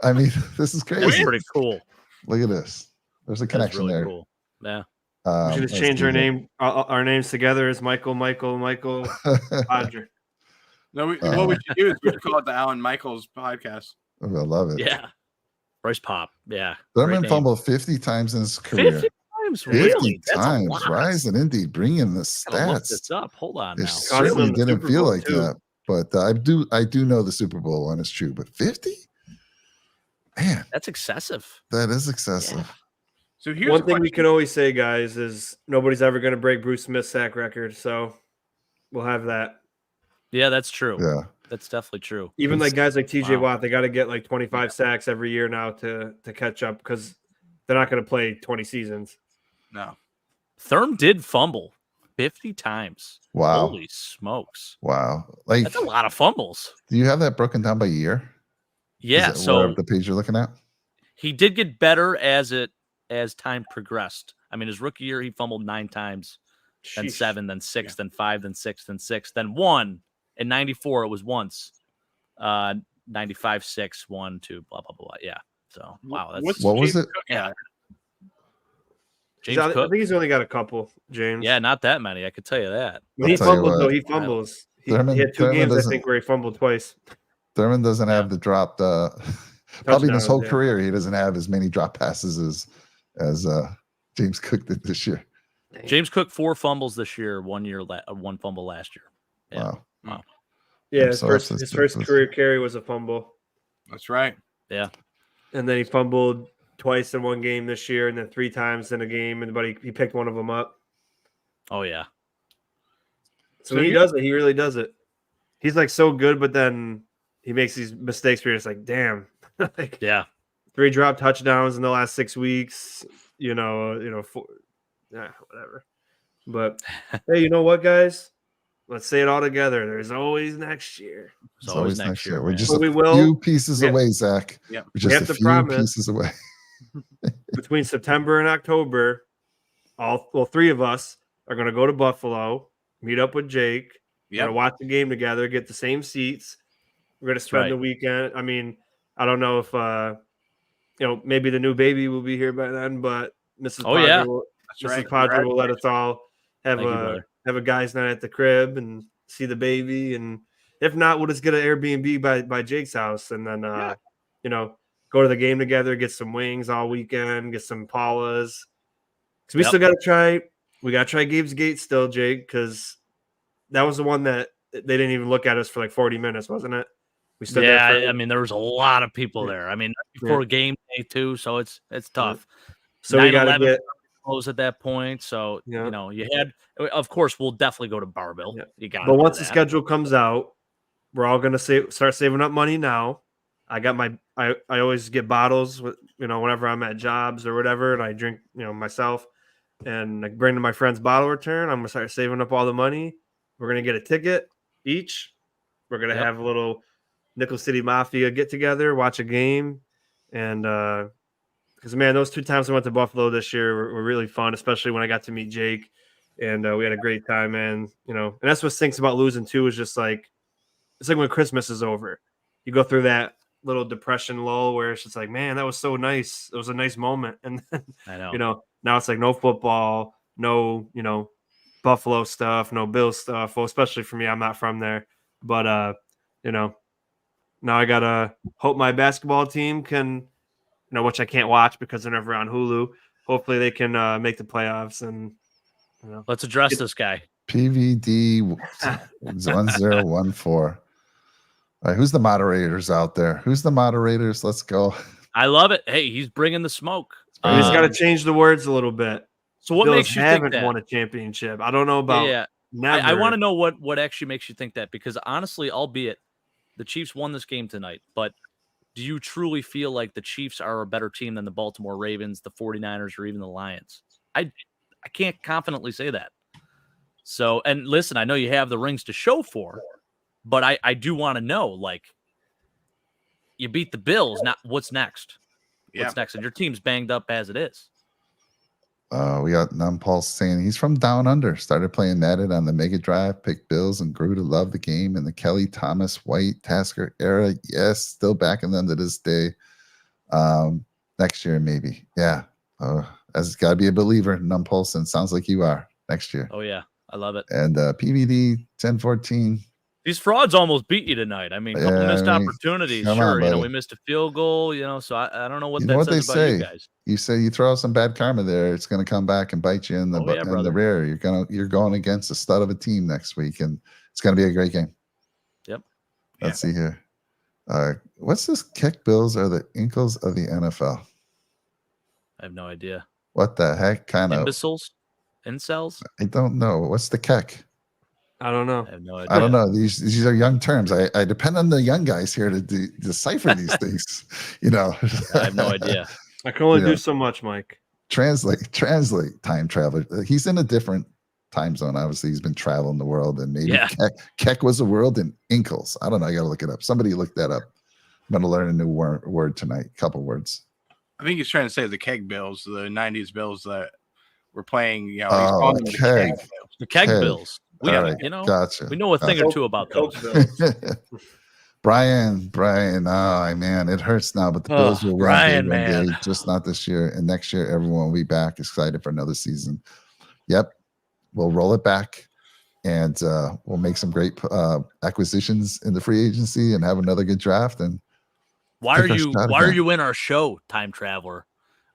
I mean, this is crazy. That's pretty cool. Look at this. There's a connection really there. Cool. Yeah. We should just change our names together as Michael, Roger. No, what we should do is we should call it the Alan Michaels podcast. I love it. Yeah. Bryce Pop. Yeah. Thurman fumbled 50 times in his career. 50 times? Really? 50 times. Rise and Indeed bringing the stats. Look this up. Hold on now. It certainly didn't feel like that. But I do know the Super Bowl one is true. But 50? Man. That's excessive. That is excessive. Yeah. So here's one thing we can always say, guys, is nobody's ever going to break Bruce Smith's sack record. So we'll have that. Yeah, that's true. Yeah. That's definitely true. Even like guys like TJ Wow. Watt, they got to get like 25 sacks every year now to catch up because they're not going to play 20 seasons. No. Therm did fumble 50 times. Wow. Holy smokes. Wow. Like, That's a lot of fumbles. do you have that broken down by year? Yeah. Is that where So the page you're looking at? he did get better as time progressed. I mean, his rookie year, he fumbled 9 times, then Sheesh. 7, then 6, then 5, then 6, then 6, then 1. In 94, it was once. 95, 6, 1, 2, blah, blah, blah. Yeah. So, wow. That's What was James it? Cook Yeah. at? James I Cook. think he's only got a couple, James. Yeah, not that many. I could tell you that. When he I'll tell you fumbles, though, what. he fumbles. He Thurman- had 2 Thurman games, I doesn't- think, where he fumbled twice. Thurman doesn't have the dropped. Probably in his Touchdowns, whole yeah. career, he doesn't have as many drop passes as James Cook did this year. James Cook 4 fumbles this year, 1 fumble last year. Yeah. Wow. Yeah, I'm his so first upset. career carry was a fumble. That's right. Yeah. And then he fumbled twice in one game this year and then 3 times in a game, but he picked one of them up. Oh, yeah. So when he does it, he really does it. He's like so good, but then he makes these mistakes where you're just like, damn. Like, Yeah. 3 drop touchdowns in the last 6 weeks, 4, whatever. But hey, you know what, guys? Let's say it all together. There's always next year. It's always next year. We're man. just But a we will- few pieces we have- away, Zach. Yep. We're just have a to few promise. pieces away. Between September and October, 3 of us are going to go to Buffalo, meet up with Jake. We're Yep. going to watch the game together, get the same seats. We're going to spend right. the weekend. I mean, I don't know if, maybe the new baby will be here by then, but Mrs. Oh, yeah. That's right. Mrs. Padre will let us all have Thank you, brother. a guy's night at the crib and see the baby. And if not, we'll just get an Airbnb by Jake's house and then, go to the game together, get some wings all weekend, get some Paulas. Because we still got to try Gabe's Gate still, Jake, because that was the one that they didn't even look at us for like 40 minutes, wasn't it? We stood there. I mean, there was a lot of people there. I mean, before game day too, so it's tough. So we got to get close at that point. So Yeah. you had. Of course, we'll definitely go to Barbell. Yeah. You got. But once the schedule comes out, we're all gonna start saving up money now. I got I always get bottles with whenever I'm at jobs or whatever, and I drink myself, and I bring to my friend's bottle return. I'm gonna start saving up all the money. We're gonna get a ticket each. We're gonna have a little Nickel City Mafia get together, watch a game, and because man, those 2 times I went to Buffalo this year were really fun, especially when I got to meet Jake, and we had a great time, man. And that's what stinks about losing too is just like it's like when Christmas is over, you go through that little depression lull where it's just like, man, that was so nice. It was a nice moment, and then I know. now it's like no football, no Buffalo stuff, no Bills stuff. Well, especially for me, I'm not from there, but now I gotta hope my basketball team can, which I can't watch because they're never on Hulu. Hopefully they can make the playoffs and Let's address this guy. PVD 1014. All right, who's the moderators out there? Who's the moderators? Let's go. I love it. Hey, he's bringing the smoke. He's got to change the words a little bit. So what Bills makes you think haven't that? won a championship? I don't know about. Never. I want to know what actually makes you think that, because honestly, albeit the Chiefs won this game tonight, but do you truly feel like the Chiefs are a better team than the Baltimore Ravens, the 49ers, or even the Lions? I can't confidently say that. So, and listen, I know you have the rings to show for, but I do want to know, like, you beat the Bills. Now, what's next? What's next? And your team's banged up as it is. We got Numpulse saying he's from down under. Started playing Madden on the Mega Drive, picked Bills, and grew to love the game in the Kelly Thomas White Tasker era. Yes, still backing them to this day. Next year, maybe. Yeah. As got to be a believer, Numpulse, and sounds like you are next year. Oh, yeah. I love it. And PVD 1014. These frauds almost beat you tonight. I mean, a couple missed opportunities. Sure, we missed a field goal, so I don't know what that what says they about say. you guys. You say you throw out some bad karma there, it's going to come back and bite you in the in the rear. You're going against a stud of a team next week, and it's going to be a great game. Yep. Let's see here. What's this? Kick Bills are the inkles of the NFL. I have no idea. What the heck? Kind of imbeciles, incels. I don't know. What's the keck? I don't know. I have no idea. I don't know. These are young terms. I depend on the young guys here to decipher these things. I have no idea. I can only do so much, Mike. Translate time traveler. He's in a different time zone. Obviously, he's been traveling the world, and maybe Keck was the world in Inkles. I don't know. I got to look it up. Somebody look that up. I'm going to learn a new word tonight. Couple words. I think he's trying to say the keg bills, the 90s bills that were playing. He's Oh, calling them keg. The keg bills. We gotcha. We know a thing or two about those. Brian. Oh man, it hurts now, but the Bills will win one day, just not this year. And next year, everyone will be back, excited for another season. Yep, we'll roll it back, and we'll make some great acquisitions in the free agency and have another good draft. And why are you in our show, Time Traveler?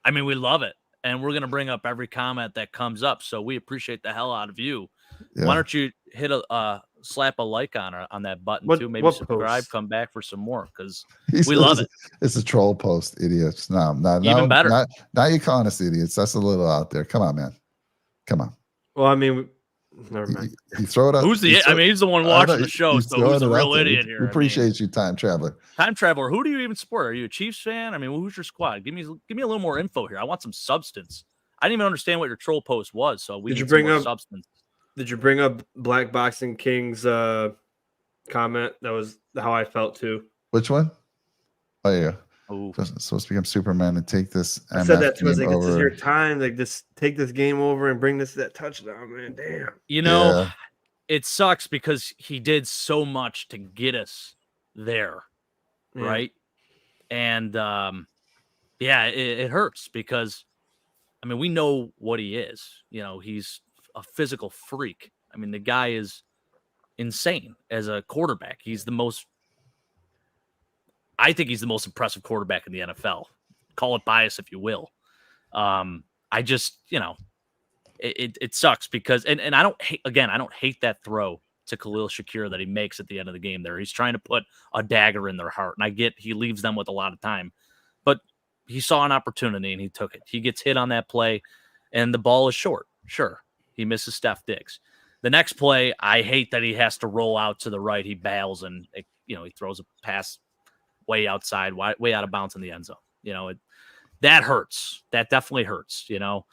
I mean, we love it, and we're gonna bring up every comment that comes up. So we appreciate the hell out of you. Yeah. Why don't you hit slap a like on that button too? Maybe subscribe, come back for some more because we love it. It's a troll post, idiots. No, even better. Now you're calling us idiots. That's a little out there. Come on, man. Come on. Well, I mean, never mind. You throw it up. He's the one watching the show, so who's the real idiot here? We appreciate you, Time Traveler. Time Traveler, who do you even support? Are you a Chiefs fan? I mean, who's your squad? Give me a little more info here. I want some substance. I didn't even understand what your troll post was, so we need some more substance. Did you bring up Black Boxing King's comment? That was how I felt too. Which one? Oh yeah. Supposed to become Superman and take this. I said that to us. Like, this is your time. Like, just take this game over and bring that touchdown, man. Damn. It sucks because he did so much to get us there, right? And it hurts because, I mean, we know what he is. He's a physical freak. I mean, the guy is insane as a quarterback. I think he's the most impressive quarterback in the NFL. Call it bias if you will. I just, it sucks because, and I don't hate that throw to Khalil Shakir that he makes at the end of the game there. He's trying to put a dagger in their heart. And I get he leaves them with a lot of time, but he saw an opportunity and he took it. He gets hit on that play and the ball is short. Sure. He misses Steph Diggs. The next play, I hate that he has to roll out to the right. He bails and, he throws a pass way outside, way out of bounds in the end zone. That hurts. That definitely hurts, And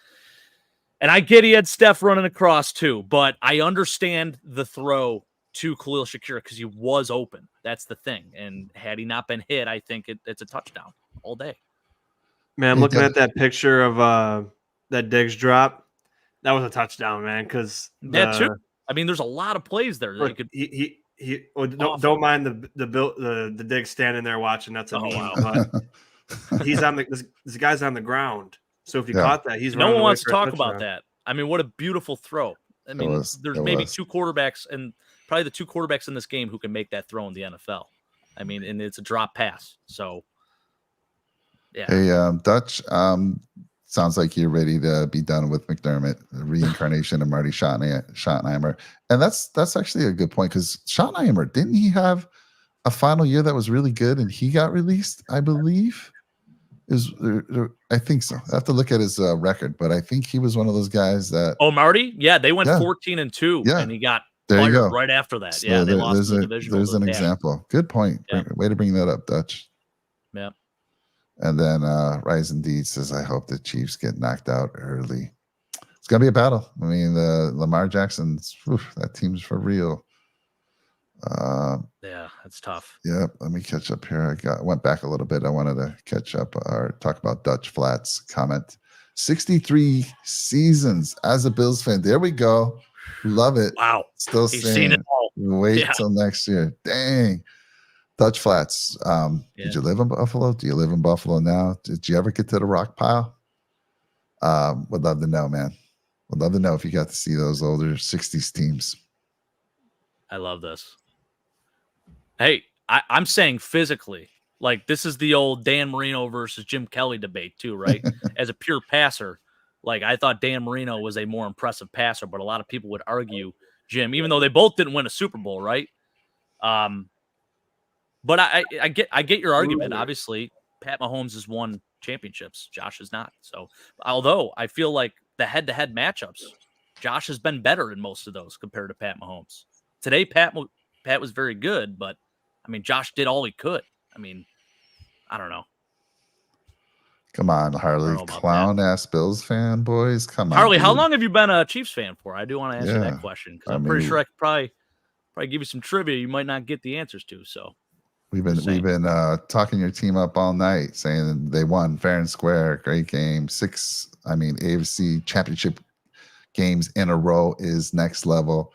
I get he had Steph running across too, but I understand the throw to Khalil Shakir because he was open. That's the thing. And had he not been hit, I think it's a touchdown all day. Man, I'm looking at that picture of that Diggs drop. That was a touchdown, man. Because too. I mean, there's a lot of plays there. That don't mind the Diggs standing there watching. That's a meme. Wow. But he's on this guy's on the ground. So if you caught that, he's no one wants to talk about that. I mean, what a beautiful throw. I mean, there's maybe two quarterbacks and probably the two quarterbacks in this game who can make that throw in the NFL. I mean, and it's a drop pass. So yeah. Hey, Dutch. Sounds like you're ready to be done with McDermott, the reincarnation of Marty Schottenheimer. And that's actually a good point because Schottenheimer, didn't he have a final year that was really good and he got released, I believe? I think so. I have to look at his record, but I think he was one of those guys that. Oh, Marty? Yeah, they went 14-2 and he got fired right after that. So they lost the division. There's an example. Good point. Yeah. Way to bring that up, Dutch. Yeah. And then Rise Indeed says, I hope the Chiefs get knocked out early. It's going to be a battle. I mean, Lamar Jackson's, that team's for real. Yeah, that's tough. Yeah, let me catch up here. I went back a little bit. I wanted to catch up or talk about Dutch Flat's comment. 63 seasons as a Bills fan. There we go. Love it. Wow. Still saying it all. Wait till next year. Dang. Dutch Flats. Did you live in Buffalo? Do you live in Buffalo now? Did you ever get to the rock pile? Would love to know, man. Would love to know if you got to see those older 60s teams. I love this. Hey, I'm saying physically, like this is the old Dan Marino versus Jim Kelly debate too, right? As a pure passer, like I thought Dan Marino was a more impressive passer, but a lot of people would argue Jim, even though they both didn't win a Super Bowl, right? But I get your argument. Obviously, Pat Mahomes has won championships. Josh has not. So, although I feel like the head-to-head matchups, Josh has been better in most of those compared to Pat Mahomes. today Pat was very good, but I mean, Josh did all he could. I mean, I don't know. Come on, Harley, clown ass Bills fan, boys. Come on, Harley. dude. How long have you been a Chiefs fan for? I do want to answer that question because I'm pretty sure I could probably give you some trivia you might not get the answers to. So we've been talking your team up all night, saying they won fair and square, great game. AFC championship games in a row is next level.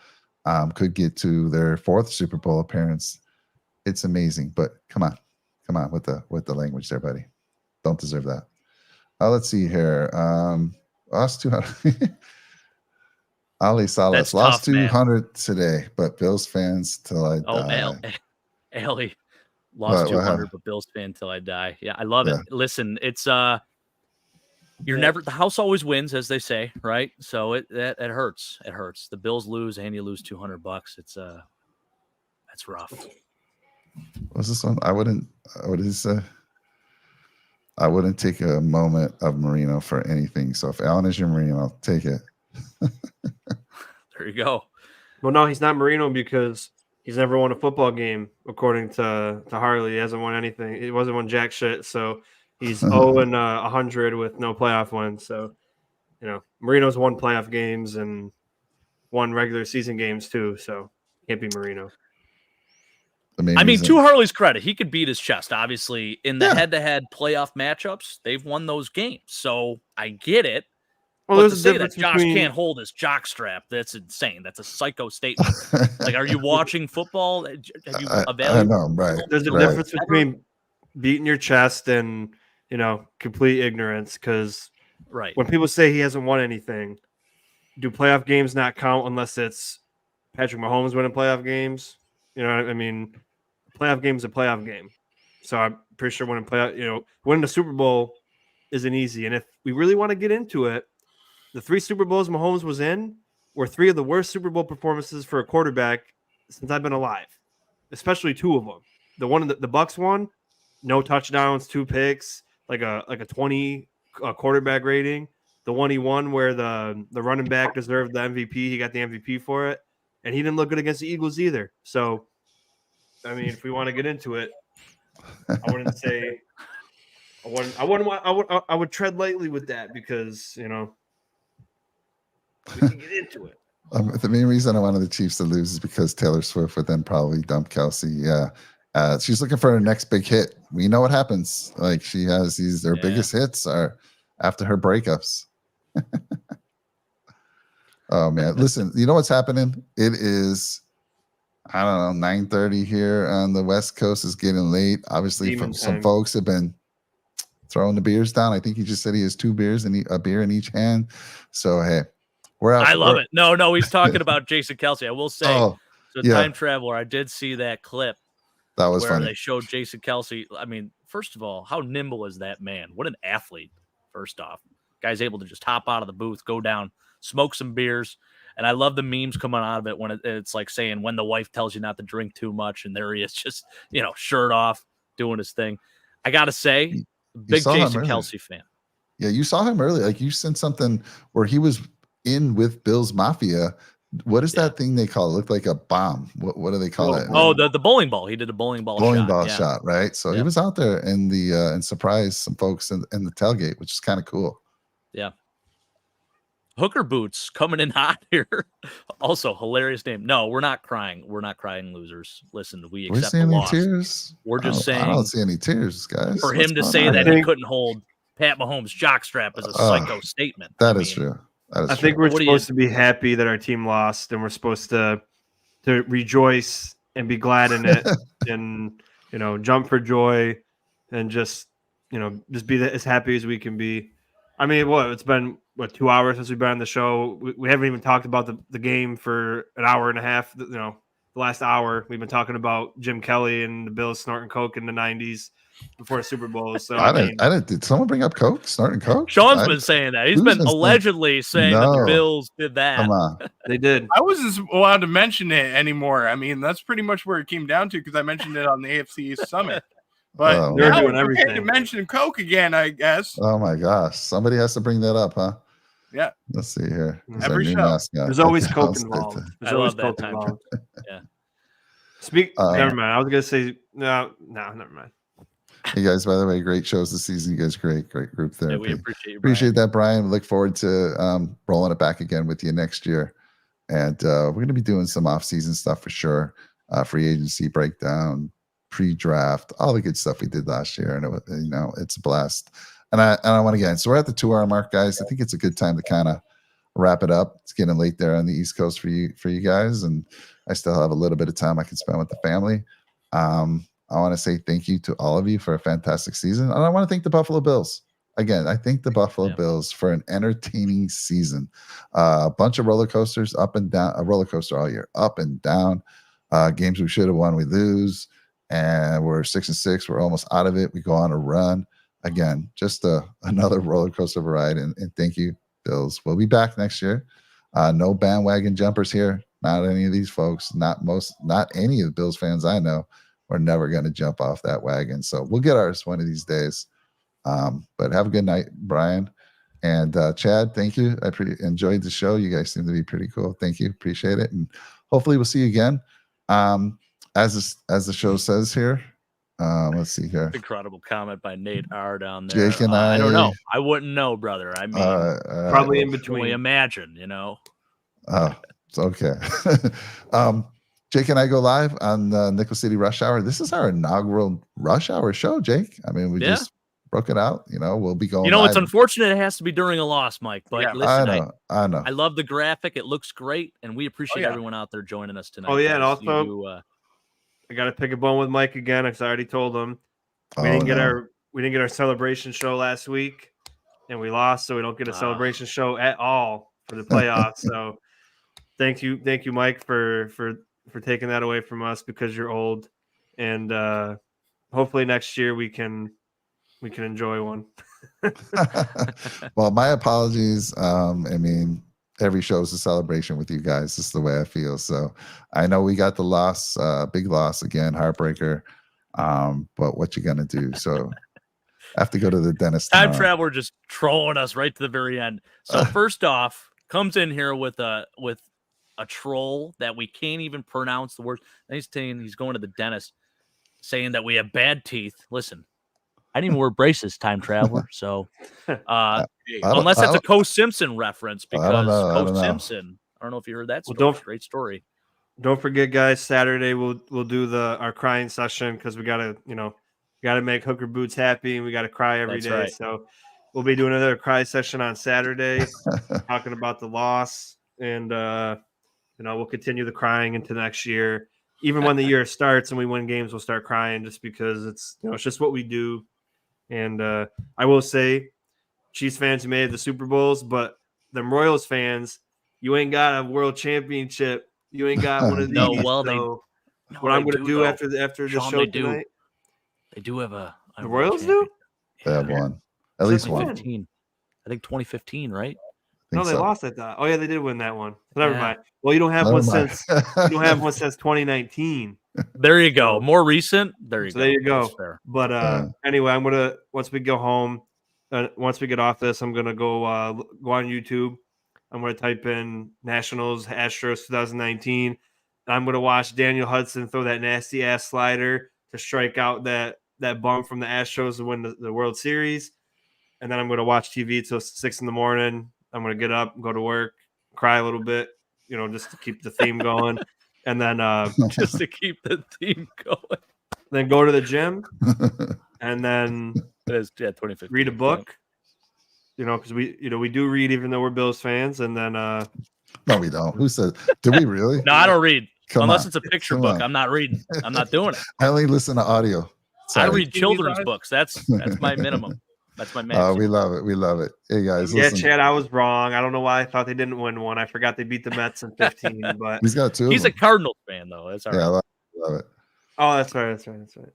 Could get to their 4th Super Bowl appearance. It's amazing, but come on with the language there, buddy. Don't deserve that. Let's see here. Lost 200. Ali Salas lost 200 today, but Bills fans till I die. Ali lost 200, but Bills fan till I die. Yeah, I love it. Listen, it's you're never, the house always wins, as they say, right? So it hurts. It hurts. The Bills lose and you lose $200. That's rough. What's this one? I wouldn't take a moment of Marino for anything. So if Allen is your Marino, I'll take it. There you go. Well, no, he's not Marino because he's never won a football game, according to Harley. He hasn't won anything. He wasn't won jack shit. So he's 0-100 with no playoff wins. So, Marino's won playoff games and won regular season games too. So can't be Marino. I mean, to Harley's credit, he could beat his chest. Obviously, in the head-to-head playoff matchups, they've won those games. So I get it. Well, but to say that Josh can't hold his jockstrap, that's insane. That's a psycho statement. Like, are you watching football? Have you I know, right. There's a difference between beating your chest and, complete ignorance. Because when people say he hasn't won anything, do playoff games not count unless it's Patrick Mahomes winning playoff games? You know what I mean? Playoff game is a playoff game. So I'm pretty sure winning the Super Bowl isn't easy. And if we really want to get into it, the 3 Super Bowls Mahomes was in were 3 of the worst Super Bowl performances for a quarterback since I've been alive, especially 2 of them. The one the Bucs won, no touchdowns, 2 picks, like a 20 quarterback rating. The one he won where the running back deserved the MVP, he got the MVP for it, and he didn't look good against the Eagles either. So, I mean, if we want to get into it, I wouldn't say I would tread lightly with that because we can get into it. The main reason I wanted the Chiefs to lose is because Taylor Swift would then probably dump Kelsey. Yeah. She's looking for her next big hit. We know what happens. Like she has her biggest hits are after her breakups. Oh man. Listen, you know what's happening? It is, I don't know, 9:30 here on the West Coast. Is getting late. Obviously, some folks have been throwing the beers down. I think he just said he has 2 beers and a beer in each hand. So hey, we're out. I love it. No, he's talking about Jason Kelsey. I will say, Time Traveler, I did see that clip. That was where funny. They showed Jason Kelsey. I mean, first of all, how nimble is that man? What an athlete, first off. Guy's able to just hop out of the booth, go down, smoke some beers. And I love the memes coming out of it when it's like saying when the wife tells you not to drink too much. And there he is just, shirt off, doing his thing. I got to say, big Jason Kelsey fan. Yeah, you saw him earlier. Like you sent something where he was in with Bill's Mafia. What is that thing they call it? It looked like a bomb. What do they call it? Oh, the bowling ball. He did a bowling ball shot, right? So he was out there in the and surprised some folks in the tailgate, which is kind of cool. Yeah. Hooker Boots coming in hot here. Also, hilarious name. No, we're not crying. We're not crying losers. Listen, we accept the loss. Tears? We're just saying. I don't see any tears, guys. For him to say that he couldn't hold Pat Mahomes' jockstrap is a psycho statement. That is true. I think we're supposed to be happy that our team lost, and we're supposed to rejoice and be glad in it, and jump for joy, and just be as happy as we can be. I mean, it's been 2 hours since we've been on the show. We haven't even talked about the game for an hour and a half. The last hour we've been talking about Jim Kelly and the Bills snorting coke in the 90s. Before the Super Bowl. So I didn't. Did someone bring up coke? Snorting coke? Sean's been saying that. He's been allegedly saying that the Bills did that. Come on, they did. I wasn't allowed to mention it anymore. I mean, that's pretty much where it came down to because I mentioned it on the AFC Summit. But they're doing everything to mention coke again, I guess. Oh my gosh, somebody has to bring that up, huh? Yeah. Let's see here. There's our Every new show. mascot. There's always Okay, Coke I'll say involved. that. There's I always love that Coke time. involved. Yeah. Never mind. I was gonna say no, never mind. Hey guys, by the way, great shows this season. You guys, great group Yeah, therapy. we appreciate you, Appreciate that, Brian. Look forward to rolling it back again with you next year. And we're going to be doing some off-season stuff for sure. Free agency breakdown, pre-draft, all the good stuff we did last year. And it's a blast. And I want to get in. So we're at the 2 hour mark, guys. I think it's a good time to kind of wrap it up. It's getting late there on the East Coast for you guys. And I still have a little bit of time I can spend with the family. I want to say thank you to all of you for a fantastic season. And I want to thank the Buffalo Bills. Again, I thank the Buffalo Bills for an entertaining season. A bunch of roller coasters, up and down, a roller coaster all year, up and down. Games we should have won, we lose. And we're 6-6. We're almost out of it. We go on a run. Again, just another roller coaster ride. And thank you, Bills. We'll be back next year. No bandwagon jumpers here. Not any of these folks. Not any of the Bills fans I know. We're never going to jump off that wagon. So we'll get ours one of these days. But have a good night, Brian. And Chad, thank you. I enjoyed the show. You guys seem to be pretty cool. Thank you. Appreciate it. And hopefully we'll see you again. As the show says here. Let's see here. Incredible comment by Nate R down there. Jake and I don't know. I wouldn't know, brother. I mean, probably in between. Only imagine, Oh, it's okay. Jake and I go live on Nickel City Rush Hour. This is our inaugural Rush Hour show, Jake. I mean, we just broke it out. We'll be going. It's unfortunate it has to be during a loss, Mike. But listen, I know. I love the graphic. It looks great, and we appreciate everyone out there joining us tonight. Oh yeah, and also I got to pick a bone with Mike again, because I already told him we didn't get our celebration show last week, and we lost, so we don't get a celebration show at all for the playoffs. So thank you, Mike, for taking that away from us because you're old, and hopefully next year we can enjoy one. Well, my apologies. I mean, every show is a celebration with you guys. This is the way I feel. So I know we got the loss, big loss again, heartbreaker. But what you gonna do? So I have to go to the dentist. Time Traveler just trolling us right to the very end. So first off, comes in here with a troll that we can't even pronounce the words. And he's saying he's going to the dentist, saying that we have bad teeth. Listen, I didn't even wear braces, Time Traveler. So unless that's a Co Simpson reference, because Co Simpson, I don't know if you heard that story. Well, great story. Don't forget, guys, Saturday we'll do our crying session, because we gotta make Hooker Boots happy, and we gotta cry every day. Right. So we'll be doing another cry session on Saturday, talking about the loss, and we'll continue the crying into next year. Even when the year starts and we win games, we'll start crying, just because it's just what we do. And I will say, Chiefs fans, you made the Super Bowls, but them Royals fans, you ain't got a world championship. You ain't got one of these. What I'm going to do after the show tonight? They do have a the Royals do? They have one. At least one. I think 2015, right? No, they lost, I thought. Oh yeah, they did win that one. Never mind. Well, you don't have one since 2019. There you go. More recent. There you go. But anyway, I'm gonna, once we go home, once we get off this, I'm gonna go on YouTube. I'm gonna type in Nationals Astros 2019. And I'm gonna watch Daniel Hudson throw that nasty ass slider to strike out that bum from the Astros to win the World Series. And then I'm gonna watch TV till 6 a.m. I'm going to get up, go to work, cry a little bit, just to keep the theme going. And then just to keep the theme going. Then go to the gym. And then 2015, read a book. Because we do read, even though we're Bills fans. And then no, we don't. Who said? Do we really? No, I don't read. Unless it's a picture book. I'm not reading. I'm not doing it. I only listen to audio. Sorry. I read children's books. That's my minimum. That's my man. We love it. We love it. Hey guys, listen. Yeah, Chad, I was wrong. I don't know why I thought they didn't win one. I forgot they beat the Mets in 15. But he's got two. He's a Cardinals fan, though. That's all right. Yeah, I love it. Oh, that's right.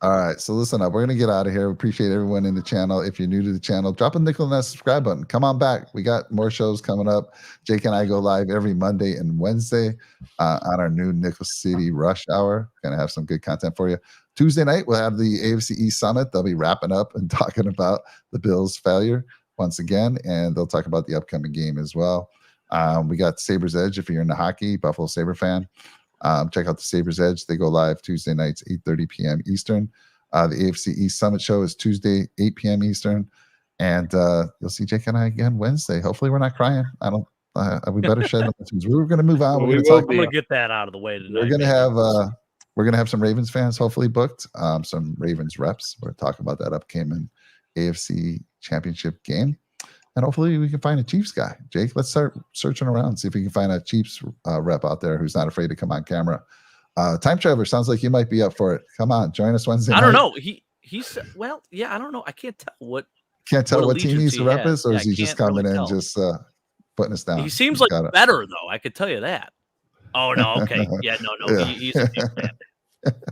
All right. So listen up. We're gonna get out of here. We appreciate everyone in the channel. If you're new to the channel, drop a nickel in that subscribe button. Come on back. We got more shows coming up. Jake and I go live every Monday and Wednesday on our new Nickel City Rush Hour. Gonna have some good content for you. Tuesday night, we'll have the AFC East Summit. They'll be wrapping up and talking about the Bills' failure. once again, and they'll talk about the upcoming game as well. We got Sabres Edge if you're into hockey, Buffalo Sabre fan. Check out the Sabres Edge. They go live Tuesday nights, 8:30 p.m. Eastern. The AFC East Summit Show is Tuesday, 8 p.m. Eastern. And you'll see Jake and I again Wednesday. Hopefully we're not crying. We better shed the tears. We were going to move on. Well, we're we going to talk. I'm going to get that out of the way tonight. We're going to have some Ravens fans hopefully booked. Some Ravens reps. We're talking about that upcoming AFC Championship game. And hopefully we can find a Chiefs guy. Jake, let's start searching around, see if we can find a Chiefs rep out there who's not afraid to come on camera. Time Traveler, sounds like you might be up for it. Come on, join us Wednesday night. I don't know. He's well, yeah, I don't know. I can't tell what. Can't tell what team he's the rep is, or is he just coming in, just putting us down? He seems like better, though. I could tell you that. Oh, no. Okay. Yeah, no. Yeah. He's a Chiefs fan.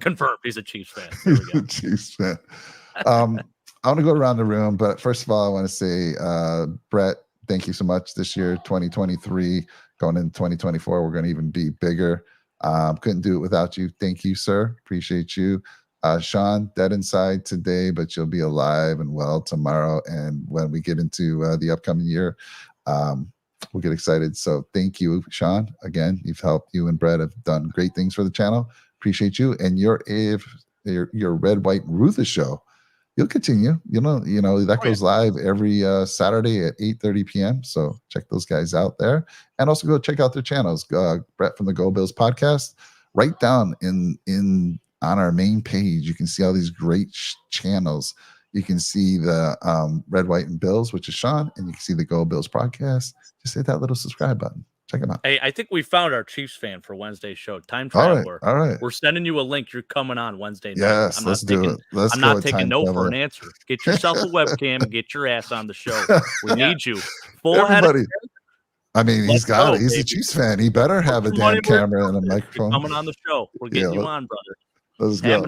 Confirmed. He's a Chiefs fan. There we go. Chiefs fan. I want to go around the room, but first of all, I want to say, Brett, thank you so much this year, 2023. Going into 2024, we're going to even be bigger. Couldn't do it without you. Thank you, sir. Appreciate you. Sean, dead inside today, but you'll be alive and well tomorrow. And when we get into the upcoming year, we'll get excited. So thank you, Sean. Again, you and Brett have done great things for the channel. Appreciate you. And your Red, White, Ruthless show, you'll continue. You know that goes live every Saturday at 8:30 p.m. So check those guys out there. And also go check out their channels. Brett from the Go Bills podcast. Right down on our main page, you can see all these great channels. You can see the Red, White, and Bills, which is Sean, and you can see the Go Bills podcast. Just hit that little subscribe button. Check them out. Hey, I think we found our Chiefs fan for Wednesday's show. Time Traveler. All right. We're sending you a link. You're coming on Wednesday night. Yes, let's do it. I'm not taking no for an answer. Get yourself a webcam and get your ass on the show. We need you. Full head. I mean, he's a Chiefs fan. He better have a damn camera and a microphone. You're coming on the show. We're getting you on, brother. Let's go.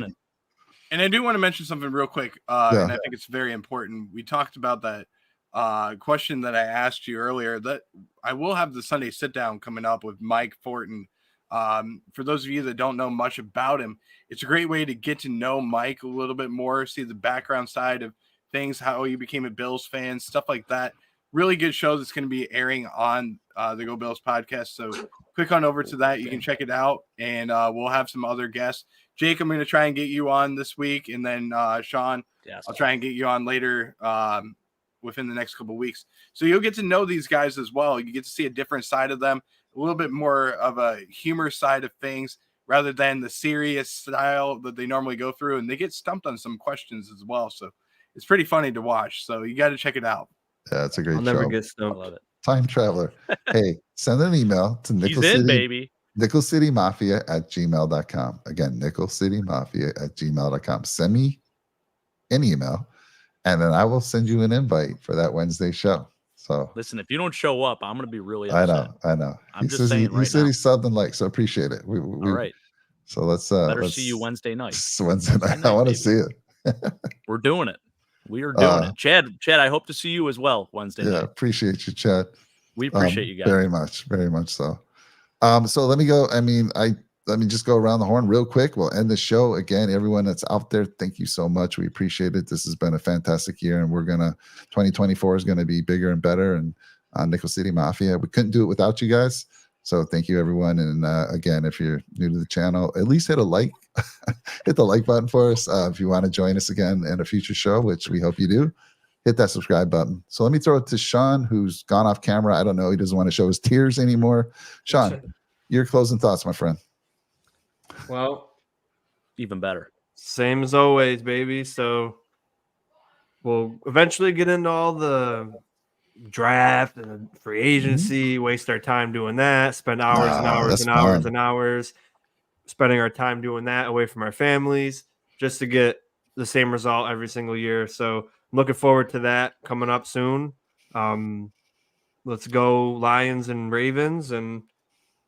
And I do want to mention something real quick, and I think it's very important. We talked about that question that I asked you earlier, that I will have the Sunday sit down coming up with Mike Fortin. For those of you that don't know much about him, it's a great way to get to know Mike a little bit more, see the background side of things, how he became a Bills fan, stuff like that. Really good show that's going to be airing on the Go Bills podcast. So click on over to that. You can check it out, and we'll have some other guests. Jake, I'm going to try and get you on this week, and then Sean, I'll try and get you on later within the next couple of weeks. So you'll get to know these guys as well. You get to see a different side of them, a little bit more of a humor side of things rather than the serious style that they normally go through, and they get stumped on some questions as well. So it's pretty funny to watch. So you got to check it out. Yeah, it's a great show. I'll never get stumped. I love it. Time Traveler. Hey, send an email to Nickel City Mafia at gmail.com. Again, Nickel City Mafia at gmail.com. Send me an email, and then I will send you an invite for that Wednesday show. So listen, if you don't show up, I'm going to be really upset. I know. I'm just saying he said he's something like, so appreciate it. All right. So let's see you Wednesday night. Wednesday night. I want to see it. We're doing it. We are doing it. Chad, I hope to see you as well Wednesday night. Yeah, appreciate you, Chad. We appreciate you guys. Very much so. So let me go. I mean, let me just go around the horn real quick. We'll end the show. Again, everyone that's out there, thank you so much. We appreciate it. This has been a fantastic year, and 2024 is going to be bigger and better. And Nickel City Mafia, we couldn't do it without you guys. So thank you, everyone. And again, if you're new to the channel, at least hit a like, hit the like button for us. If you want to join us again in a future show, which we hope you do, hit that subscribe button. So let me throw it to Sean, who's gone off camera. I don't know. He doesn't want to show his tears anymore. Sean, your closing thoughts, my friend. Well, even better. Same as always, baby. So we'll eventually get into all the draft and the free agency, waste our time doing that, spend hours and hours and hours spending our time doing that away from our families just to get the same result every single year. So I'm looking forward to that coming up soon. Let's go Lions and Ravens. And,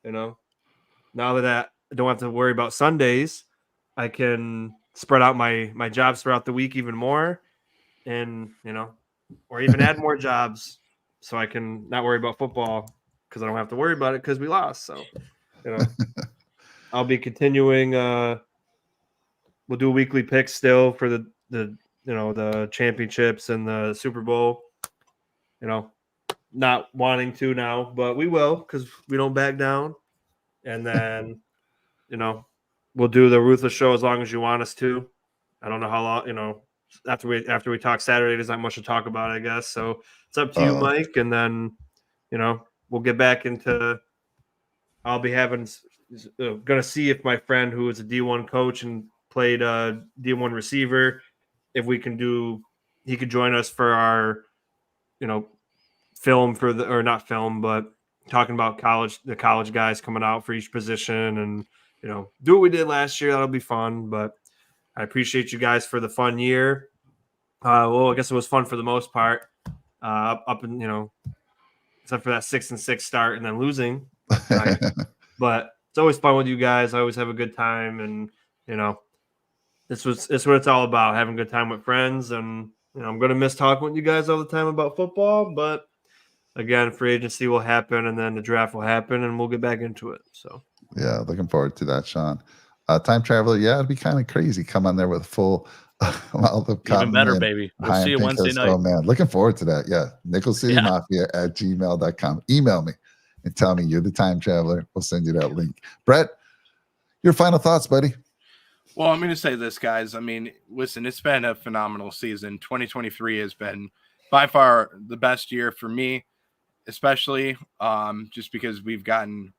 now that I don't have to worry about Sundays, I can spread out my jobs throughout the week even more and, or even add more jobs so I can not worry about football because I don't have to worry about it because we lost. So, I'll be continuing. We'll do weekly picks still for the championships and the Super Bowl. not wanting to now, but we will because we don't back down. And then, we'll do the Ruthless show as long as you want us to. I don't know how long, after we talk Saturday, there's not much to talk about, I guess. So it's up to you, Mike. And then, we'll get back into. I'll be going to see if my friend who is a D1 coach and played D1 receiver, if he could join us for our, film or not film, but talking about the college guys coming out for each position and, do what we did last year. That'll be fun. But I appreciate you guys for the fun year. I guess it was fun for the most part, up and, except for that 6-6 start and then losing. Right? But it's always fun with you guys. I always have a good time. And, it's what it's all about, having a good time with friends. And, I'm going to miss talking with you guys all the time about football, but again, free agency will happen and then the draft will happen and we'll get back into it. So, yeah, looking forward to that, Sean. Time Traveler, yeah, it'd be kind of crazy. Come on there with full even better, baby. We'll see you Wednesday night. Oh, man, looking forward to that. Yeah, Nickel City Mafia at gmail.com. Email me and tell me you're the Time Traveler. We'll send you that link. Brett, your final thoughts, buddy. Well, I'm going to say this, guys. I mean, listen, it's been a phenomenal season. 2023 has been by far the best year for me, especially just because we've gotten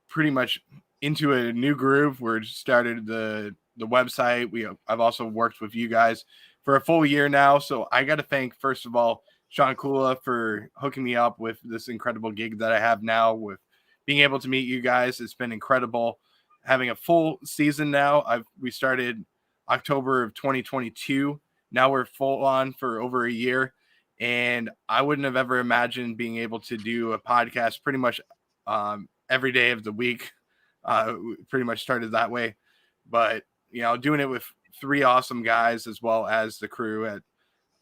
pretty much into a new groove. We're started the website. I've also worked with you guys for a full year now. So I got to thank, first of all, Sean Kula for hooking me up with this incredible gig that I have now with being able to meet you guys. It's been incredible. Having a full season now. We started October of 2022. Now we're full on for over a year. And I wouldn't have ever imagined being able to do a podcast pretty much every day of the week. Pretty much started that way. But, doing it with 3 awesome guys as well as the crew at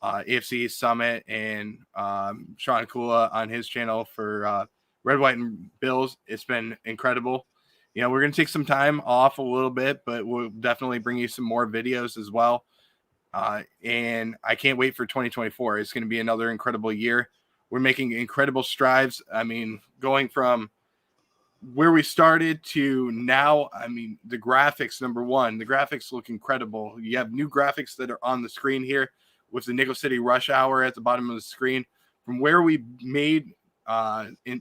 AFC Summit and Sean Kula on his channel for Red, White, and Bills. It's been incredible. We're going to take some time off a little bit, but we'll definitely bring you some more videos as well. And I can't wait for 2024. It's going to be another incredible year. We're making incredible strides. I mean, going from where we started to now, I mean, the graphics, number one, the graphics look incredible. You have new graphics that are on the screen here with the Nickel City Rush Hour at the bottom of the screen. From where we made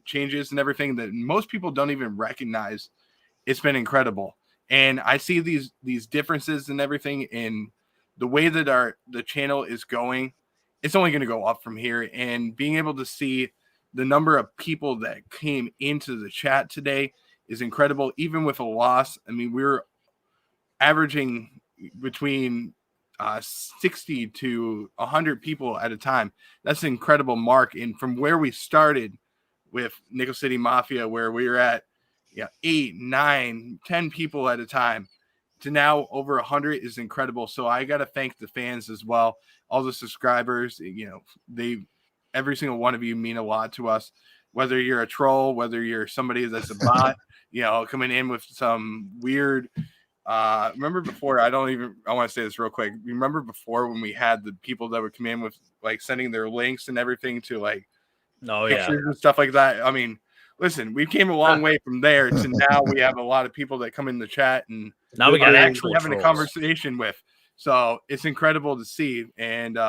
changes and everything that most people don't even recognize, it's been incredible. And I see these differences and everything in the way that the channel is going. It's only going to go up from here. And being able to see the number of people that came into the chat today is incredible. Even with a loss, I mean, we're averaging between 60 to 100 people at a time. That's an incredible mark. And from where we started with Nickel City Mafia, where we were at 8, 9, 10 people at a time, to now over 100 is incredible. So I got to thank the fans as well. All the subscribers, every single one of you mean a lot to us, whether you're a troll, whether you're somebody that's a bot, coming in with some weird, remember before, I want to say this real quick. Remember before when we had the people that would come in with like sending their links and everything to like pictures and stuff like that. I mean, listen, we came a long way from there to now we have a lot of people that come in the chat and now we got actually having a conversation with. So it's incredible to see. And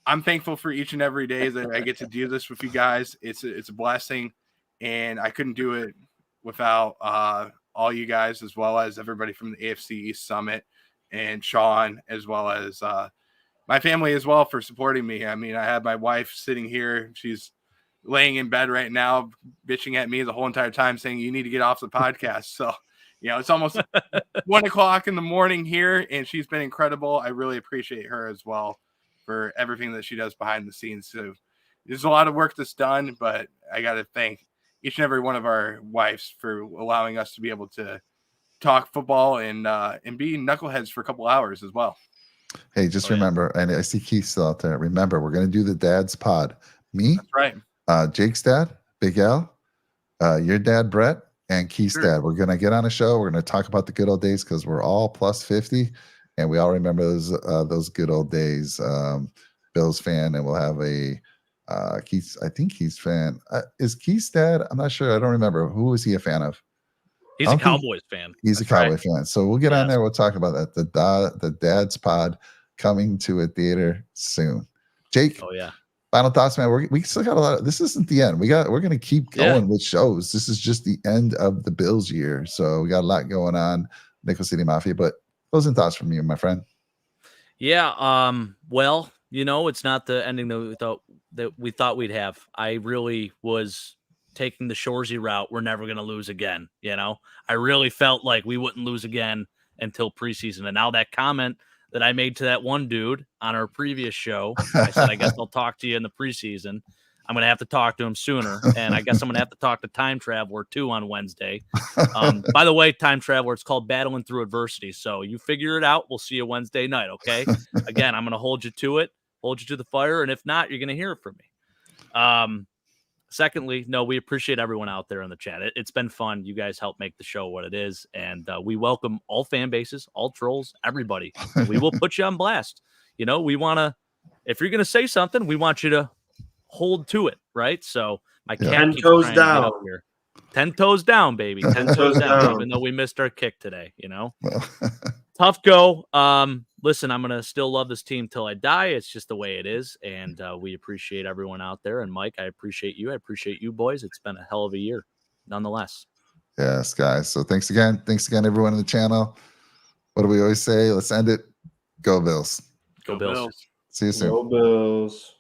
I'm thankful for each and every day that I get to do this with you guys. It's a blessing, and I couldn't do it without all you guys, as well as everybody from the AFC East Summit and Sean, as well as my family as well for supporting me. I mean, I have my wife sitting here. She's laying in bed right now, bitching at me the whole entire time, saying you need to get off the podcast. So, it's almost 1:00 in the morning here, and she's been incredible. I really appreciate her as well for everything that she does behind the scenes. So there's a lot of work that's done, but I got to thank each and every one of our wives for allowing us to be able to talk football and be knuckleheads for a couple hours as well. Hey, just remember, and I see Keith still out there. Remember, we're going to do the dad's pod. Me, that's right. Jake's dad, Big Al, your dad, Brett, and Keith's dad. We're going to get on a show. We're going to talk about the good old days because we're all plus 50, and we all remember those good old days. Bills fan, and we'll have a Keith. I think he's fan. Is Keith's dad? I'm not sure. I don't remember. Who is he a fan of? He's a Cowboys fan. He's a Cowboy fan. So we'll get on there. We'll talk about that. The Dad's Pod coming to a theater soon. Jake. Oh yeah. Final thoughts, man. We still got a lot. This isn't the end. We're going to keep going with shows. This is just the end of the Bills year. So we got a lot going on. Nickel City Mafia. But closing thoughts from you, my friend. Yeah. Well, it's not the ending that we thought we'd have. I really was taking the Shoresy route. We're never going to lose again. I really felt like we wouldn't lose again until preseason. And now that comment that I made to that one dude on our previous show, I said, I guess I'll talk to you in the preseason. I'm going to have to talk to him sooner. And I guess I'm going to have to talk to Time Traveler too on Wednesday. By the way, Time Traveler, it's called Battling Through Adversity. So you figure it out. We'll see you Wednesday night. Okay. Again, I'm going to hold you to it, hold you to the fire. And if not, you're going to hear it from me. Secondly, no, we appreciate everyone out there in the chat. It's been fun. You guys help make the show what it is. And we welcome all fan bases, all trolls, everybody. We will put you on blast. We want to, if you're going to say something, we want you to hold to it, right? So my cat 10 keeps toes trying to get down. up here. 10 toes down, baby. 10 toes down, even though we missed our kick today, Tough go. Listen, I'm going to still love this team till I die. It's just the way it is. And we appreciate everyone out there. And Mike, I appreciate you. I appreciate you boys. It's been a hell of a year nonetheless. Yes, guys. So thanks again. Thanks again, everyone in the channel. What do we always say? Let's end it. Go Bills. Go Bills. See you soon. Go Bills.